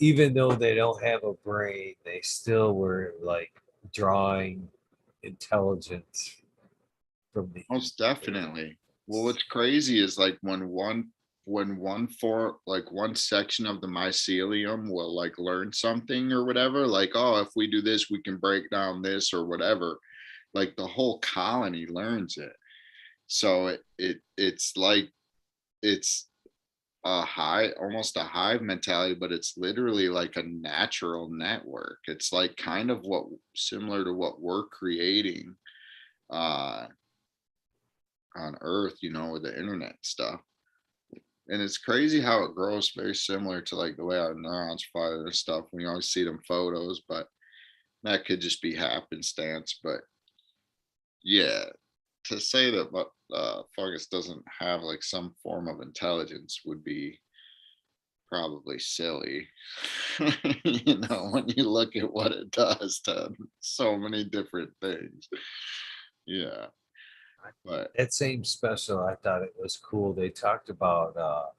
S1: even though they don't have a brain, they still were like drawing intelligence from the
S2: Most
S1: ether.
S2: definitely. Well, what's crazy is like when one for like one section of the mycelium will like learn something or whatever, like, oh, if we do this, we can break down this or whatever. Like the whole colony learns it. So it's like it's a high, almost a hive mentality, but it's literally like a natural network. It's like kind of what similar to what we're creating uh on Earth, with the internet and stuff. And it's crazy how it grows very similar to like the way our neurons fire and stuff. We always see them photos, but that could just be happenstance. But yeah, to say that fungus doesn't have like some form of intelligence would be probably silly. When you look at what it does to so many different things. Yeah. But
S1: That same special, I thought it was cool. They talked about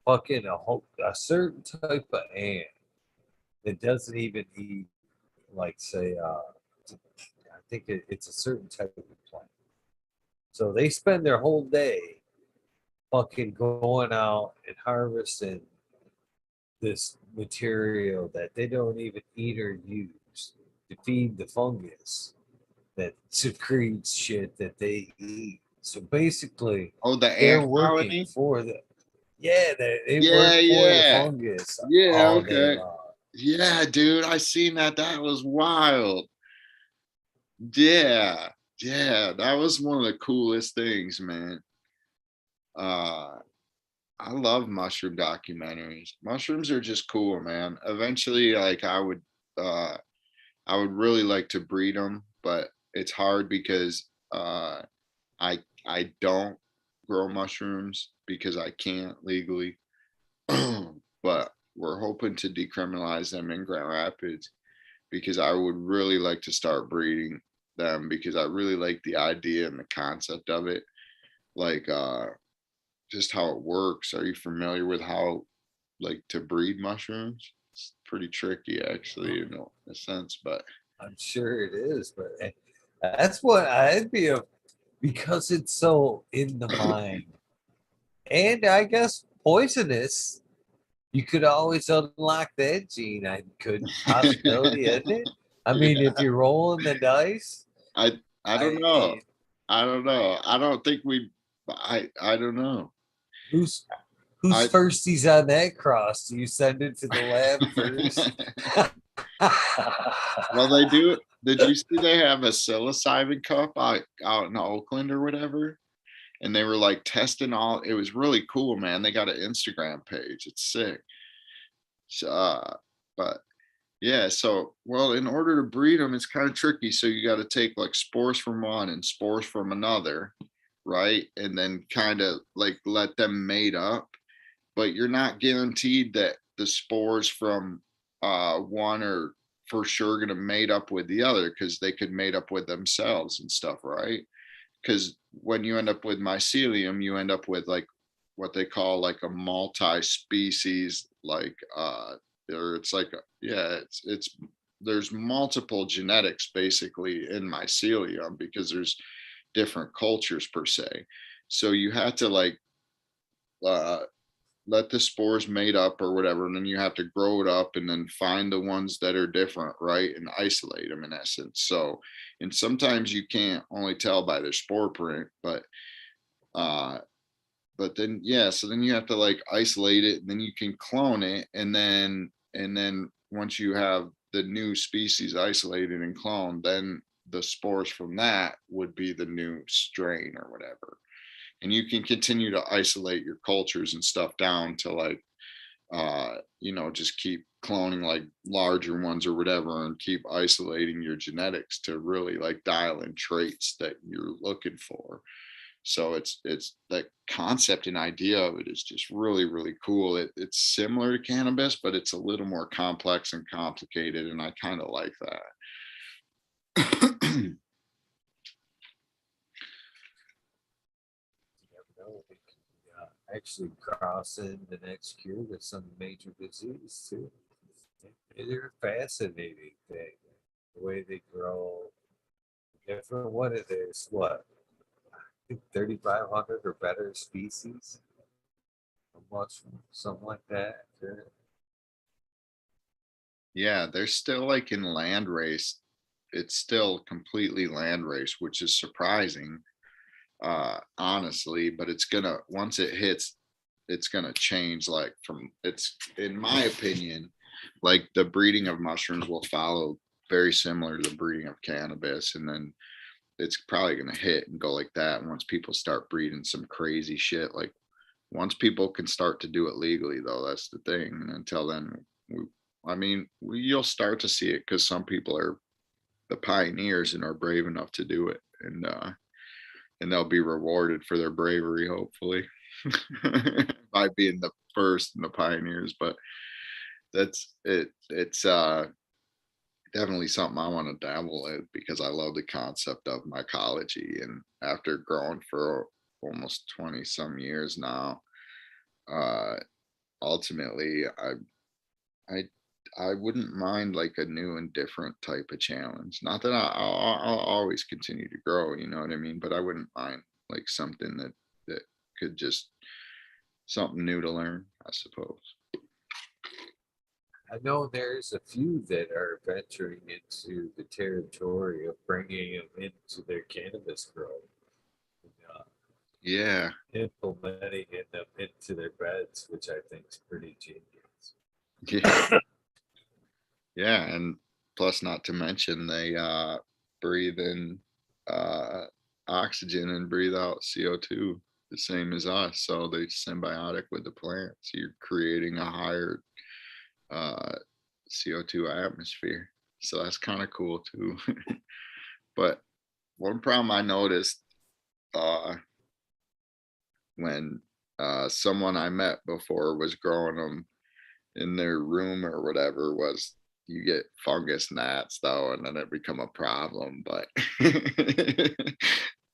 S1: fucking a certain type of ant that doesn't even eat, like say, I think it's a certain type of plant. So they spend their whole day fucking going out and harvesting this material that they don't even eat or use to feed the fungus that secretes shit that they eat. So basically,
S2: oh, the
S1: they're
S2: ant
S1: working
S2: colony?
S1: for they
S2: Yeah,
S1: work for the
S2: yeah.
S1: fungus
S2: Yeah,
S1: all day
S2: okay.
S1: long.
S2: Yeah, dude, I seen that. That was wild. Yeah. Yeah, that was one of the coolest things, man. Uh I love mushroom documentaries. Mushrooms are just cool, man. Eventually, like uh I would really like to breed them, but it's hard because I don't grow mushrooms because I can't legally. But we're hoping to decriminalize them in Grand Rapids because I would really like to start breeding them because I really like the idea and the concept of it. Like just how it works. Are you familiar with how like to breed mushrooms? It's pretty tricky actually, in a sense, but
S1: I'm sure it is, but that's what I'd be because it's so in the mind, and I guess poisonous. You could always unlock that gene. I could possibility, isn't it? I mean,
S2: yeah,
S1: if you're rolling the dice,
S2: I I don't
S1: I
S2: know.
S1: mean,
S2: I don't know. I don't think we I don't know.
S1: who's who's
S2: I
S1: first? He's on that cross. Do you send it to the lab first?
S2: well, they do. Did you see they have a psilocybin cup out in Oakland or whatever? And they were like testing all. It was really cool, man. They got an Instagram page. It's sick. So, but yeah, so well, in order to breed them, it's kind of tricky. So you got to take like spores from one and spores from another, right? And then kind of like let them mate up. But you're not guaranteed that the spores from one are for sure going to mate up with the other because they could mate up with themselves and stuff, right? Because when you end up with mycelium, you end up with like what they call like a multi-species, like or it's like yeah, it's there's multiple genetics basically in mycelium because there's different cultures per se. So you have to like uh, let the spores mate up or whatever, and then you have to grow it up and then find the ones that are different, right, and isolate them in essence. So, and sometimes you can't only tell by their spore print, uh but then yeah, so then you have to like isolate it and then you can clone it, and then once you have the new species isolated and cloned, then the spores from that would be the new strain or whatever. And you can continue to isolate your cultures and stuff down to like, just keep cloning like larger ones or whatever, and keep isolating your genetics to really like dial in traits that you're looking for. So it's that concept and idea of it is just really, really cool. It's similar to cannabis, but it's a little more complex and complicated, and I kind of like that.
S1: know, we can actually cross in the next cure with some major disease too. They're fascinating thing. The way they grow, different what it is, what I think 3,500 or better species of mushroom, something like that.
S2: Yeah, they're still like in land race. It's still completely land race, which is surprising, honestly, but it's gonna, once it hits, it's gonna change, like from, it's, in my opinion, like the breeding of mushrooms will follow very similar to the breeding of cannabis, and then it's probably gonna hit and go like that once people start breeding some crazy shit. Like once people can start to do it legally, though, that's the thing. And until then, you'll start to see it because some people are the pioneers and are brave enough to do it, and they'll be rewarded for their bravery, hopefully, by being the first and the pioneers. But that's it. It's definitely something I want to dabble in because I love the concept of mycology. And after growing for almost 20 some years now, uh, ultimately, I I wouldn't mind like a new and different type of challenge. Not that I'll always continue to grow, you know what I mean? But I wouldn't mind like something that could just, something new to learn, I suppose.
S1: I know there's a few that are venturing into the territory of bringing them into their cannabis growth, uh,
S2: Yeah,
S1: implementing them into their beds, which I think is pretty genius.
S2: yeah, yeah, and plus, not to mention, they breathe in uh, oxygen and breathe out CO2, the same as us. So they symbiotic with the plants. You're creating a higher uh, CO2 atmosphere. So that's kind of cool too. But one problem I noticed uh, when someone I met before was growing them in their room or whatever was, you get fungus gnats though, and then it become a problem. But if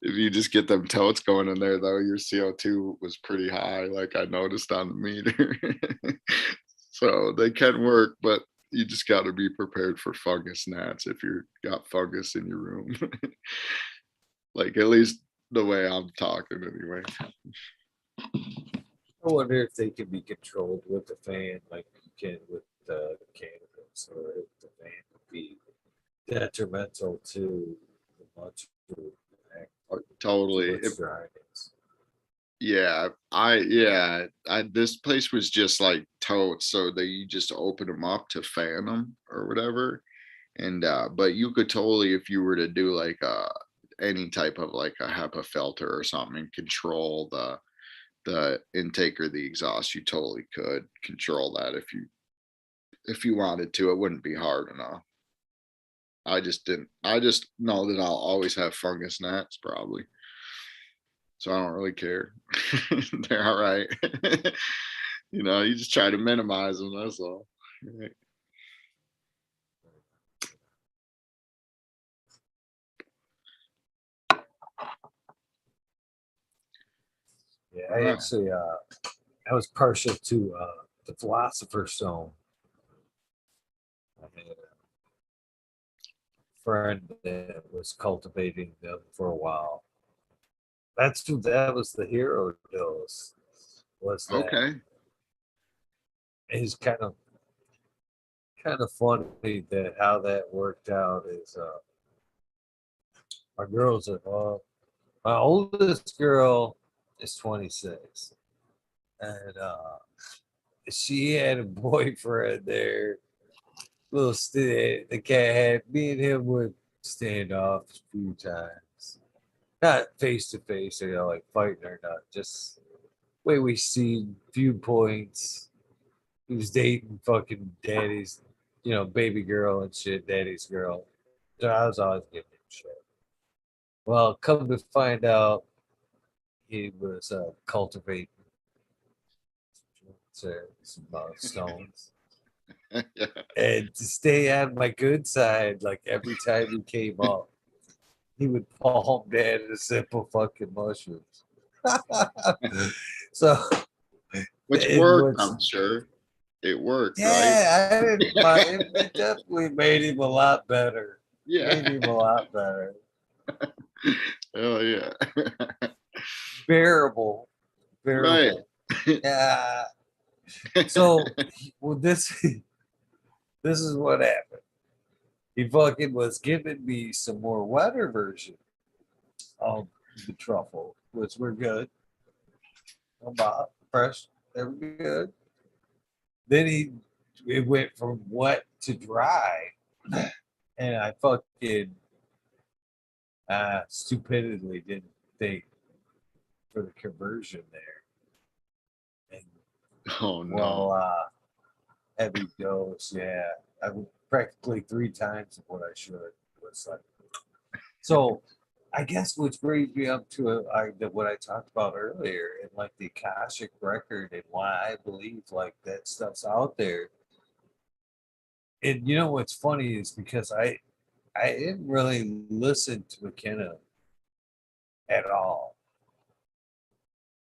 S2: you just get them totes going in there though, your CO2 was pretty high, like I noticed on the meter. So they can work, but you just got to be prepared for fungus gnats if you got fungus in your room. Like at least the way I'm talking anyway.
S1: I wonder if they can be controlled with the fan like you can with the cannabis, or if the fan would be detrimental to the mushroom to
S2: Totally.
S1: its dryness.
S2: This place was just like totes, so that you just open them up to fan them or whatever. And but you could totally, if you were to do like any type of like a HEPA filter or something, and control the intake or the exhaust, you totally could control that if you wanted to. It wouldn't be hard enough. I just didn't. I just know that I'll always have fungus gnats probably, so I don't really care. They're all right. You just try to minimize them. That's all. Right.
S1: Yeah,
S2: All
S1: I
S2: right.
S1: actually I was partial to the Philosopher's Stone. I had a friend that was cultivating them for a while. That was the hero dose. Was that
S2: Okay.
S1: is kind of funny that how that worked out is my girls are my oldest girl is 26, and she had a boyfriend there the cat had me and him would stand off a few times. Not face to face, like fighting or not. Just way we see viewpoints. He was dating fucking daddy's, baby girl and shit, daddy's girl. So I was always giving him shit. Well, come to find out, he was cultivating some stones.
S2: Yeah.
S1: And to stay on my good side, like every time he came up, he would palm down a simple fucking mushrooms. So
S2: Which
S1: it
S2: worked,
S1: was,
S2: I'm sure. It worked, right?
S1: yeah, I didn't mind. It definitely made him a lot better.
S2: Yeah.
S1: Made him a lot better.
S2: Oh yeah.
S1: Bearable,
S2: Right.
S1: bearable. Yeah. So, well, this is what happened. He fucking was giving me some more wetter version of the truffle, which were good. About fresh, they were good. Then it went from wet to dry, and I fucking stupidly didn't think for the conversion there. And
S2: Oh no.
S1: well, heavy dose, yeah. I would practically 3 times of what I should was like. So I guess which brings me up to what I talked about earlier, and like the Akashic record, and why I believe like that stuff's out there. And you know what's funny is because I didn't really listen to McKenna at all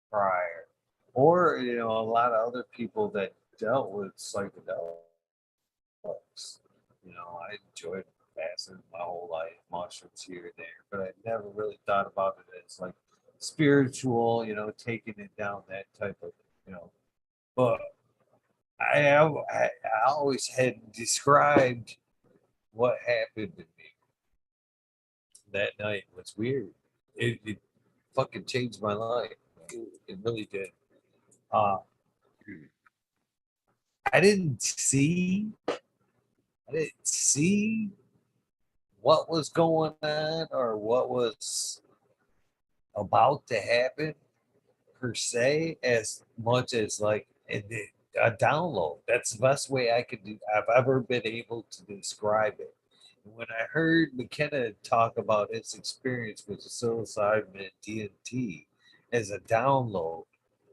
S1: prior, or a lot of other people that dealt with psychedelics. I enjoyed acid my whole life, mushrooms here and there, but I never really thought about it as like spiritual, taking it down that type of, you know. But I always had described what happened to me that night. What's weird, it fucking changed my life. It really did. Uh, I didn't see, I didn't see what was going on or what was about to happen per se, as much as like a download. That's the best way I've ever been able to describe it. When I heard McKenna talk about his experience with the psilocybin and DMT as a download,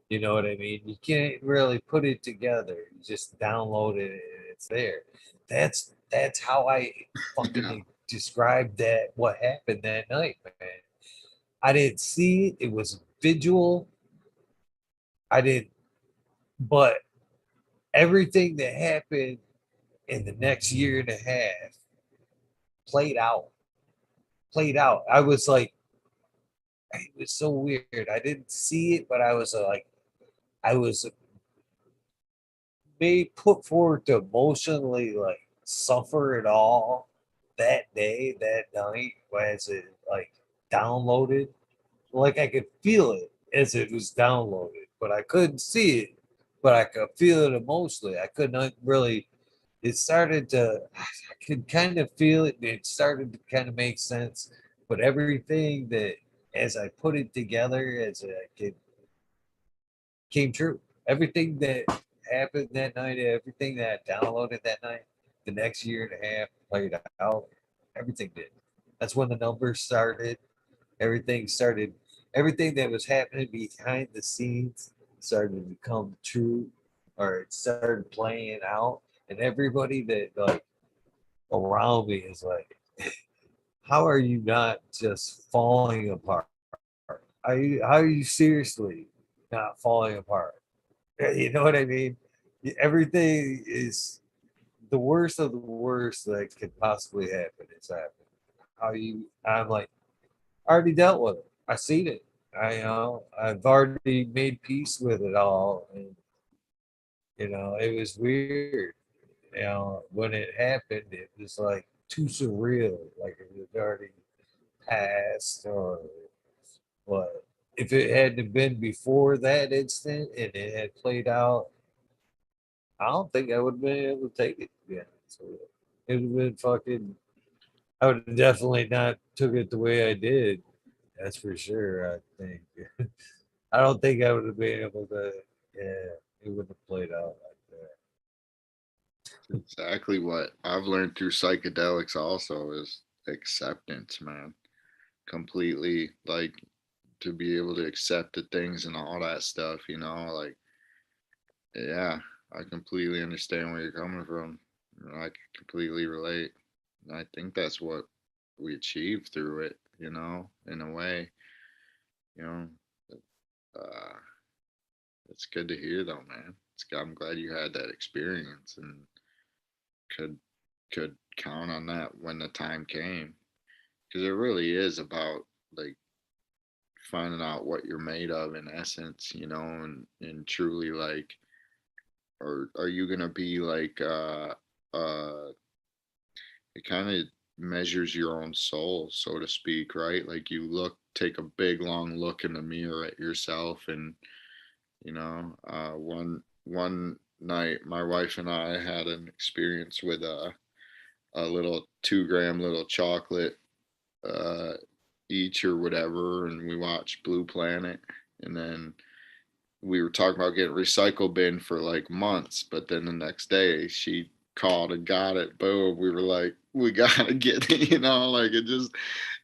S1: you know what I mean? You can't really put it together. You just download it and it's there. That's how I
S2: Yeah.
S1: fucking described that what happened that night, man. I didn't see it. It was visual. I didn't, but everything that happened in the next year and a half played out. Played out. I was like, it was so weird. I didn't see it, but I was like, I was made put forward to emotionally like suffer it all that day, that night, as it like downloaded. Like I could feel it as it was downloaded, but I couldn't see it, but I could feel it emotionally. I could not really, it started to, I could kind of feel it. It started to kind of make sense, but everything that, as I put it together, as I could, came true. Everything that happened that night, everything that I downloaded that night, the next year and a half played out. Everything did. That's when the numbers started. Everything started. Everything that was happening behind the scenes started to come true, or it started playing out. And everybody that like around me is like, how are you not just falling apart? How are you seriously not falling apart? You know what I mean? Everything is the worst of the worst that could possibly happen. It's happened. I'm like, I already dealt with it. I seen it. I've already made peace with it all. And, it was weird. When it happened, it was like too surreal. Like it had already passed or what. If it hadn't been before that instant and it had played out, I don't think I would have been able to take it. Yeah. So, it would have been fucking. I would have definitely not took it the way I did. That's for sure. I think. I don't think I would have been able to. Yeah, it would have played out like that.
S2: Exactly what I've learned through psychedelics also is acceptance, man. Completely, like, to be able to accept the things and all that stuff, like, yeah, I completely understand where you're coming from. I can completely relate. And I think that's what we achieved through it, in a way, you know. Uh, it's good to hear though, man. I'm glad you had that experience and could could count on that when the time came. Because it really is about, like, finding out what you're made of in essence, and truly, like, are you gonna be like, it kind of measures your own soul, so to speak, right? Like, you take a big long look in the mirror at yourself, and one night my wife and I had an experience with a little 2 gram little chocolate, uh, each or whatever, and we watched Blue Planet, and then we were talking about getting recycle bin for like months, but then the next day she called and got it. Boom. We were like, we gotta get it, like, it just,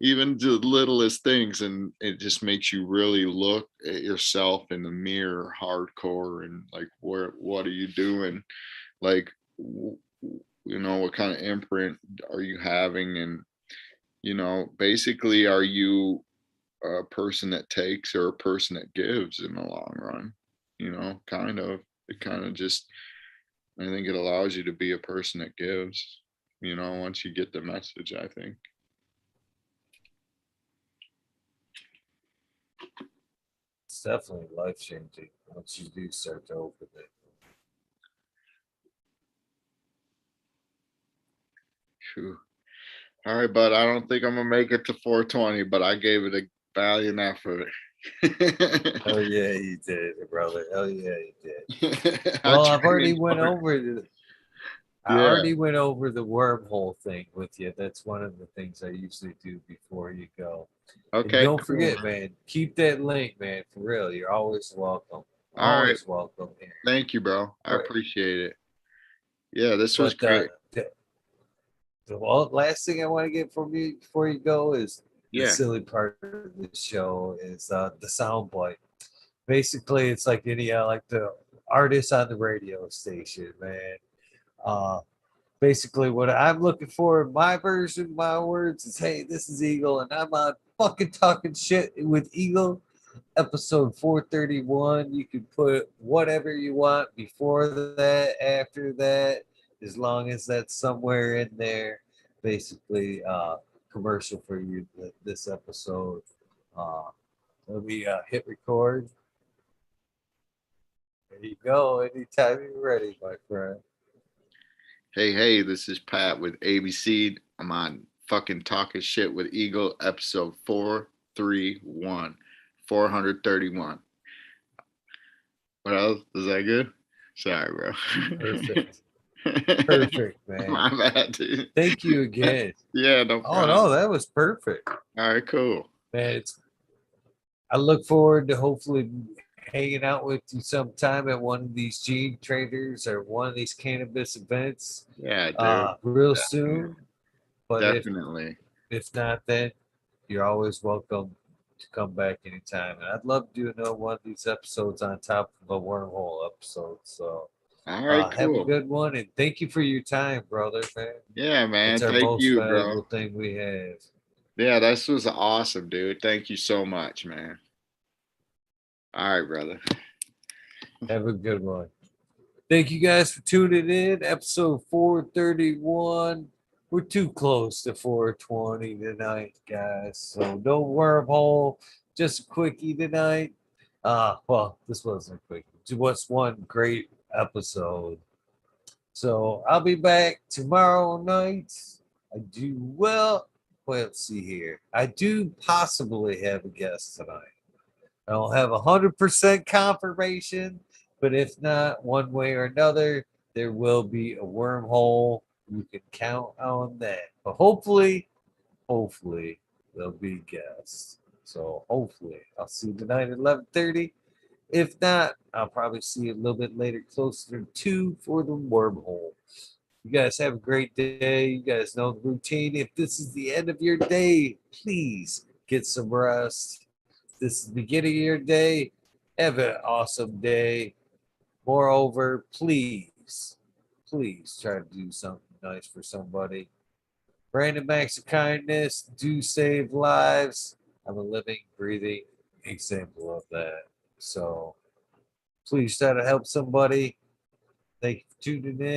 S2: even the littlest things, and it just makes you really look at yourself in the mirror hardcore, and like, what are you doing? Like, what kind of imprint are you having? And basically, are you a person that takes or a person that gives in the long run? Kind of. It kind of just, I think it allows you to be a person that gives, once you get the message, I think.
S1: It's definitely life changing once you do start to open it.
S2: Phew. All right, bud. I don't think I'm gonna make it to 420, but I gave it a valiant effort.
S1: Oh yeah, you did, brother. Oh yeah, you did.
S2: I
S1: Well, I've already
S2: trained
S1: went
S2: hard.
S1: over the I
S2: Yeah.
S1: already went over the wormhole thing with you. That's one of the things I usually do before you go. And
S2: Okay.
S1: don't
S2: Cool.
S1: forget, man, keep that link, man, for real. You're always welcome.
S2: All right.
S1: Always welcome here.
S2: Thank you, bro. I
S1: Right.
S2: appreciate it. Yeah, this was
S1: But
S2: great.
S1: last thing I want to get from you before you go is the
S2: Yeah.
S1: silly part of the show is the sound bite. Basically, it's like any like the artist on the radio station, man. Uh, Basically, what I'm looking for in my version, my words is, hey, this is Eagle, and I'm on fucking talking shit with Eagle, episode 431. You can put whatever you want before that, after that, as long as that's somewhere in there. Basically, commercial for you this episode. Uh, Let me hit record. There you go. Anytime you're ready, my friend.
S2: Hey, hey, this is Pat with ABC. I'm on fucking talking shit with Eagle, episode 431. 431. What else? Is that good? Sorry, bro.
S1: Perfect. Perfect, man.
S2: My bad, dude.
S1: Thank you again.
S2: Yeah, no
S1: Oh
S2: problem.
S1: no, that was perfect,
S2: All right, cool.
S1: man. I look forward to hopefully hanging out with you sometime at one of these gene traders or one of these cannabis events
S2: Yeah, dude.
S1: real
S2: Definitely.
S1: soon. But
S2: Definitely.
S1: if not, then you're always welcome to come back anytime. And I'd love to do another one of these episodes on top of a wormhole episode. So
S2: All right,
S1: have a
S2: cool.
S1: good one and thank you for your time, brother, man.
S2: Yeah,
S1: It's
S2: man.
S1: our
S2: Thank
S1: most
S2: you, bro.
S1: valuable thing we have.
S2: Yeah, this was awesome, dude. Thank you so much, man. All right, brother.
S1: Have a good one. Thank you guys for tuning in. Episode 431. We're too close to 420 tonight, guys. So no wormhole. Just a quickie tonight. Well, this wasn't a quickie. It was one great episode. So I'll be back tomorrow night. I do well. Well, let's see here. I do possibly have a guest tonight. I don't have 100% confirmation, but if not, one way or another, there will be a wormhole You can count on that. But hopefully there'll be guests. So hopefully I'll see you tonight at 11:30. If not, I'll probably see you a little bit later, closer to 2 for the wormhole. You guys have a great day. You guys know the routine. If this is the end of your day, please get some rest. If this is the beginning of your day, have an awesome day. Moreover, please try to do something nice for somebody. Random acts of kindness do save lives. I'm a living, breathing example of that. So please try to help somebody. Thank you for tuning in.